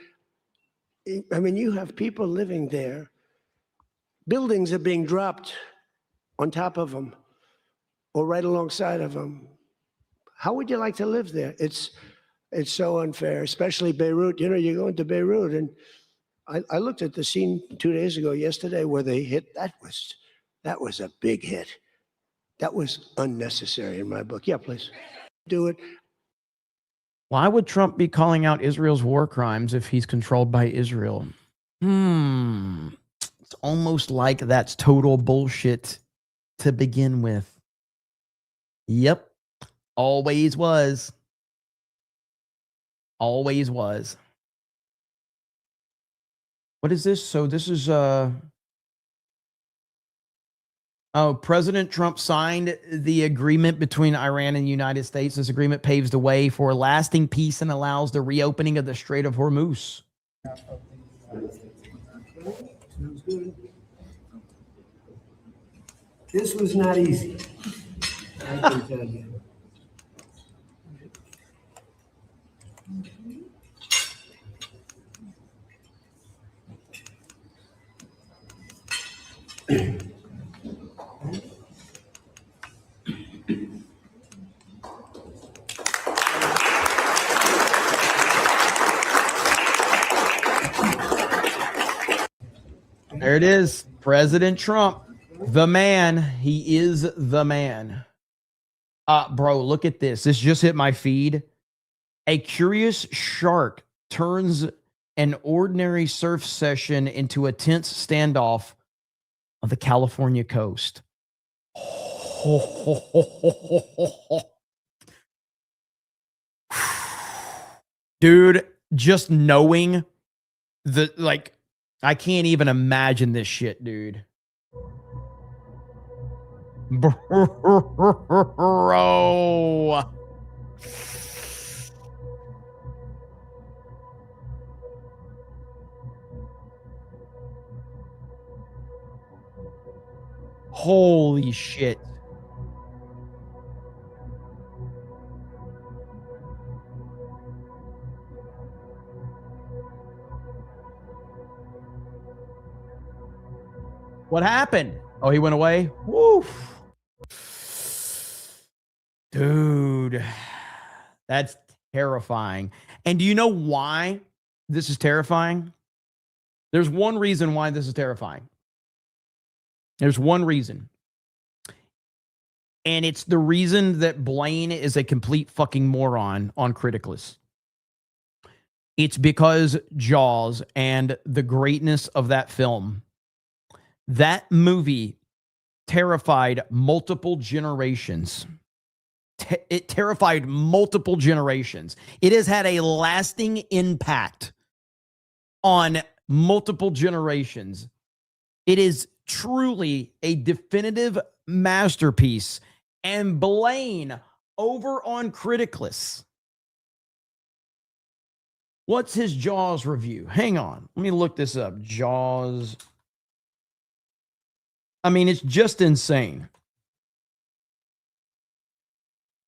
I mean, you have people living there. Buildings are being dropped on top of them or right alongside of them. How would you like to live there? It's so unfair, especially Beirut. You know, you go into Beirut and I looked at the scene 2 days ago, yesterday, where they hit. That was a big hit. That was unnecessary in my book. Yeah, please do it. Why would Trump be calling out Israel's war crimes if he's controlled by Israel? It's almost like that's total bullshit to begin with. Yep. Always was. Always was. What is this? So this is President Trump signed the agreement between Iran and the United States. This agreement paves the way for lasting peace and allows the reopening of the Strait of Hormuz. Sounds good. This was not easy, I can tell you. There it is. President Trump, the man. He is the man. Bro, look at this. This just hit my feed. A curious shark turns an ordinary surf session into a tense standoff on the California coast. Dude, just knowing I can't even imagine this shit, dude. Bro. Holy shit. What happened? Oh, he went away? Woof. Dude, that's terrifying. And do you know why this is terrifying? There's one reason why this is terrifying. There's one reason. And it's the reason that Blaine is a complete fucking moron on Criticless. It's because Jaws and the greatness of that film. That movie terrified multiple generations. It terrified multiple generations. It has had a lasting impact on multiple generations. It is truly a definitive masterpiece. And Blaine over on Criticless. What's his Jaws review? Hang on. Let me look this up. Jaws. I mean, it's just insane.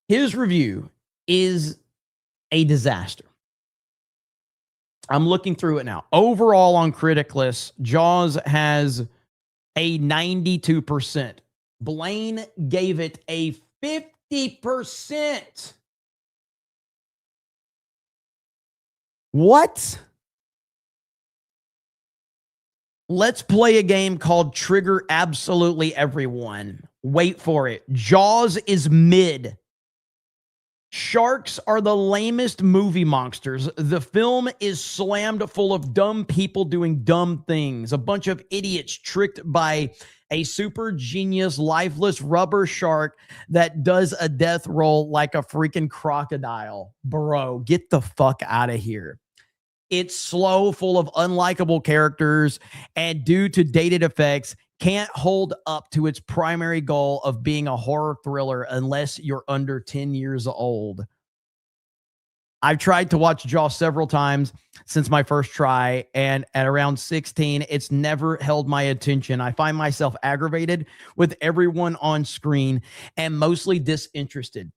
His review is a disaster. I'm looking through it now. Overall on Criticless, Jaws has a 92%. Blaine gave it a 50%. What? Let's play a game called Trigger Absolutely Everyone. Wait for it. Jaws is mid. Sharks are the lamest movie monsters. The film is slammed full of dumb people doing dumb things. A bunch of idiots tricked by a super genius, lifeless rubber shark that does a death roll like a freaking crocodile. Bro, get the fuck out of here. It's slow, full of unlikable characters, and due to dated effects, can't hold up to its primary goal of being a horror thriller unless you're under 10 years old. I've tried to watch Jaws several times since my first try, and at around 16, it's never held my attention. I find myself aggravated with everyone on screen and mostly disinterested.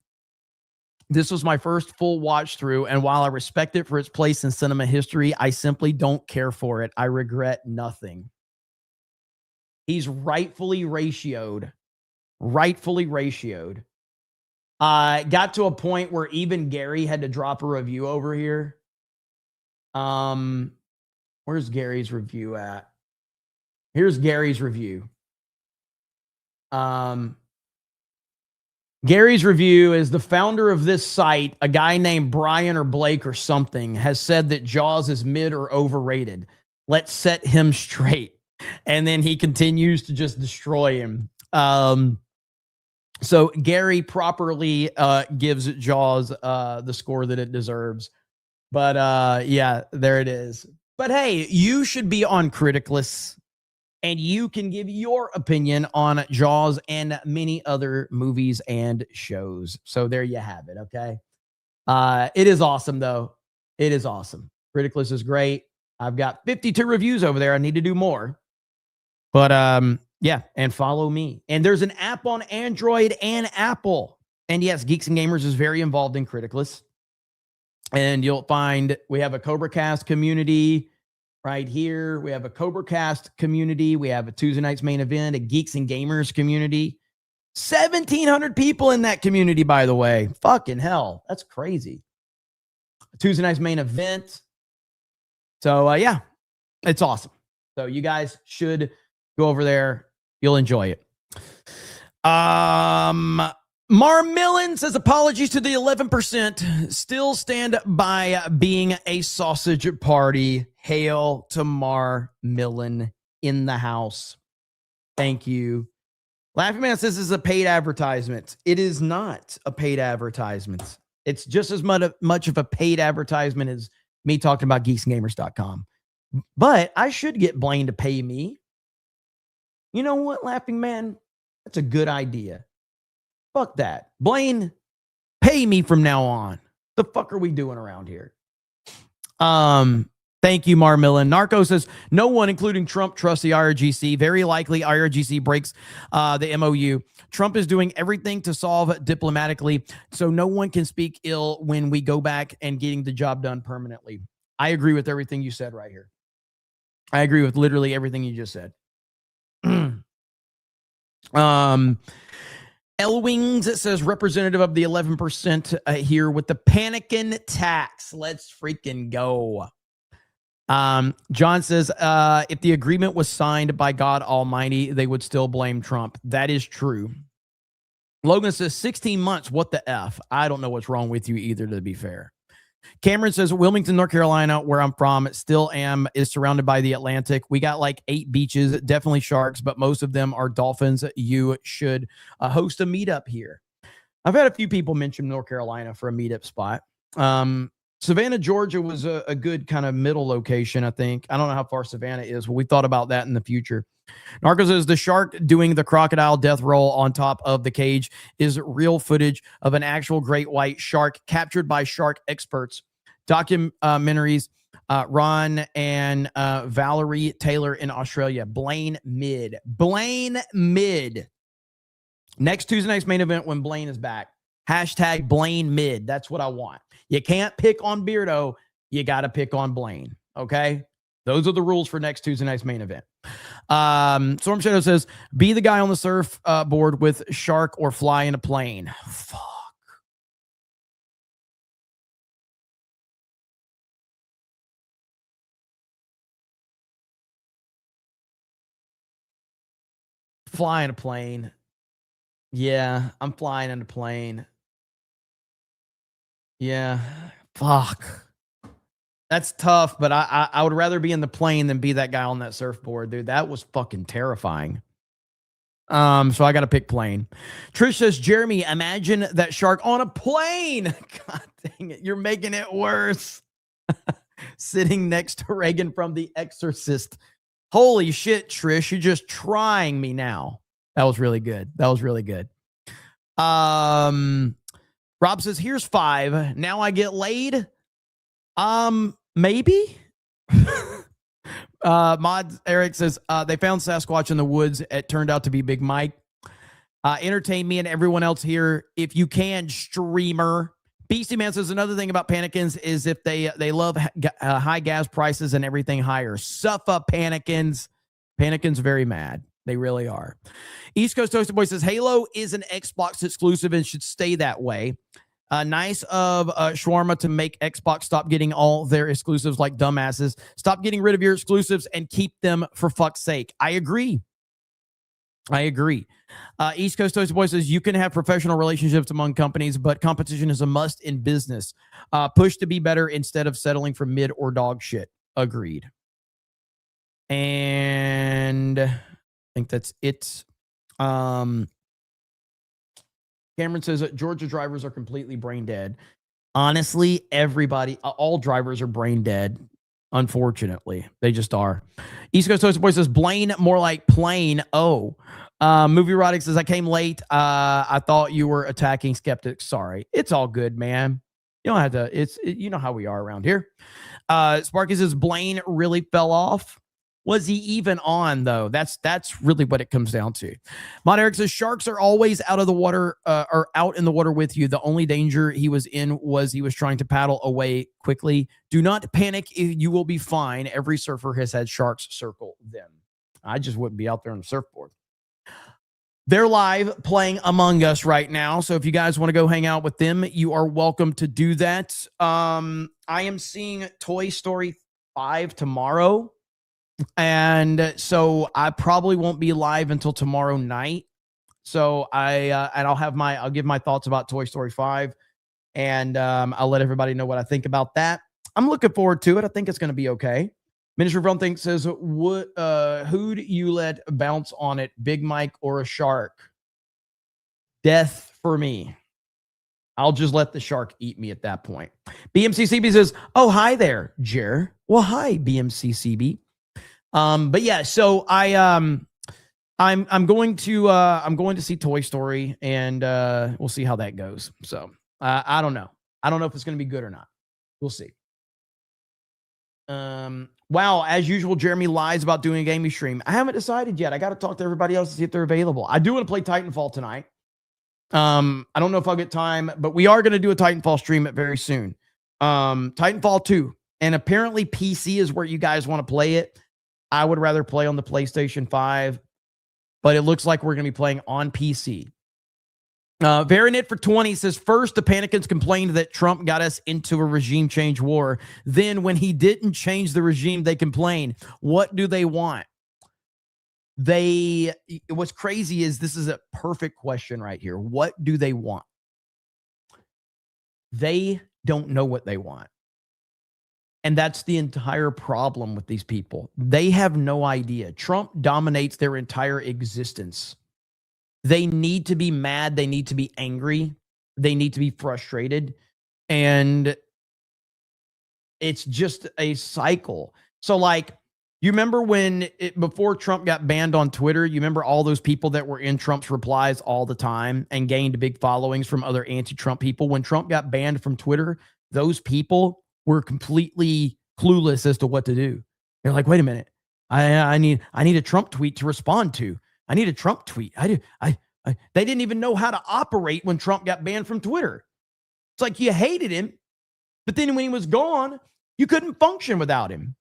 This was my first full watch through, and while I respect it for its place in cinema history, I simply don't care for it. I regret nothing. He's rightfully ratioed. Rightfully ratioed. Got to a point where even Gary had to drop a review over here. Where's Gary's review at? Here's Gary's review. Gary's review is the founder of this site, a guy named Brian or Blake or something, has said that Jaws is mid or overrated. Let's set him straight. And then he continues to just destroy him. So Gary properly gives Jaws the score that it deserves. But yeah, there it is. But hey, you should be on Criticless, and you can give your opinion on Jaws and many other movies and shows. So there you have it, okay? It is awesome, though. It is awesome. Criticless is great. I've got 52 reviews over there. I need to do more. But yeah, and follow me. And there's an app on Android and Apple. And yes, Geeks and Gamers is very involved in Criticless. And you'll find we have a Cobra Cast community right here. We have a Cobra Cast community. We have a Tuesday Night's Main Event, a Geeks and Gamers community. 1,700 people in that community, by the way. Fucking hell. That's crazy. Tuesday Night's Main Event. So, yeah, it's awesome. So you guys should go over there. You'll enjoy it. Mar Millen says, apologies to the 11%. Still stand by being a sausage party. Hail to Mar Millen in the house. Thank you. Laughing Man says this is a paid advertisement. It is not a paid advertisement. It's just as much of a paid advertisement as me talking about geeksandgamers.com. But I should get Blaine to pay me. You know what, Laughing Man? That's a good idea. Fuck that. Blaine, pay me from now on. The fuck are we doing around here? Thank you, Mar Millen. Narco says, no one, including Trump, trusts the IRGC. Very likely IRGC breaks the MOU. Trump is doing everything to solve diplomatically, so no one can speak ill when we go back and getting the job done permanently. I agree with everything you said right here. I agree with literally everything you just said. Elwings, it says representative of the 11% here with the Panican tax. Let's freaking go. John says, if the agreement was signed by God Almighty, they would still blame Trump. That is true. Logan says 16 months. What the F? I don't know what's wrong with you either, to be fair. Cameron says Wilmington, North Carolina, where I'm from, still is surrounded by the Atlantic. We got like 8 beaches, definitely sharks, but most of them are dolphins. You should host a meetup here. I've had a few people mention North Carolina for a meetup spot. Savannah, Georgia was a good kind of middle location, I think. I don't know how far Savannah is, but we thought about that in the future. Narcos says the shark doing the crocodile death roll on top of the cage is real footage of an actual great white shark captured by shark experts. Documentaries, Ron and Valerie Taylor in Australia. Blaine Mid. Blaine Mid. Next Tuesday night's main event when Blaine is back. Hashtag Blaine Mid. That's what I want. You can't pick on Beardo. You got to pick on Blaine. Okay? Those are the rules for next Tuesday night's main event. Storm Shadow says, be the guy on the surf board with shark or fly in a plane. Fuck. Fly in a plane. Yeah, I'm flying in a plane. Yeah. Fuck. That's tough, but I would rather be in the plane than be that guy on that surfboard, dude. That was fucking terrifying. So I got to pick plane. Trish says, Jeremy, imagine that shark on a plane. God dang it. You're making it worse. Sitting next to Reagan from The Exorcist. Holy shit, Trish. You're just trying me now. That was really good. That was really good. Rob says, here's 5. Now I get laid. Maybe. Mod Eric says, they found Sasquatch in the woods. It turned out to be Big Mike. Entertain me and everyone else here if you can, streamer. Beastie Man says another thing about Panicans is if they love high gas prices and everything higher. Suffer Panicans. Panicans very mad. They really are. East Coast Toasted Boy says Halo is an Xbox exclusive and should stay that way. Nice of Shawarma to make Xbox stop getting all their exclusives like dumbasses. Stop getting rid of your exclusives and keep them for fuck's sake. I agree. East Coast Toasted Boy says you can have professional relationships among companies, but competition is a must in business. Push to be better instead of settling for mid or dog shit. Agreed. And I think that's it. Cameron says that Georgia drivers are completely brain dead. Honestly, everybody, all drivers are brain dead. Unfortunately, they just are. East Coast Toasted Boy says Blaine, more like plain. Oh, Movie Erotic says I came late. I thought you were attacking skeptics. Sorry, it's all good, man. You don't have to. You know how we are around here. Sparky says Blaine really fell off. Was he even on, though? That's really what it comes down to. Mod Eric says sharks are always out of the water or out in the water with you. The only danger he was in was he was trying to paddle away quickly. Do not panic. You will be fine. Every surfer has had sharks circle them. I just wouldn't be out there on the surfboard. They're live playing Among Us right now. So if you guys want to go hang out with them, you are welcome to do that. I am seeing Toy Story 5 tomorrow. And so I probably won't be live until tomorrow night. So I'll give my thoughts about Toy Story 5 and I'll let everybody know what I think about that. I'm looking forward to it. I think it's going to be okay. Minister of Run says, who'd you let bounce on it, Big Mike or a shark? Death for me. I'll just let the shark eat me at that point. BMCCB says, oh, hi there, Jer. Well, hi, BMCCB. But yeah, so I'm going to see Toy Story and we'll see how that goes. So I don't know. I don't know if it's going to be good or not. We'll see. Wow, as usual, Jeremy lies about doing a gaming stream. I haven't decided yet. I got to talk to everybody else to see if they're available. I do want to play Titanfall tonight. I don't know if I'll get time, but we are going to do a Titanfall stream very soon. Titanfall 2, and apparently PC is where you guys want to play it. I would rather play on the PlayStation 5, but it looks like we're going to be playing on PC. Varinit for 20 says, first, the Panicans complained that Trump got us into a regime change war. Then when he didn't change the regime, they complained. What do they want? What's crazy is this is a perfect question right here. What do they want? They don't know what they want. And that's the entire problem with these people. They have no idea. Trump dominates their entire existence. They need to be mad. They need to be angry. They need to be frustrated. And it's just a cycle. So like, you remember before Trump got banned on Twitter, you remember all those people that were in Trump's replies all the time and gained big followings from other anti-Trump people? When Trump got banned from Twitter, those people were completely clueless as to what to do. They're like, wait a minute. I need a Trump tweet to respond to. I need a Trump tweet. They didn't even know how to operate when Trump got banned from Twitter. It's like you hated him, but then when he was gone, you couldn't function without him.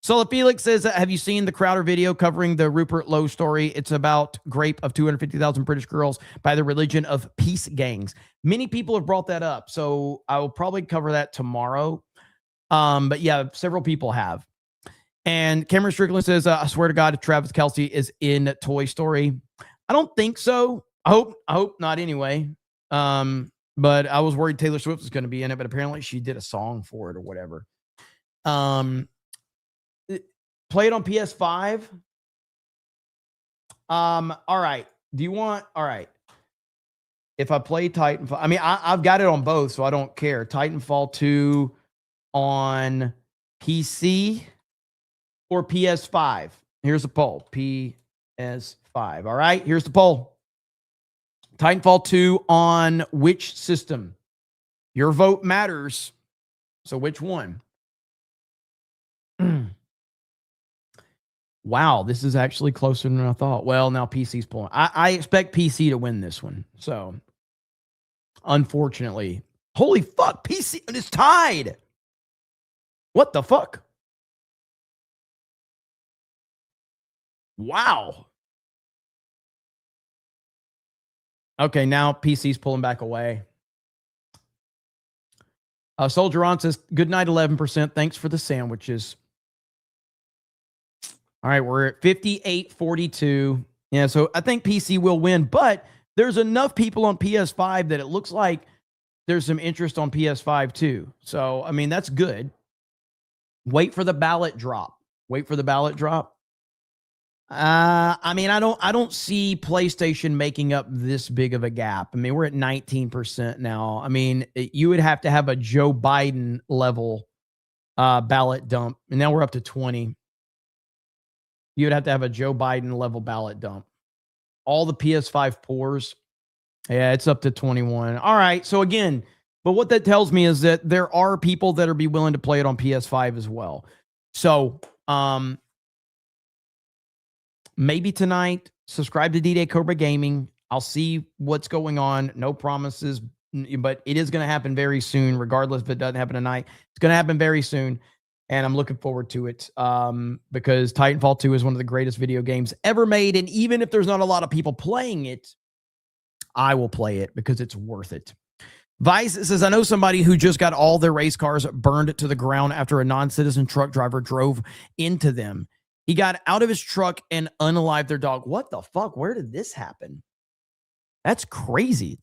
Sola Felix says, have you seen the Crowder video covering the Rupert Lowe story? It's about grape of 250,000 British girls by the religion of peace gangs. Many people have brought that up, so I will probably cover that tomorrow. But yeah, several people have. And Cameron Strickland says, I swear to God, if Travis Kelce is in Toy Story. I don't think so. I hope not anyway. But I was worried Taylor Swift was going to be in it, but apparently she did a song for it or whatever. Play it on PS5. All right. Do you want, all right. If I play Titanfall, I mean, I've got it on both, so I don't care. Titanfall 2 on PC or PS5. Here's the poll. PS5. All right. Here's the poll. Titanfall 2 on which system? Your vote matters. So which one? Wow, this is actually closer than I thought. Well, now PC's pulling. I expect PC to win this one. So, unfortunately. Holy fuck, PC is tied. What the fuck? Wow. Okay, now PC's pulling back away. Soldier On says, good night, 11%. Thanks for the sandwiches. All right, we're at 58-42. Yeah, so I think PC will win, but there's enough people on PS5 that it looks like there's some interest on PS5 too. So, I mean, that's good. Wait for the ballot drop. Wait for the ballot drop. I mean, I don't see PlayStation making up this big of a gap. I mean, we're at 19% now. I mean, you would have to have a Joe Biden level ballot dump, and now we're up to 20. You would have to have a Joe Biden level ballot dump. All the PS5 pours. Yeah, it's up to 21. All right. So again, but what that tells me is that there are people that are be willing to play it on PS5 as well. So, maybe tonight, subscribe to D-Day Cobra Gaming. I'll see what's going on. No promises, but it is going to happen very soon, regardless if it doesn't happen tonight. It's going to happen very soon. And I'm looking forward to it because Titanfall 2 is one of the greatest video games ever made. And even if there's not a lot of people playing it, I will play it because it's worth it. Vice says, I know somebody who just got all their race cars burned to the ground after a non-citizen truck driver drove into them. He got out of his truck and unalived their dog. What the fuck? Where did this happen? That's crazy.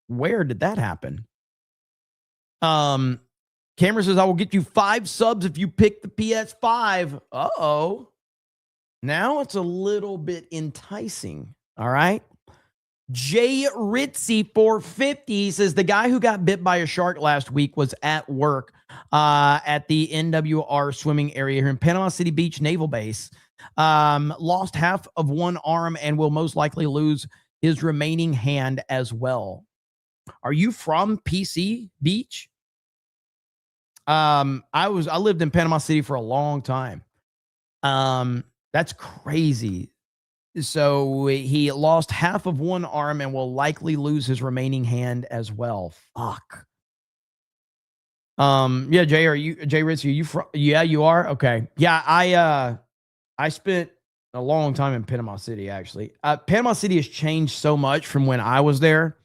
Where did that happen? Cameron says, I will get you 5 subs if you pick the PS5. Uh-oh. Now it's a little bit enticing. All right. Jay Ritzy 450 says, the guy who got bit by a shark last week was at work at the NWR swimming area here in Panama City Beach Naval Base. Lost half of one arm and will most likely lose his remaining hand as well. Are you from PC Beach? I lived in Panama City for a long time. That's crazy. So he lost half of one arm and will likely lose his remaining hand as well. Fuck. Yeah, Jay, Ritz, are you from? Yeah, you are. Okay. Yeah, I spent a long time in Panama City, actually. Panama City has changed so much from when I was there.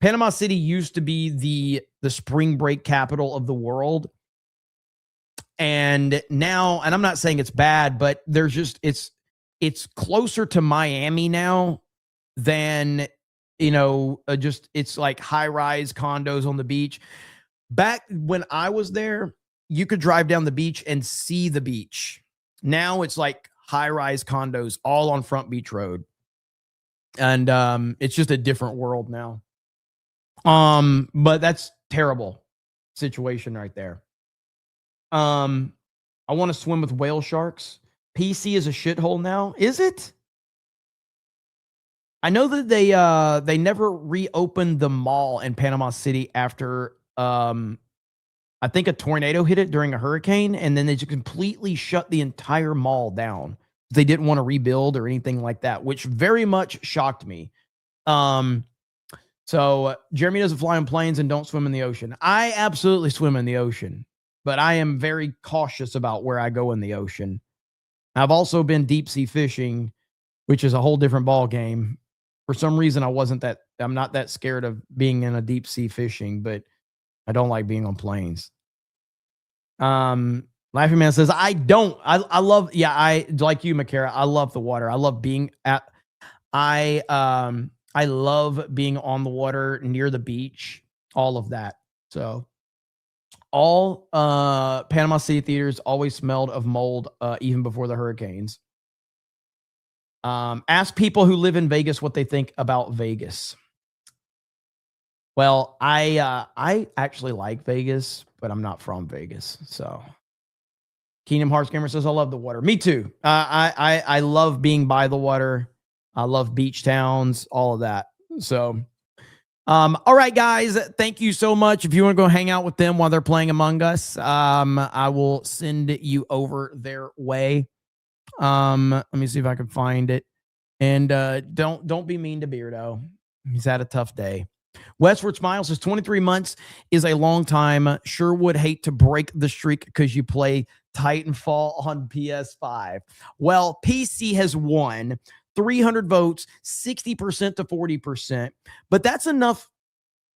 Panama City used to be the spring break capital of the world. And now, and I'm not saying it's bad, but there's just, it's closer to Miami now than, just it's like high-rise condos on the beach. Back when I was there, you could drive down the beach and see the beach. Now it's like high-rise condos all on Front Beach Road. And it's just a different world now. But that's terrible situation right there. I want to swim with whale sharks. PC is a shithole now. Is it? I know that they never reopened the mall in Panama City after I think a tornado hit it during a hurricane, and then they just completely shut the entire mall down. They didn't want to rebuild or anything like that, which very much shocked me. So Jeremy doesn't fly on planes and don't swim in the ocean. I absolutely swim in the ocean, but I am very cautious about where I go in the ocean. I've also been deep sea fishing, which is a whole different ball game. For some reason, I'm not that scared of being in a deep sea fishing, but I don't like being on planes. Laughing Man says, I love, I like you, Makara. I love the water. I love being I love being on the water near the beach, all of that. So all Panama City theaters always smelled of mold even before the hurricanes. Ask people who live in Vegas what they think about Vegas. Well, I actually like Vegas, but I'm not from Vegas. So Kingdom Hearts Gamer says, I love the water. Me too. I love being by the water. I love beach towns, all of that. So, all right, guys, thank you so much. If you want to go hang out with them while they're playing Among Us, I will send you over their way. Let me see if I can find it. And don't be mean to Beardo. He's had a tough day. Westward Smiles says 23 months is a long time. Sure would hate to break the streak because you play Titanfall on PS5. Well, PC has won 300 votes, 60% to 40%. But that's enough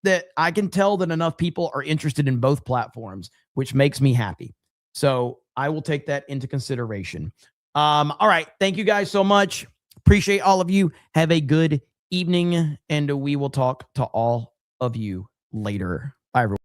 that I can tell that enough people are interested in both platforms, which makes me happy. So I will take that into consideration. All right. Thank you guys so much. Appreciate all of you. Have a good evening, and we will talk to all of you later. Bye, everyone.